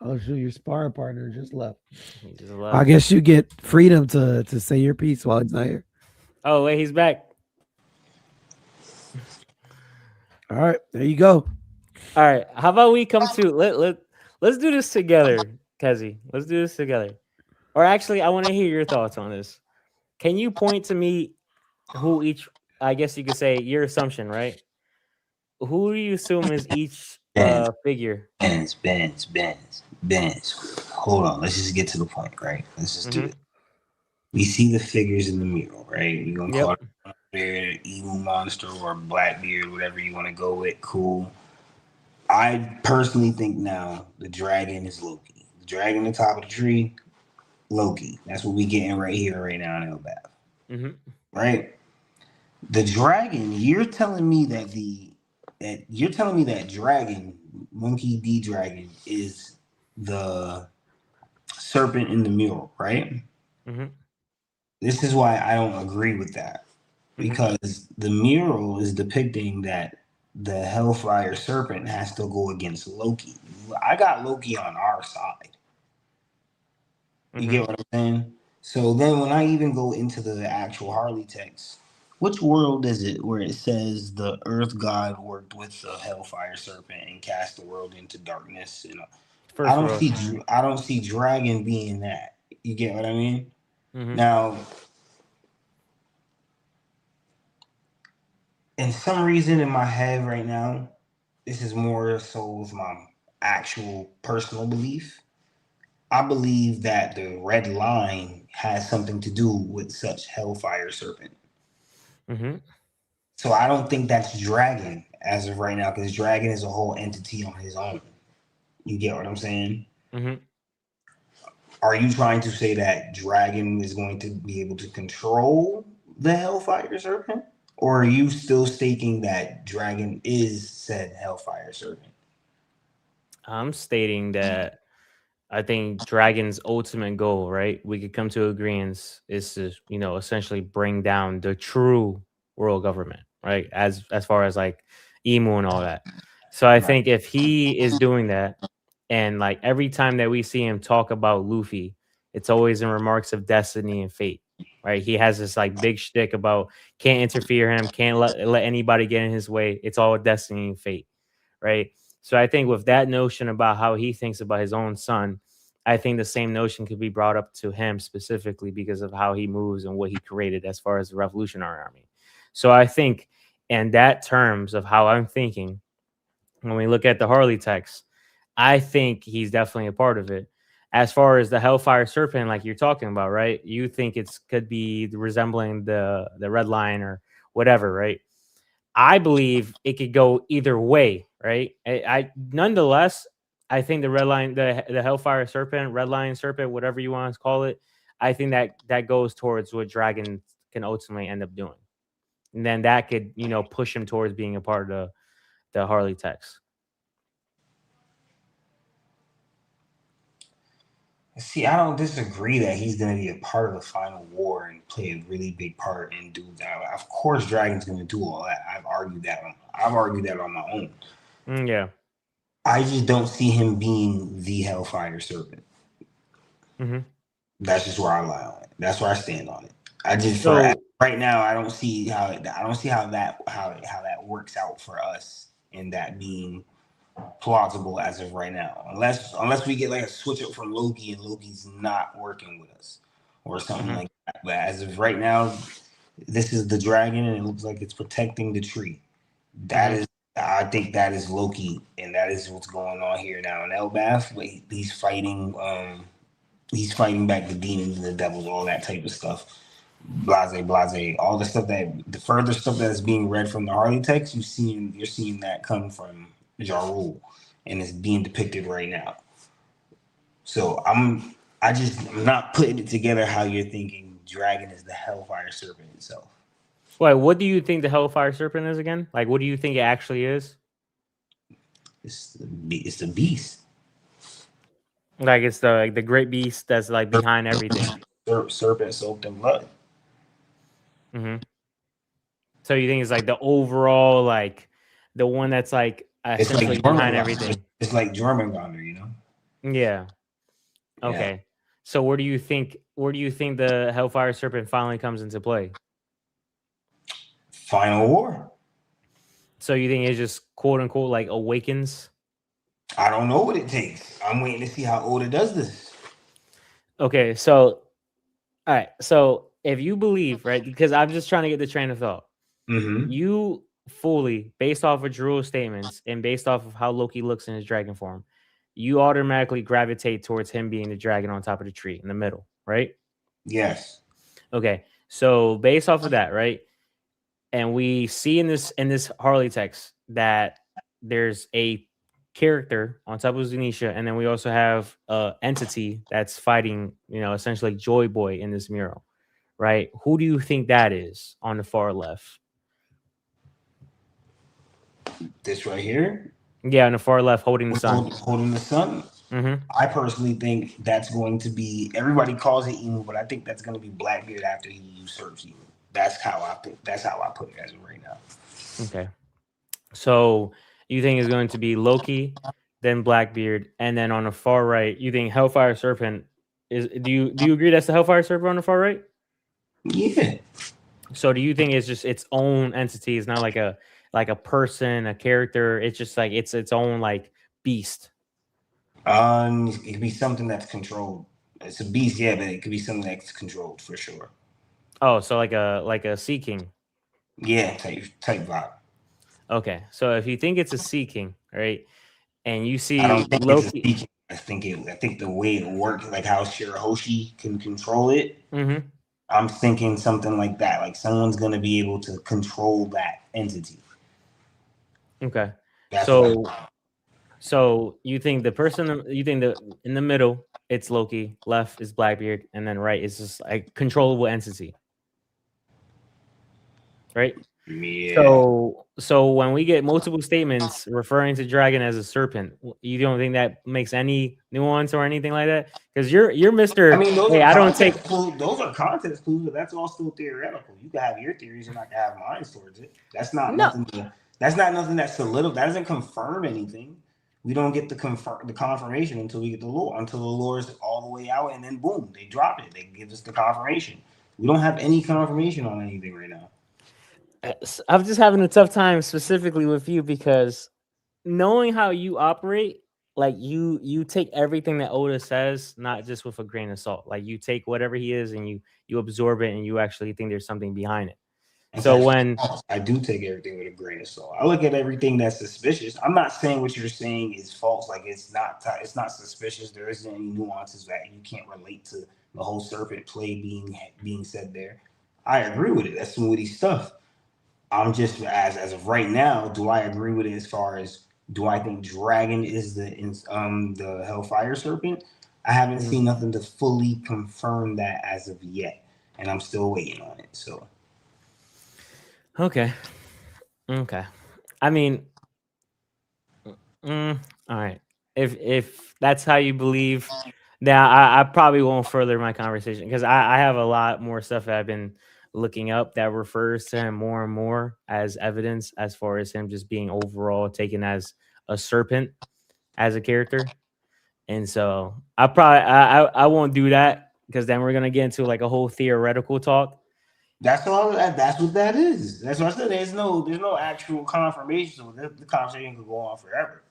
Oh, shoot, your sparring partner just left. He just I left. guess you get freedom to say your piece while he's not here. Oh, wait, he's back. All right, there you go. All right. How about we come to let's do this together, Kezi. Let's do this together. Or actually, I want to hear your thoughts on this. Can you point to me who each, I guess you could say your assumption, right? Who do you assume is each figure? Benz. Hold on. Let's just get to the point, right? Let's just do Mhm. it. We see the figures in the mural, right? You're gonna Yep. call it Bear, Evil Monster, or Blackbeard, whatever you want to go with. Cool. I personally think now the dragon is Loki. The dragon on the top of the tree, Loki. That's what we getting right here, right now in Elbaf. Mhm. Right? The dragon, you're telling me that dragon, Monkey D Dragon, is the serpent in the mural, right? Mhm. This is why I don't agree with that. Because the mural is depicting that the Hellfire Serpent has to go against Loki. I got Loki on our side. You get what I'm saying? So then when I even go into the actual Harley text, which world is it where it says the Earth God worked with the Hellfire Serpent and cast the world into darkness? And First I don't world. I don't see dragon being that. You get what I mean? Mhm. Now, in some reason in my head right now, this is more so with my actual personal belief. I believe that the red line has something to do with such Hellfire Serpent. Mhm. So I don't think that's Dragon as of right now, because Dragon is a whole entity on his own. You get what I'm saying? Mhm. Are you trying to say that Dragon is going to be able to control the Hellfire Serpent? Or are you still stating that Dragon is said Hellfire Serpent? I'm stating that I think Dragon's ultimate goal, right? We could come to agreement is to, essentially bring down the true world government, right? As far as like Emu and all that. So I think if he is doing that, and like every time that we see him talk about Luffy, it's always in remarks of destiny and fate, right? He has this like big shtick about can't interfere him, can't let anybody get in his way. It's all destiny and fate, right? So I think with that notion about how he thinks about his own son, I think the same notion could be brought up to him specifically because of how he moves and what he created as far as the Revolutionary Army. So I think in that terms of how I'm thinking, when we look at the Harley text, I think he's definitely a part of it. As far as the Hellfire Serpent, like you're talking about, right? You think could be resembling the Red Line or whatever, right? I believe it could go either way, right? I nonetheless, I think the red line, the Hellfire Serpent, red lion serpent, whatever you want to call it, I think that goes towards what Dragon can ultimately end up doing, and then that could push him towards being a part of the Harley Tex. See, I don't disagree that he's going to be a part of the final war and play a really big part and do that. Of course, Dragon's going to do all that. I've argued that on my own. Yeah. I just don't see him being the Hellfire Serpent. Mm-hmm. That's just where I lie on it. That's where I stand on it. I just right now I don't see how that works out for us in that being plausible as of right now, unless we get like a switch up from Loki and Loki's not working with us or something like that. But as of right now, this is the dragon and it looks like it's protecting the tree. I think that is Loki, and that is what's going on here now in Elbaf. He's fighting back the demons and the devils, all that type of stuff. Blase, all the stuff the further stuff that is being read from the Harley text, you're seeing that come from Ja Rule, and it's being depicted right now. So I'm not putting it together how you're thinking Dragon is the Hellfire Serpent itself. Wait, what do you think the Hellfire Serpent is again? Like, what do you think it actually is? It's the beast. Like, it's the great beast that's like behind everything. Serpent soaked in blood. Mm-hmm. So you think it's like the overall, like the one that's like essentially behind everything. It's like Jormungandr, you know? Yeah. Okay. Yeah. So where do you think the Hellfire Serpent finally comes into play? Final War. So you think it just quote unquote like awakens? I don't know what it takes. I'm waiting to see how Oda does this. Okay, so all right. So if you believe, right, because I'm just trying to get the train of thought. Mm-hmm. You fully, based off of Drew's statements and based off of how Loki looks in his dragon form, you automatically gravitate towards him being the dragon on top of the tree in the middle, right? Yes. Okay. So based off of that, right? And we see in this Harley text that there's a character on top of Zunisha, and then we also have an entity that's fighting, essentially Joy Boy in this mural, right? Who do you think that is on the far left? This right here? Yeah, on the far left, holding the sun. Holding the sun? Mm-hmm. I personally think that's going to be, everybody calls it Emu, but I think that's going to be Blackbeard after he usurps Emu. That's how I put it as of right now. Okay. So you think it's going to be Loki, then Blackbeard, and then on the far right, you think Hellfire Serpent is? Do you agree that's the Hellfire Serpent on the far right? Yeah. So do you think it's just its own entity? It's not like a person, a character. It's just like it's its own like beast. It could be something that's controlled. It's a beast, yeah, but it could be something that's controlled for sure. Oh, so like a Sea King. Yeah, type vibe. Okay, so if you think it's a Sea King, right, and you see I don't think Loki, it's a Sea King. I think the way it works, like how Shirahoshi can control it. Mm-hmm. I'm thinking something like that. Like someone's gonna be able to control that entity. Okay. That's So you think in the middle it's Loki, left is Blackbeard, and then right is just a controllable entity. Right? Yeah. So when we get multiple statements referring to dragon as a serpent, you don't think that makes any nuance or anything like that? Because you're Mr. I mean, those are context clues, but that's all still theoretical. You can have your theories and I can have mine towards it. That's not nothing that's solidified. That doesn't confirm anything. We don't get the confirmation until we get the lore. Until the lore is all the way out, and then boom, they drop it. They give us the confirmation. We don't have any confirmation on anything right now. I'm just having a tough time specifically with you because knowing how you operate, like you take everything that Oda says, not just with a grain of salt. Like you take whatever he is and you absorb it and you actually think there's something behind it. So when I do take everything with a grain of salt, I look at everything that's suspicious. I'm not saying what you're saying is false. Like it's not suspicious. There isn't any nuances that you can't relate to the whole serpent play being said there. I agree with it. That's some witty stuff. I'm just as of right now, do I agree with it as far as do I think Dragon is the Hellfire Serpent? I haven't seen nothing to fully confirm that as of yet, and I'm still waiting on it. So Okay. I mean, all right. If that's how you believe, now I probably won't further my conversation because I have a lot more stuff that I've been looking up that refers to him more and more as evidence as far as him just being overall taken as a serpent as a character. And so I won't do that because then we're gonna get into like a whole theoretical talk. that's all. That's what that is. That's what I said. There's no actual confirmation. So the conversation could go on forever.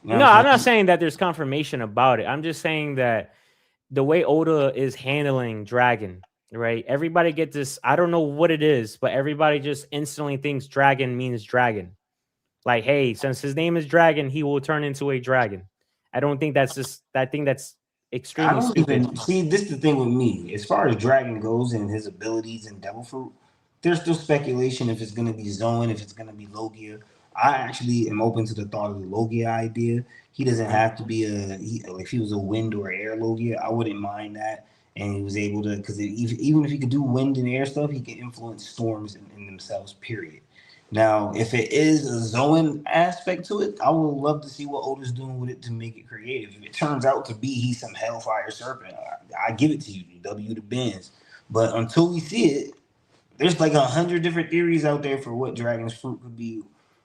You know No, what I'm not saying? saying that there's confirmation about it. I'm just saying that the way Oda is handling Dragon, right? Everybody gets this. I don't know what it is, but everybody just instantly thinks Dragon means dragon. Like, hey, since his name is Dragon, he will turn into a dragon. I don't think that's just. I think that's I extremely don't stupid. even see this. Is the thing with me, as far as Dragon goes and his abilities and Devil Fruit, there's still speculation if it's gonna be Zoan, if it's gonna be Logia. I actually am open to the thought of the Logia idea. He doesn't have to be if he was a wind or air Logia, I wouldn't mind that. And he was able to because even if he could do wind and air stuff, he can influence storms in themselves. Period. Now, if it is a Zoan aspect to it, I would love to see what Oda's doing with it to make it creative. If it turns out to be he's some Hellfire Serpent, I give it to you, W to Benz. But until we see it, there's like 100 different theories out there for what Dragon's fruit could be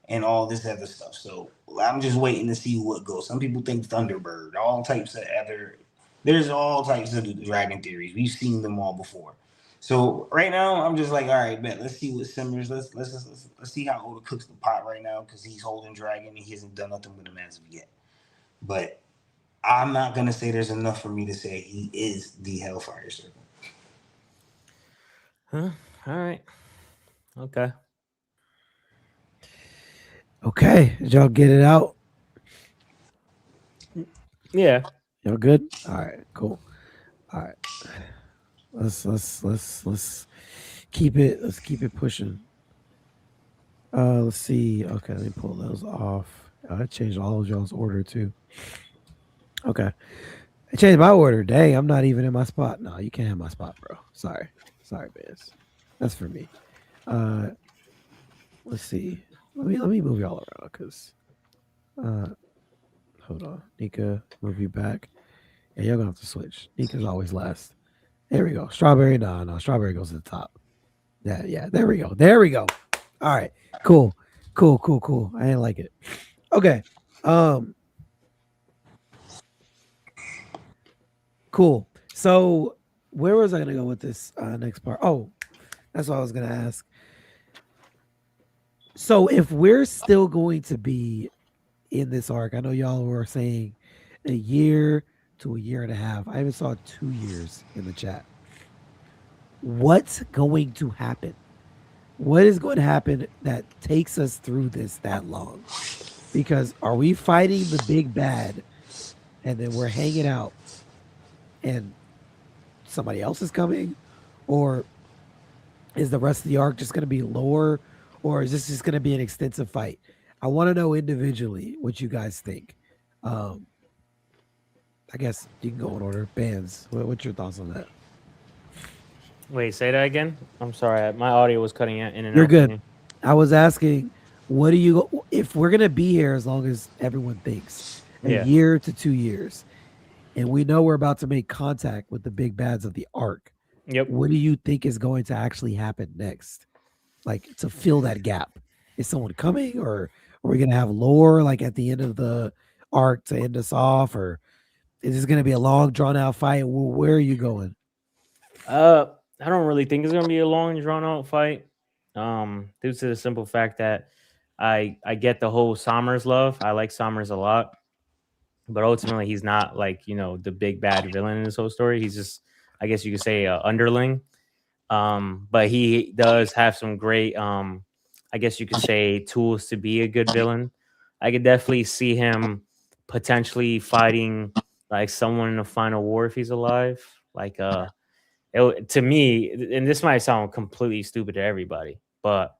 and all this other stuff. So I'm just waiting to see what goes. Some people think Thunderbird, all types of other. There's all types of dragon theories. We've seen them all before. So right now, I'm just like, all right, bet. Let's see what simmers. Let's see how Oda cooks the pot right now because he's holding Dragon and he hasn't done nothing with him as of yet. But I'm not gonna say there's enough for me to say he is the Hellfire Serpent. Huh? All right. Okay. Okay, did y'all get it out? Yeah. Y'all good? All right, cool. All right, let's keep it pushing. Let's see. Okay, let me pull those off. I changed all of y'all's order too. Okay, I changed my order. Dang, I'm not even in my spot. No, you can't have my spot, bro. Sorry, Biz. That's for me. Let's see. Let me move y'all around because. Hold on, Nika, move you back. Yeah, you're gonna have to switch. Nika's always last. There we go. Strawberry, no, Strawberry goes to the top. Yeah, there we go. All right, cool. I didn't like it. Okay, cool. So where was I gonna go with this next part? Oh, that's what I was gonna ask. So if we're still going to be in this arc, I know y'all were saying a year to a year and a half. I even saw 2 years in the chat. What's going to happen? What is going to happen that takes us through this that long? Because are we fighting the big bad and then we're hanging out and somebody else is coming? Or is the rest of the arc just going to be lower? Or is this just going to be an extensive fight? I want to know individually what you guys think. I guess you can go in order. Bands, what's your thoughts on that? Wait, say that again. I'm sorry, my audio was cutting in and out. You're good. I was asking, what do you if we're gonna be here as long as everyone thinks a year to 2 years, and we know we're about to make contact with the big bads of the arc? Yep. What do you think is going to actually happen next? Like to fill that gap, is someone coming, or are we gonna have lore like at the end of the arc to end us off, or is this gonna be a long drawn out fight? Where are you going? I don't really think it's gonna be a long drawn out fight. Due to the simple fact that I get the whole Sommers love. I like Sommers a lot, but ultimately he's not like the big bad villain in this whole story. He's just, I guess you could say, a underling. But he does have some great, I guess you could say, tools to be a good villain. I could definitely see him potentially fighting like someone in the final war if he's alive. Like to me, and this might sound completely stupid to everybody, but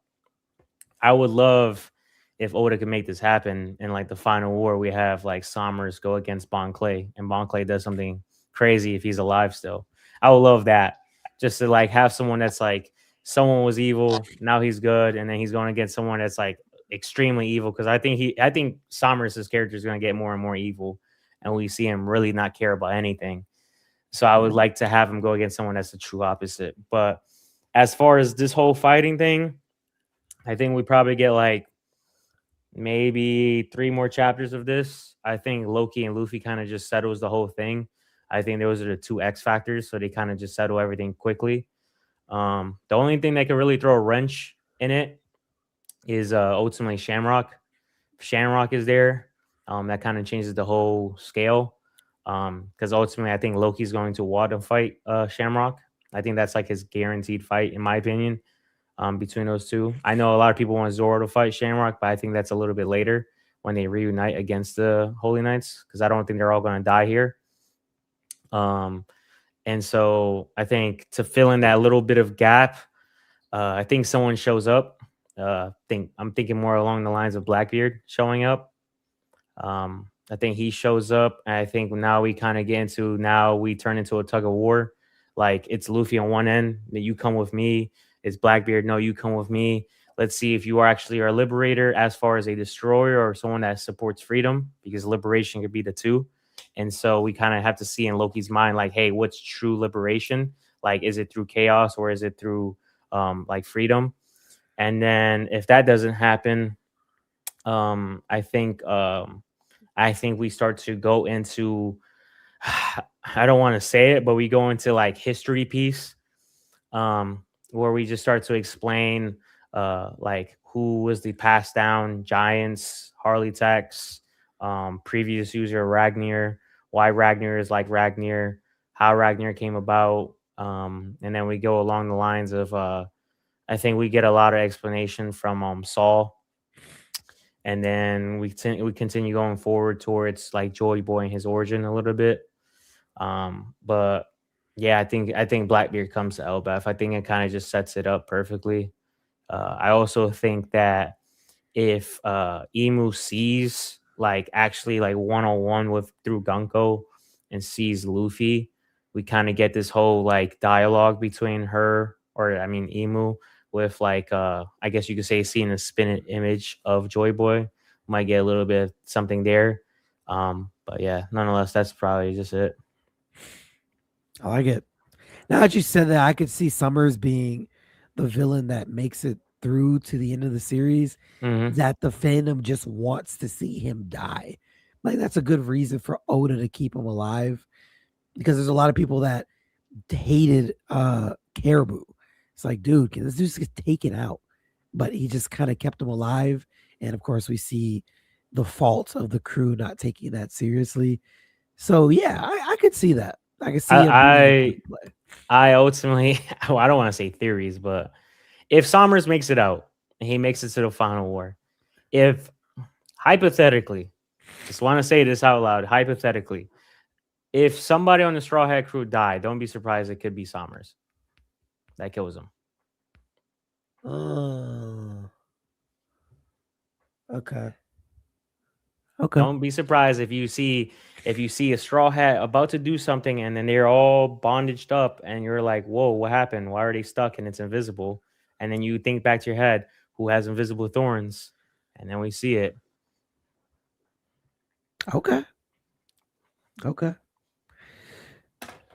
I would love if Oda could make this happen in like the final war. We have like Sommers go against Bon Clay, and Bon Clay does something crazy if he's alive still. I would love that, just to like have someone that's like someone was evil, now he's good, and then he's going against someone that's like extremely evil. Because I think Sommers' character is going to get more and more evil, and we see him really not care about anything. So I would like to have him go against someone that's the true opposite. But as far as this whole fighting thing, I think we probably get like maybe 3 more chapters of this. I think Loki and Luffy kind of just settles the whole thing. I think those are the 2 X factors, so they kind of just settle everything quickly. The only thing that can really throw a wrench in it is ultimately Shamrock. If Shamrock is there, that kind of changes the whole scale. Because ultimately, I think Loki's going to want to fight Shamrock. I think that's like his guaranteed fight, in my opinion. Between those two, I know a lot of people want Zoro to fight Shamrock, but I think that's a little bit later when they reunite against the Holy Knights, because I don't think they're all going to die here. And so I think to fill in that little bit of gap, I think someone shows up. I'm thinking more along the lines of Blackbeard showing up. I think he shows up, and I think now we kind of we turn into a tug of war. Like, it's Luffy on one end, that you come with me. It's Blackbeard, no, you come with me. Let's see if you are actually our liberator as far as a destroyer or someone that supports freedom, because liberation could be the 2. And so we kind of have to see in Loki's mind, like, hey, what's true liberation? Like, is it through chaos or is it through like freedom? And then if that doesn't happen, I think we start to go into, I don't want to say it, but we go into like history piece, where we just start to explain like who was the passed down giants, Harley Tex, previous user Ragnar, why Ragnar is like Ragnar, how Ragnar came about, and then we go along the lines of I think we get a lot of explanation from Saul, and then we continue going forward towards like Joy Boy and his origin a little bit, but yeah, I think Blackbeard comes to Elbaf. I think it kind of just sets it up perfectly. I also think that if Emu sees like actually like 101 with through Gunko and sees Luffy, we kind of get this whole like dialogue between her, or I mean Emu, with like I guess you could say seeing a spin image of Joy Boy. Might get a little bit of something there. But yeah, nonetheless, that's probably just it. I like it. Now that you said that, I could see Summers being the villain that makes it through to the end of the series, that the fandom just wants to see him die. Like, that's a good reason for Oda to keep him alive, because there's a lot of people that hated Caribou. It's like, dude, can this just get taken out? But he just kind of kept him alive. And of course, we see the fault of the crew not taking that seriously. So yeah, I could see that. I can see I ultimately, I don't want to say theories, but if Sommers makes it out and he makes it to the final war, if hypothetically, just want to say this out loud, hypothetically, if somebody on the Straw Hat crew died, don't be surprised, it could be Sommers that kills him. Okay. Don't be surprised if you see a Straw Hat about to do something and then they're all bondaged up and you're like, whoa, what happened? Why are they stuck and it's invisible? And then you think back to your head, who has invisible thorns? And then we see it. Okay.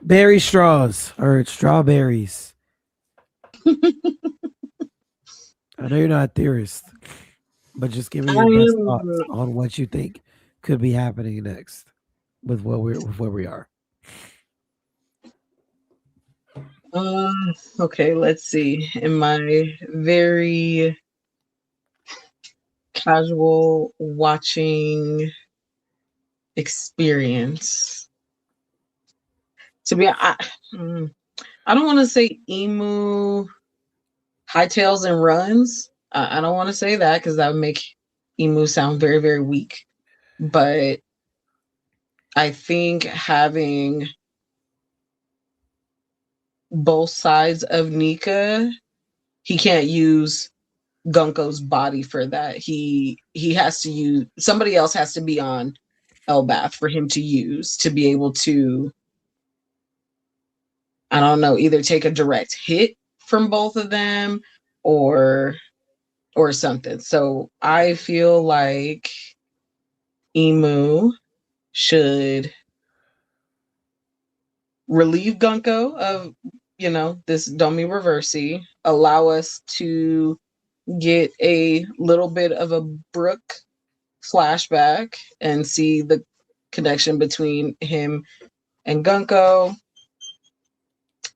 Berry straws or strawberries. I know you're not a theorist, but just give me your best thoughts on what you think could be happening next with where we are. Okay, let's see. In my very casual watching experience, to be I don't want to say Emu hightails and runs. I don't want to say that because that would make Emu sound very, very weak. But I think having both sides of Nika, he can't use Gunko's body for that. He has to use, somebody else has to be on Elbath for him to use to be able to, I don't know, either take a direct hit from both of them or something. So I feel like Emu should relieve Gunko of, this Domi Reversi, allow us to get a little bit of a Brooke flashback and see the connection between him and Gunko.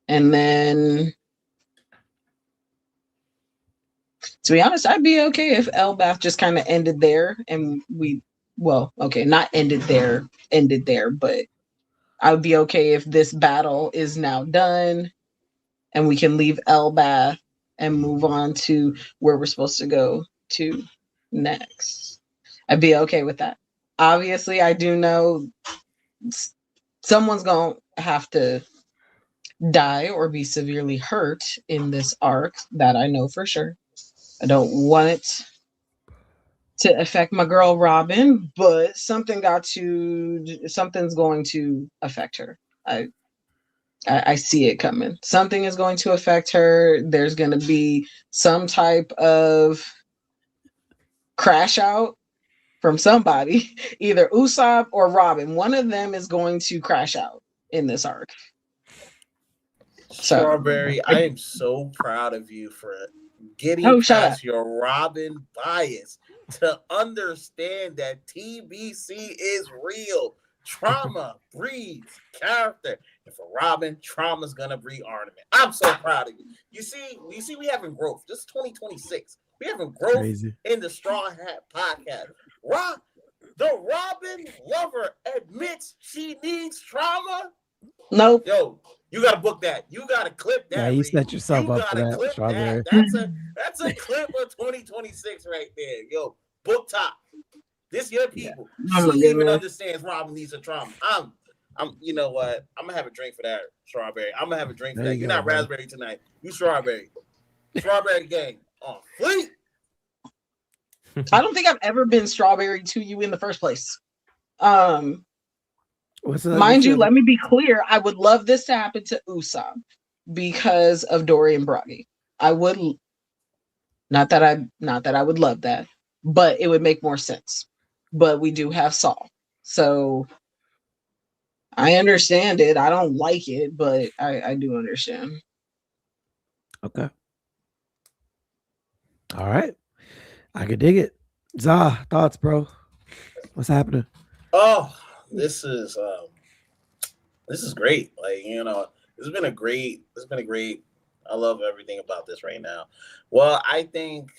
And then, to be honest, I'd be okay if Elbath just kind of ended there and not ended there, but I would be okay if this battle is now done and we can leave Elbath and move on to where we're supposed to go to next. I'd be okay with that. Obviously, I do know someone's going to have to die or be severely hurt in this arc. That I know for sure. I don't want it to affect my girl Robin, but something's going to affect her. I see it coming. Something is going to affect her. There's going to be some type of crash out from somebody, either Usopp or Robin. One of them is going to crash out in this arc. Strawberry, I am so proud of you for getting past your Robin bias to understand that TBC is real. Trauma breeds character. And for Robin, trauma's gonna breed ornament. I'm so proud of you. You see, we having growth. This is 2026. We having growth in the Straw Hat podcast. The Robin lover admits she needs trauma. Nope. Yo, you gotta book that. You gotta clip that. Yeah, you set yourself up for that, Strawberry. That's a clip of 2026 right there. Yo, book top. This your people. Yeah. She even understands Robin needs a trauma. I'm. You know what? I'm gonna have a drink for that, Strawberry. I'm gonna have a drink for that. You're not raspberry tonight. You strawberry. Strawberry gang on fleek. I don't think I've ever been strawberry to you in the first place. Mind you, let me be clear. I would love this to happen to Usopp because of Dorian Bragi. I would not that I would love that, but it would make more sense. But we do have Saul, so I understand it. I don't like it, but I do understand. Okay. All right. I could dig it. Zah, thoughts, bro? What's happening? Oh, this is great. Like, it's been a great. I love everything about this right now. Well, I think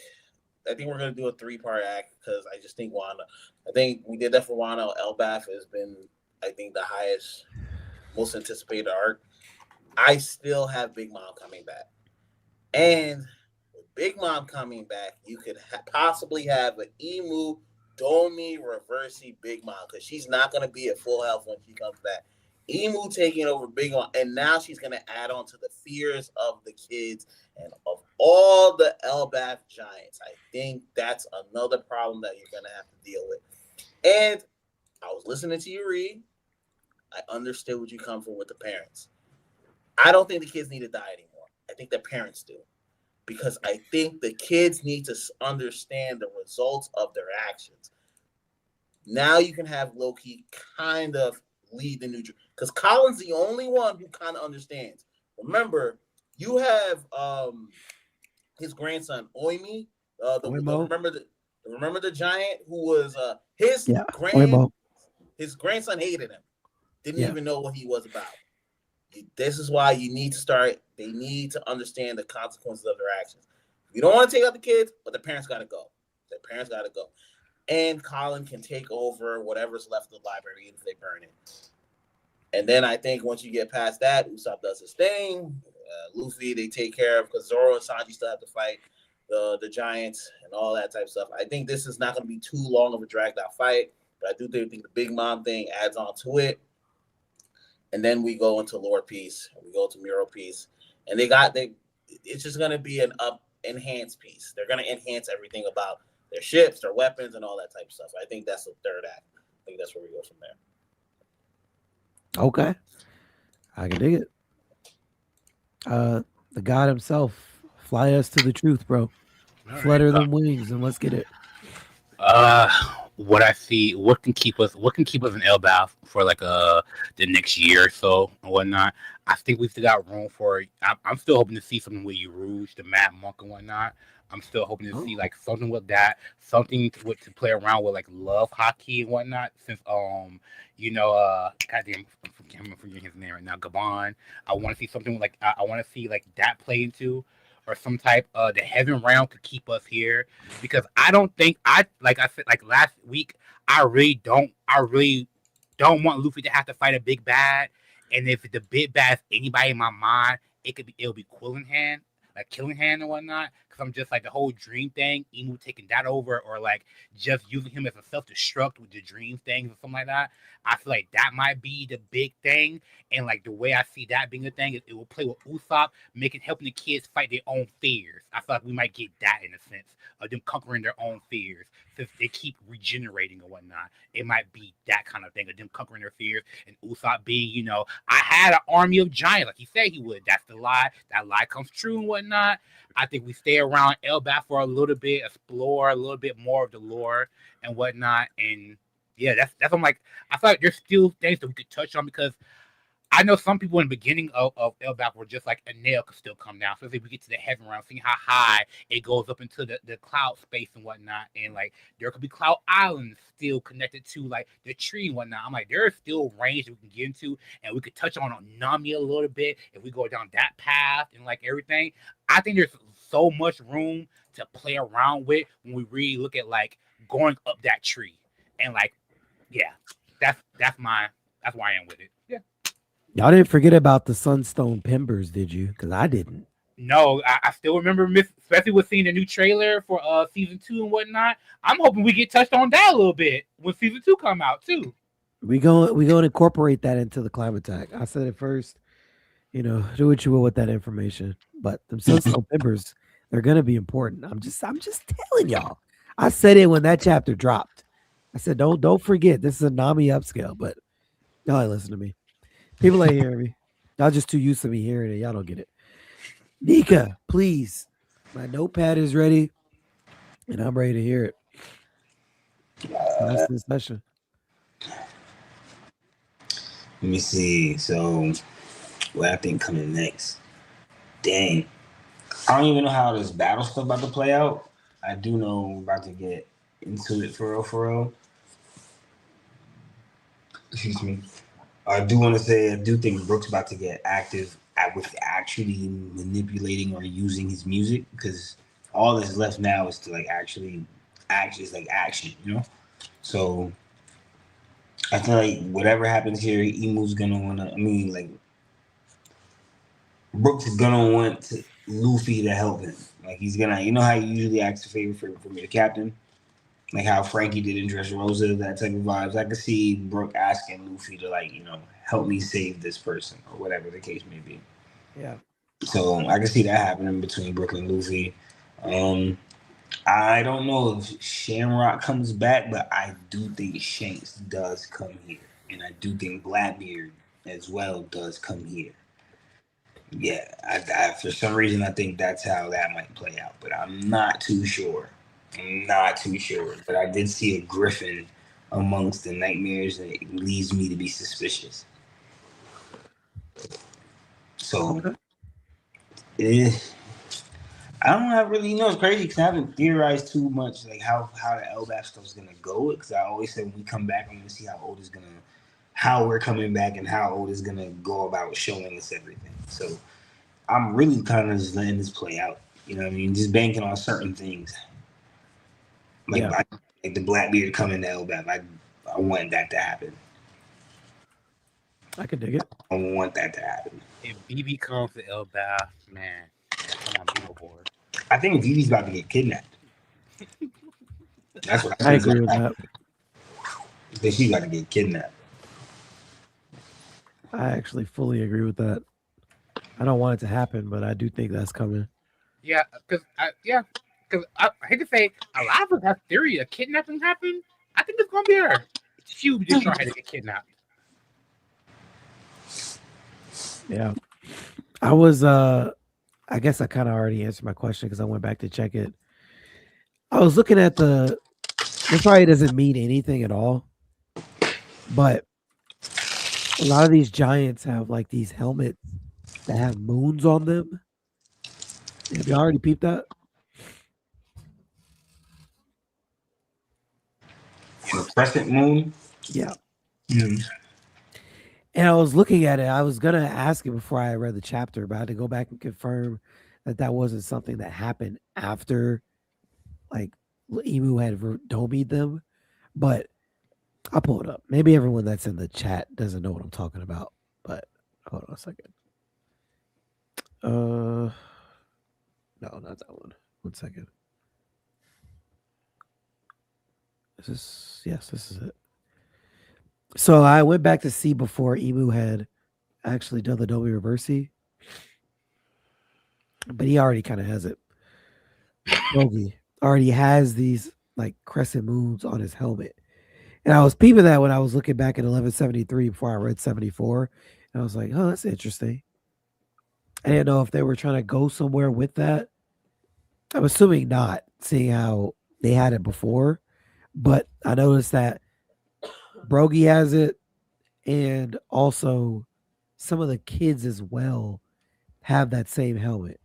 we're gonna do a 3-part act because I just think Wano. I think we did that for Wano. Elbath has been, I think, the highest, most anticipated arc. I still have Big Mom coming back, and with Big Mom coming back, you could possibly have an Emu Domi Reversi Big Mom because she's not gonna be at full health when she comes back. Emu taking over Big Mom, and now she's gonna add on to the fears of the kids and of all the Elbath giants. I think that's another problem that you're gonna have to deal with. And I was listening to you read. I understood what you come from with the parents. I don't think the kids need to die anymore. I think the parents do. Because I think the kids need to understand the results of their actions. Now you can have Loki kind of lead the new, because Colin's the only one who kind of understands. Remember, you have his grandson Oimi. Remember the giant who was his grandson hated him. Didn't even know what he was about. This is why you need to start. They need to understand the consequences of their actions. You don't want to take out the kids, but the parents got to go. The parents got to go. And Colin can take over whatever's left of the library, even if they burn it. And then I think once you get past that, Usopp does his thing. Luffy, they take care of, because Zoro and Sanji still have to fight the giants and all that type of stuff. I think this is not going to be too long of a dragged out fight, but I do think the Big Mom thing adds on to it. And then we go into Lore Peace, and we go to Mural Peace, and it's just going to be an up enhance piece. They're gonna enhance everything about their ships, their weapons, and all that type of stuff. I think that's the third act. I think that's where we go from there. Okay. I can dig it. The God himself, fly us to the truth, bro. Flutter them wings and let's get it. What I see, what can keep us in Elbath for like the next year or so and whatnot. I think we still got room for. I'm still hoping to see something with Rouge, the Mad Monk and whatnot. I'm still hoping to see like something with that, something to play around with, like love hockey and whatnot. Since goddamn, I'm forgetting his name right now, Gabon. I want to see something like I want to see like that play into, or some type the Heaven Realm could keep us here, because I don't think I said like last week, I really don't want Luffy to have to fight a big bad, and if the big bad is anybody in my mind, it'll be Killingham and whatnot, because I'm just like the whole dream thing, Emu taking that over, or like just using him as a self-destruct with the dream things or something like that. I feel like that might be the big thing, and like the way I see that being a thing is it will play with Usopp, helping the kids fight their own fears. I feel like we might get that in a sense of them conquering their own fears, since they keep regenerating and whatnot. It might be that kind of thing of them conquering their fears, and Usopp being, I had an army of giants like he said he would. That's the lie. That lie comes true and whatnot. I think we stay around Elbath for a little bit, explore a little bit more of the lore and whatnot, and yeah, that's I'm like, I feel like there's still things that we could touch on, because I know some people in the beginning of Elbath were just like a nail could still come down. So if we get to the Heaven Realm, seeing how high it goes up into the cloud space and whatnot, and like there could be Cloud Islands still connected to like the tree and whatnot. I'm like, there is still range that we can get into, and we could touch on Nami a little bit if we go down that path and like everything. I think there's so much room to play around with when we really look at like going up that tree, and like, yeah, that's why I am with it. Yeah. Y'all didn't forget about the Sunstone Pimbers, did you? Because I didn't. No, I still remember, especially with seeing the new trailer for season 2 and whatnot. I'm hoping we get touched on that a little bit when season 2 come out too. We going to incorporate that into the Climate Attack. I said it first. Do what you will with that information. But the Sunstone Pimbers, they're gonna be important. I'm just telling y'all. I said it when that chapter dropped. I said, don't forget, this is a Nami upscale, but y'all ain't listen to me. People ain't hearing me. Y'all just too used to me hearing it. Y'all don't get it. Nika, please. My notepad is ready, and I'm ready to hear it. That's the session. Let me see. So, what I think coming next? Dang. I don't even know how this battle stuff about to play out. I do know we're about to get into it for real. Excuse me. I do want to say I do think Brook's about to get active with actually manipulating or using his music, because all that's left now is to like actually act, is like action, So I feel like whatever happens here, Emu's gonna wanna. Brook's gonna want Luffy to help him. Like he's gonna, how you usually ask a favor for me, the captain. Like how Frankie did in Dressrosa, that type of vibes. I could see Brook asking Luffy to help me save this person or whatever the case may be. Yeah. So I can see that happening between Brook and Luffy. I don't know if Shamrock comes back, but I do think Shanks does come here. And I do think Blackbeard as well does come here. Yeah, I for some reason I think that's how that might play out, but I'm not too sure. But I did see a Griffin amongst the nightmares that leads me to be suspicious. So, I don't really know. It's crazy because I haven't theorized too much like how the Elbath stuff is gonna go. Because I always said when we come back, I'm gonna see how we're coming back and how Oda's gonna go about showing us everything. So I'm really kind of just letting this play out. Just banking on certain things. Like the Blackbeard coming to Elbath. I want that to happen. I could dig it. I want that to happen. If BB comes to Elbath, man, come on, be aboard. I think Vivi's about to get kidnapped. That's what I agree with that. I think she's about to get kidnapped. I actually fully agree with that. I don't want it to happen, but I do think that's coming. Yeah, because I hate to say, a lot of us have theory of kidnapping happened. I think it's gonna be her. She would be just trying to get kidnapped. Yeah. I was I guess I kind of already answered my question because I went back to check it. I was looking at this probably doesn't mean anything at all, but a lot of these giants have like these helmets that have moons on them. Have you already peeped that? The crescent moon. Yeah. Mm. And I was looking at it. I was gonna ask it before I read the chapter, but I had to go back and confirm that wasn't something that happened after, like, Emu had domied them. But I'll pull it up. Maybe everyone that's in the chat doesn't know what I'm talking about. But hold on a second. No, not that one. 1 second. This is it. So I went back to see before Emu had actually done the Domi Reversi. But he already kind of has it. Bogey already has these like crescent moons on his helmet. And I was peeping that when I was looking back at 1173 before I read 74. And I was like, oh, that's interesting. I didn't know if they were trying to go somewhere with that. I'm assuming not, seeing how they had it before. But I noticed that Brogy has it, and also some of the kids as well have that same helmet.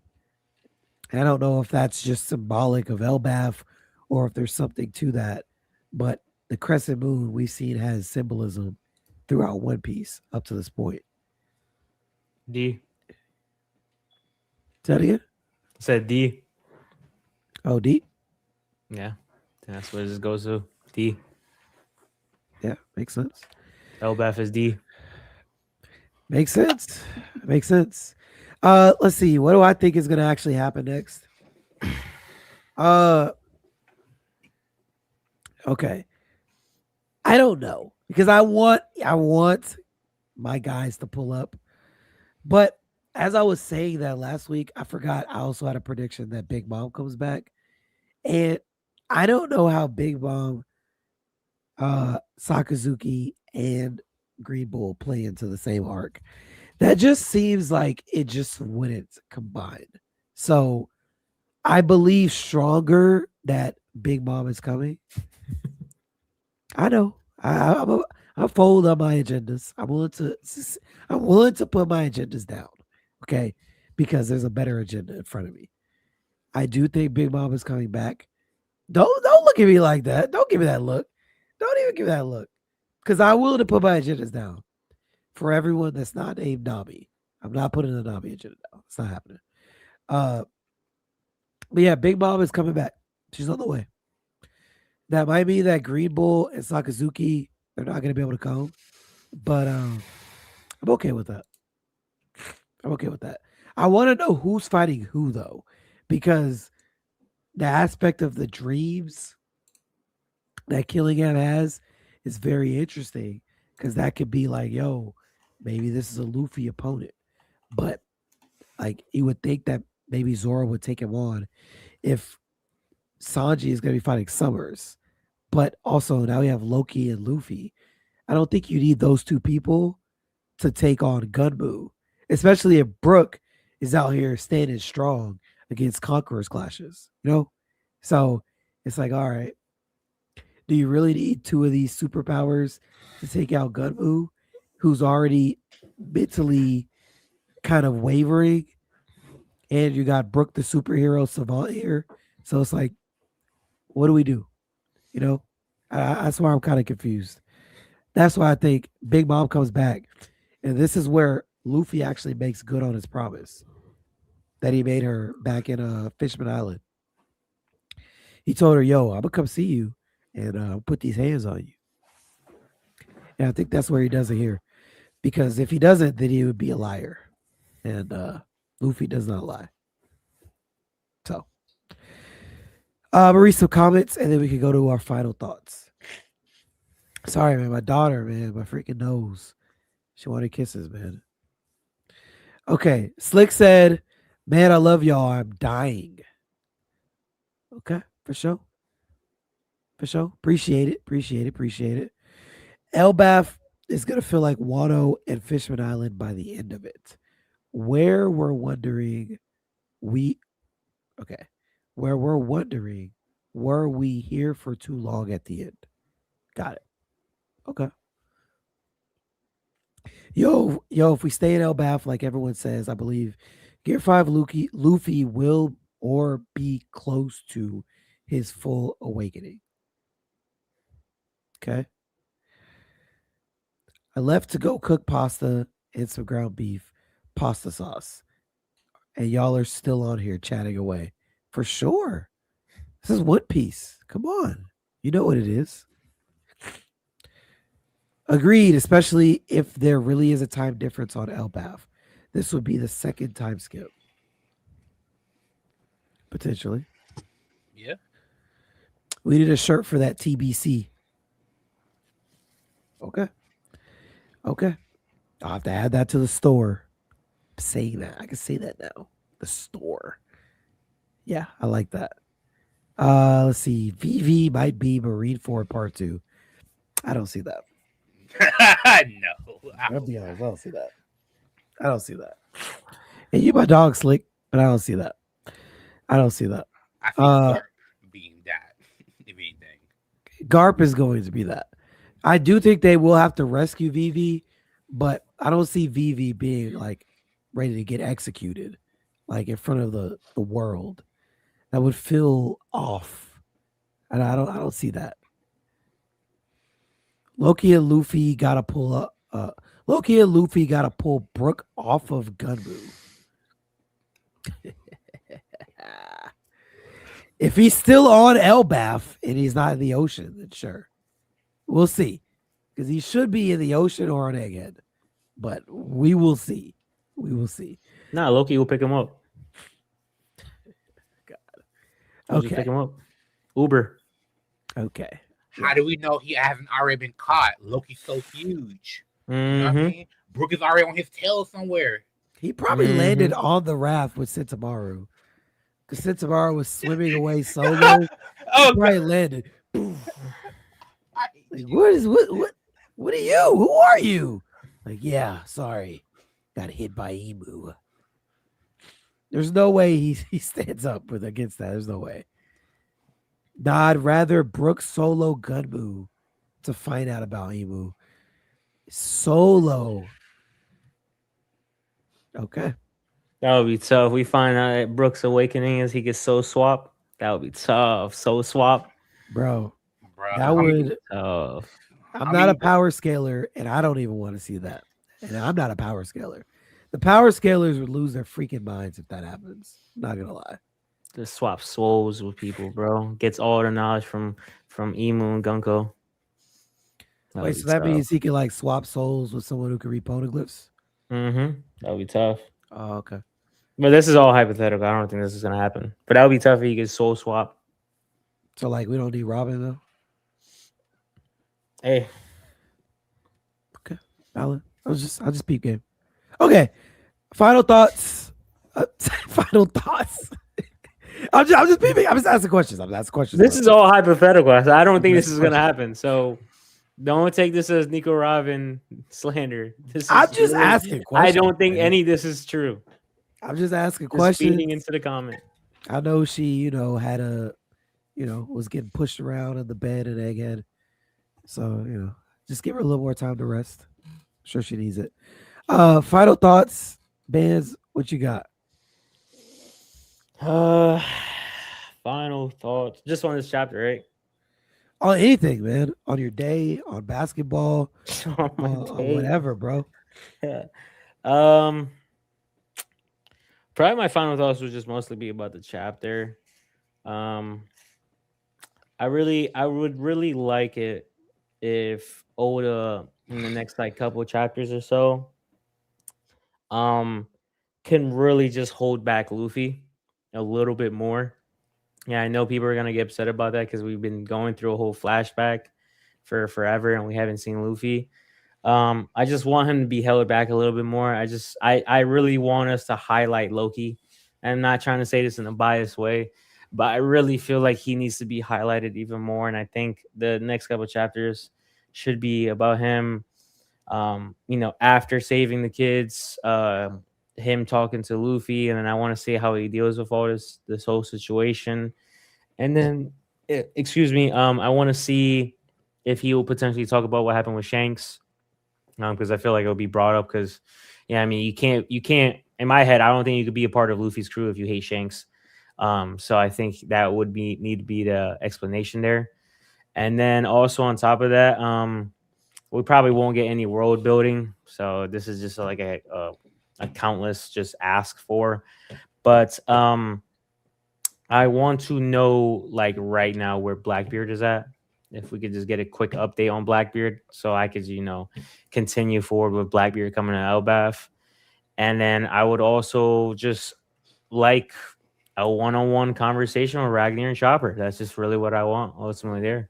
And I don't know if that's just symbolic of Elbaf or if there's something to that. But the crescent moon we've seen has symbolism throughout One Piece up to this point. D. Is that again? Said D. Oh, D? Yeah. That's what this goes to. D. Yeah, makes sense. Elbaf is D. Makes sense. Makes sense. Let's see. What do I think is going to actually happen next? Okay. I don't know because I want my guys to pull up. But as I was saying that last week, I forgot I also had a prediction that Big Mom comes back. And I don't know how Big Mom, Sakazuki, and Green Bull play into the same arc. That just seems like it just wouldn't combine. So I believe stronger that Big Mom is coming. I know. I fold on my agendas. I'm willing to put my agendas down. Okay. Because there's a better agenda in front of me. I do think Big Mom is coming back. Don't look at me like that. Don't give me that look. Don't even give me that look. Because I'm willing to put my agendas down for everyone that's not named Nami. I'm not putting the Nami agenda down. It's not happening. But yeah, Big Mom is coming back. She's on the way. That might mean that Green Bull and Sakazuki, they're not going to be able to come. But I'm okay with that. I'm okay with that. I want to know who's fighting who, though. Because the aspect of the dreams that Killingham has is very interesting. Because that could be like, yo, maybe this is a Luffy opponent. But like you would think that maybe Zoro would take him on if Sanji is going to be fighting Summers. But also now we have Loki and Luffy. I don't think you need those two people to take on Gunbu, especially if Brook is out here standing strong against Conqueror's clashes, you know? So it's like, all right, do you really need two of these superpowers to take out Gunbu, who's already mentally kind of wavering? And you got Brook, the superhero savant here. So it's like, what do we do? You know, that's why I'm kind of confused. That's why I think Big Mom comes back. And this is where Luffy actually makes good on his promise that he made her back in Fishman Island. He told her, yo, I'm going to come see you and put these hands on you. And I think that's where he does it here. Because if he doesn't, then he would be a liar. And Luffy does not lie. So, we'll read some comments and then we can go to our final thoughts. Sorry, man. My daughter, man, my freaking nose. She wanted kisses, man. Okay. Slick said, Man, I love y'all. I'm dying. Okay, for sure. For sure. Appreciate it. Appreciate it. Appreciate it. Elbath is gonna feel like Watto and Fishman Island by the end of it. Where we're wondering, we okay. Where we're wondering, were we here for too long at the end? Got it. Okay. Yo, if we stay in Elbath, like everyone says, I believe Gear 5 Luffy will or be close to his full awakening. Okay. I left to go cook pasta and some ground beef, pasta sauce. And y'all are still on here chatting away. For sure. This is One Piece. Come on. You know what it is. Agreed, especially if there really is a time difference on Elbath. This would be the second time skip. Potentially. Yeah. We need a shirt for that TBC. Okay. Okay. I'll have to add that to the store. I'm saying that. I can say that now. The store. Yeah, I like that. Let's see. VV might be Marineford Part 2. I don't see that. No. I'll be honest. I don't see that. I don't see that. And you my dog Slick, but I don't see that. I don't see that. I see Garp being that, if anything. Garp is going to be that. I do think they will have to rescue VV, but I don't see VV being like ready to get executed, like in front of the world. That would feel off, and I don't see that. Loki and Luffy gotta pull up. Loki and Luffy gotta pull Brook off of Gunbu. If he's still on Elbath and he's not in the ocean, then sure. We'll see. Because he should be in the ocean or on Egghead. But we will see. We will see. Nah, Loki will pick him up. He'll just Okay. pick him up. Uber. Okay. How do we know he hasn't already been caught? Loki's so huge. You know what I Mhm. mean? Brook is already on his tail somewhere. He probably landed on the raft with Sentamaru. Because Sentamaru was swimming away solo. He Oh, probably landed. Like, what are you? Who are you? Like, yeah, sorry. Got hit by Emu. There's no way he stands up against that. There's no way. Nah, I'd rather Brook solo Gunbu to find out about Emu. Solo. Okay. That would be tough. We find out that Brooks' awakening is he gets soul swap. That would be tough. Soul swap. Bro, bro. that would. Tough. I'm not a power scaler, and I don't even want to see that. And I'm not a power scaler. The power scalers would lose their freaking minds if that happens. Not gonna lie. Just swap souls with people, bro. Gets all the knowledge from Emu and Gunko. Wait, so that means he can like swap souls with someone who can read poneglyphs? That would be tough. Oh, okay. But this is all hypothetical. I don't think this is gonna happen. But that would be tough if he gets soul swap. So like we don't need Robin though. Hey, Okay, valid. I'll just peep game. Okay, final thoughts. Final thoughts. I'm just peeping. I'm just asking questions. I'm asking questions. this is all hypothetical. I don't think this is gonna happen. So don't take this as Nico Robin slander. This is I'm just literally- asking questions. I don't think man. any of this is true. I'm just asking Just questions. feeding into the comment. I know she, had a, was getting pushed around in the bed and Egghead. So, just give her a little more time to rest. I'm sure she needs it. Final thoughts, Bands, what you got? Final thoughts. Just on this chapter, right? On anything, man. On your day, on basketball, On my on day. whatever, bro. Yeah. Probably my final thoughts would just mostly be about the chapter. I would really like it if Oda in the next like couple chapters or so can really just hold back Luffy a little bit more. Yeah, I know people are gonna get upset about that because we've been going through a whole flashback for forever and we haven't seen Luffy. I just want him to be held back a little bit more. I really want us to highlight Loki I'm not trying to say this in a biased way, but I really feel like he needs to be highlighted even more. And I think the next couple chapters should be about him, after saving the kids, him talking to Luffy, and then I want to see how he deals with all this whole situation. And then, excuse me, I want to see if he will potentially talk about what happened with Shanks, because I feel like it'll be brought up. Because, yeah, I mean, you can't. In my head, I don't think you could be a part of Luffy's crew if you hate Shanks. So I think that would need to be the explanation there. And then also on top of that, we probably won't get any world building. So this is just like a countless just ask for. But I want to know, like, right now where Blackbeard is at. If we could just get a quick update on Blackbeard, so I could, continue forward with Blackbeard coming to Elbaf. And then I would also just like a one-on-one conversation with Ragnar and Chopper. That's just really what I want ultimately there.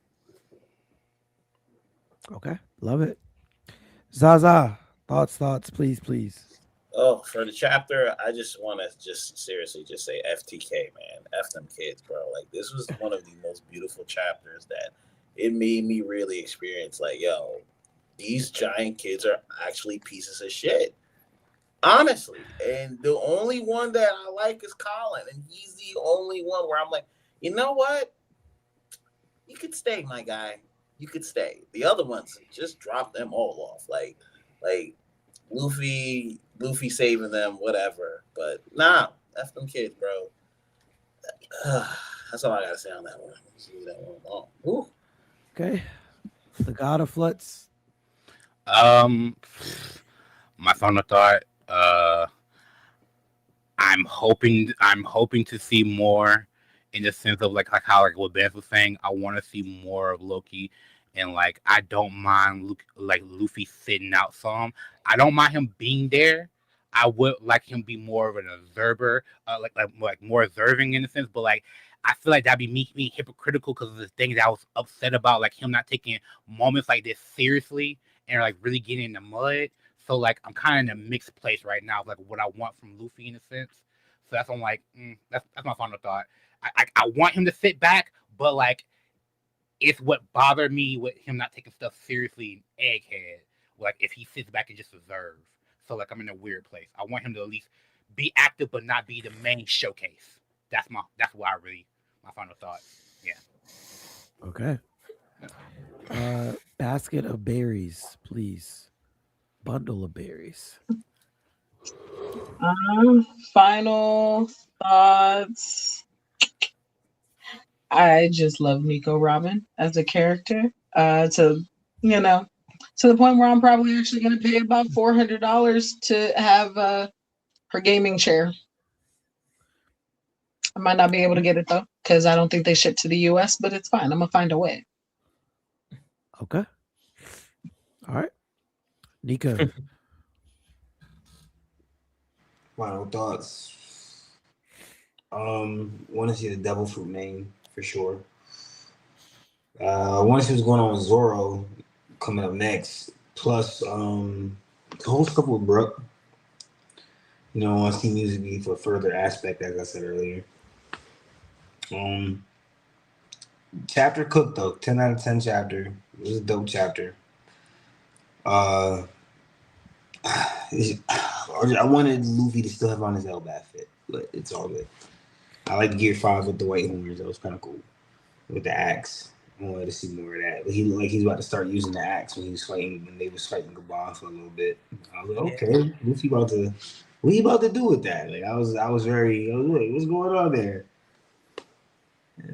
Okay, love it. Zaza, thoughts, please. Oh, for the chapter, I just want to just seriously just say FTK, man. F them kids, bro. Like, this was one of the most beautiful chapters that it made me really experience, like, yo, these giant kids are actually pieces of shit. Honestly. And the only one that I like is Colin. And he's the only one where I'm like, you know what? You could stay, my guy. You could stay. The other ones, just drop them all off. Like Luffy saving them, whatever. But nah, F them kids, bro. That's all I gotta say on that one. See that one long. Ooh. Okay. The God of Flutz. My final thought. I'm hoping to see more in the sense of like how what Beth was saying. I want to see more of Loki, and like I don't mind Luffy sitting out some. I don't mind him being there. I would like him be more of an observer, like more observing in a sense. But like I feel like that'd be me being hypocritical because of the things I was upset about, like him not taking moments like this seriously and like really getting in the mud. So like I'm kind of in a mixed place right now, like what I want from Luffy in a sense. So that's why I'm like, that's my final thought. I want him to sit back, but like it's what bothered me with him not taking stuff seriously in Egghead. Like if he sits back and just observes. So like I'm in a weird place. I want him to at least be active, but not be the main showcase. That's my final thought. Yeah. Okay. Basket of berries, please. Bundle of berries. Final thoughts. I just love Nico Robin as a character. To the point where I'm probably actually going to pay about $400 to have her gaming chair. I might not be able to get it though, because I don't think they ship to the US, but it's fine. I'm gonna find a way. Okay. All right. Nico. Final thoughts. Want to see the Devil Fruit name for sure. Want to see what's going on with Zoro coming up next. Plus, the whole stuff with Brooke. I want to see music be for further aspect, as I said earlier. Chapter cooked though, 10 out of 10 chapter. It was a dope chapter. I wanted Luffy to still have on his Elbaf fit, but it's all good. I like Gear 5 with the white horns. That was kind of cool. With the axe. I wanted to see more of that. But he looked like he's about to start using the axe when they was fighting Gabon for a little bit. I was like, okay, Luffy about to, what he about to do with that? Like I was like, what's going on there?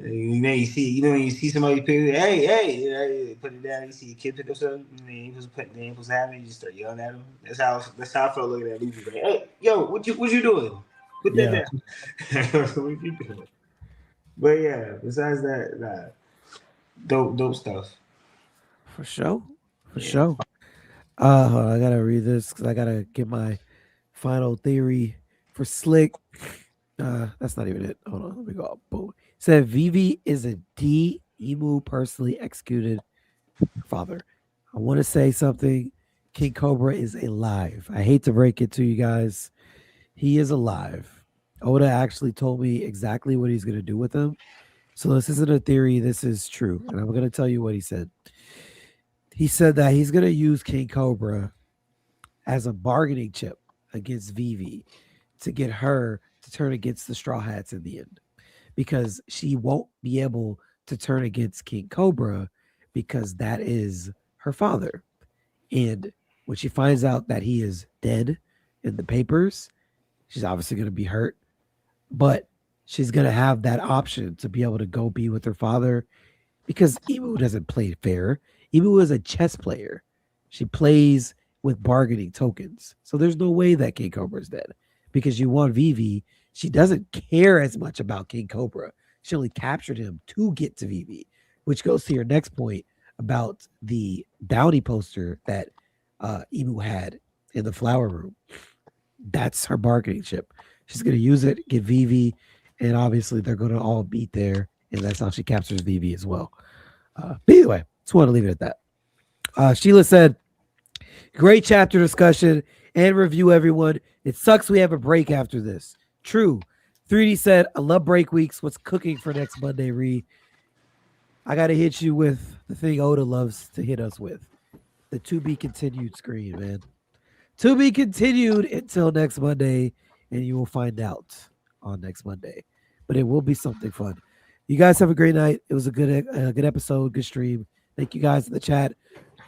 You see somebody pick it, hey, put it down. You see a kid pick up something, they ain't supposed to have it. You just start yelling at him. That's how I felt looking at Luffy. Like, hey, yo, what you doing? Put that down. What you doing? But yeah, besides that, dope stuff. For sure. Hold on, I gotta read this because I gotta get my final theory for Slick. That's not even it. Hold on, let me go. Boom. Said Vivi is a D. Emu personally executed her father. I want to say something. King Cobra is alive. I hate to break it to you guys. He is alive. Oda actually told me exactly what he's going to do with them. So this isn't a theory. This is true. And I'm going to tell you what he said. He said that he's going to use King Cobra as a bargaining chip against Vivi to get her to turn against the Straw Hats in the end, because she won't be able to turn against King Cobra because that is her father. And when she finds out that he is dead in the papers, she's obviously going to be hurt, but she's going to have that option to be able to go be with her father, because Imu doesn't play fair. Imu is a chess player. She plays with bargaining tokens. So there's no way that King Cobra is dead, because you want Vivi. She doesn't care as much about King Cobra. She only captured him to get to Vivi, which goes to your next point about the bounty poster that Imu had in the flower room. That's her bargaining chip. She's going to use it, get Vivi, and obviously they're going to all meet there, and that's how she captures Vivi as well. But anyway, just want to leave it at that. Sheila said, great chapter discussion and review, everyone. It sucks we have a break after this. True. 3D said, I love break weeks. What's cooking for next Monday, Ree? I got to hit you with the thing Oda loves to hit us with. The to be continued screen, man. To be continued until next Monday, and you will find out on next Monday. But it will be something fun. You guys have a great night. It was a good episode, good stream. Thank you guys in the chat.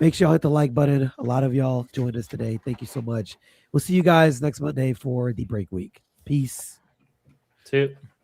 Make sure y'all hit the like button. A lot of y'all joined us today. Thank you so much. We'll see you guys next Monday for the break week. Peace. 2.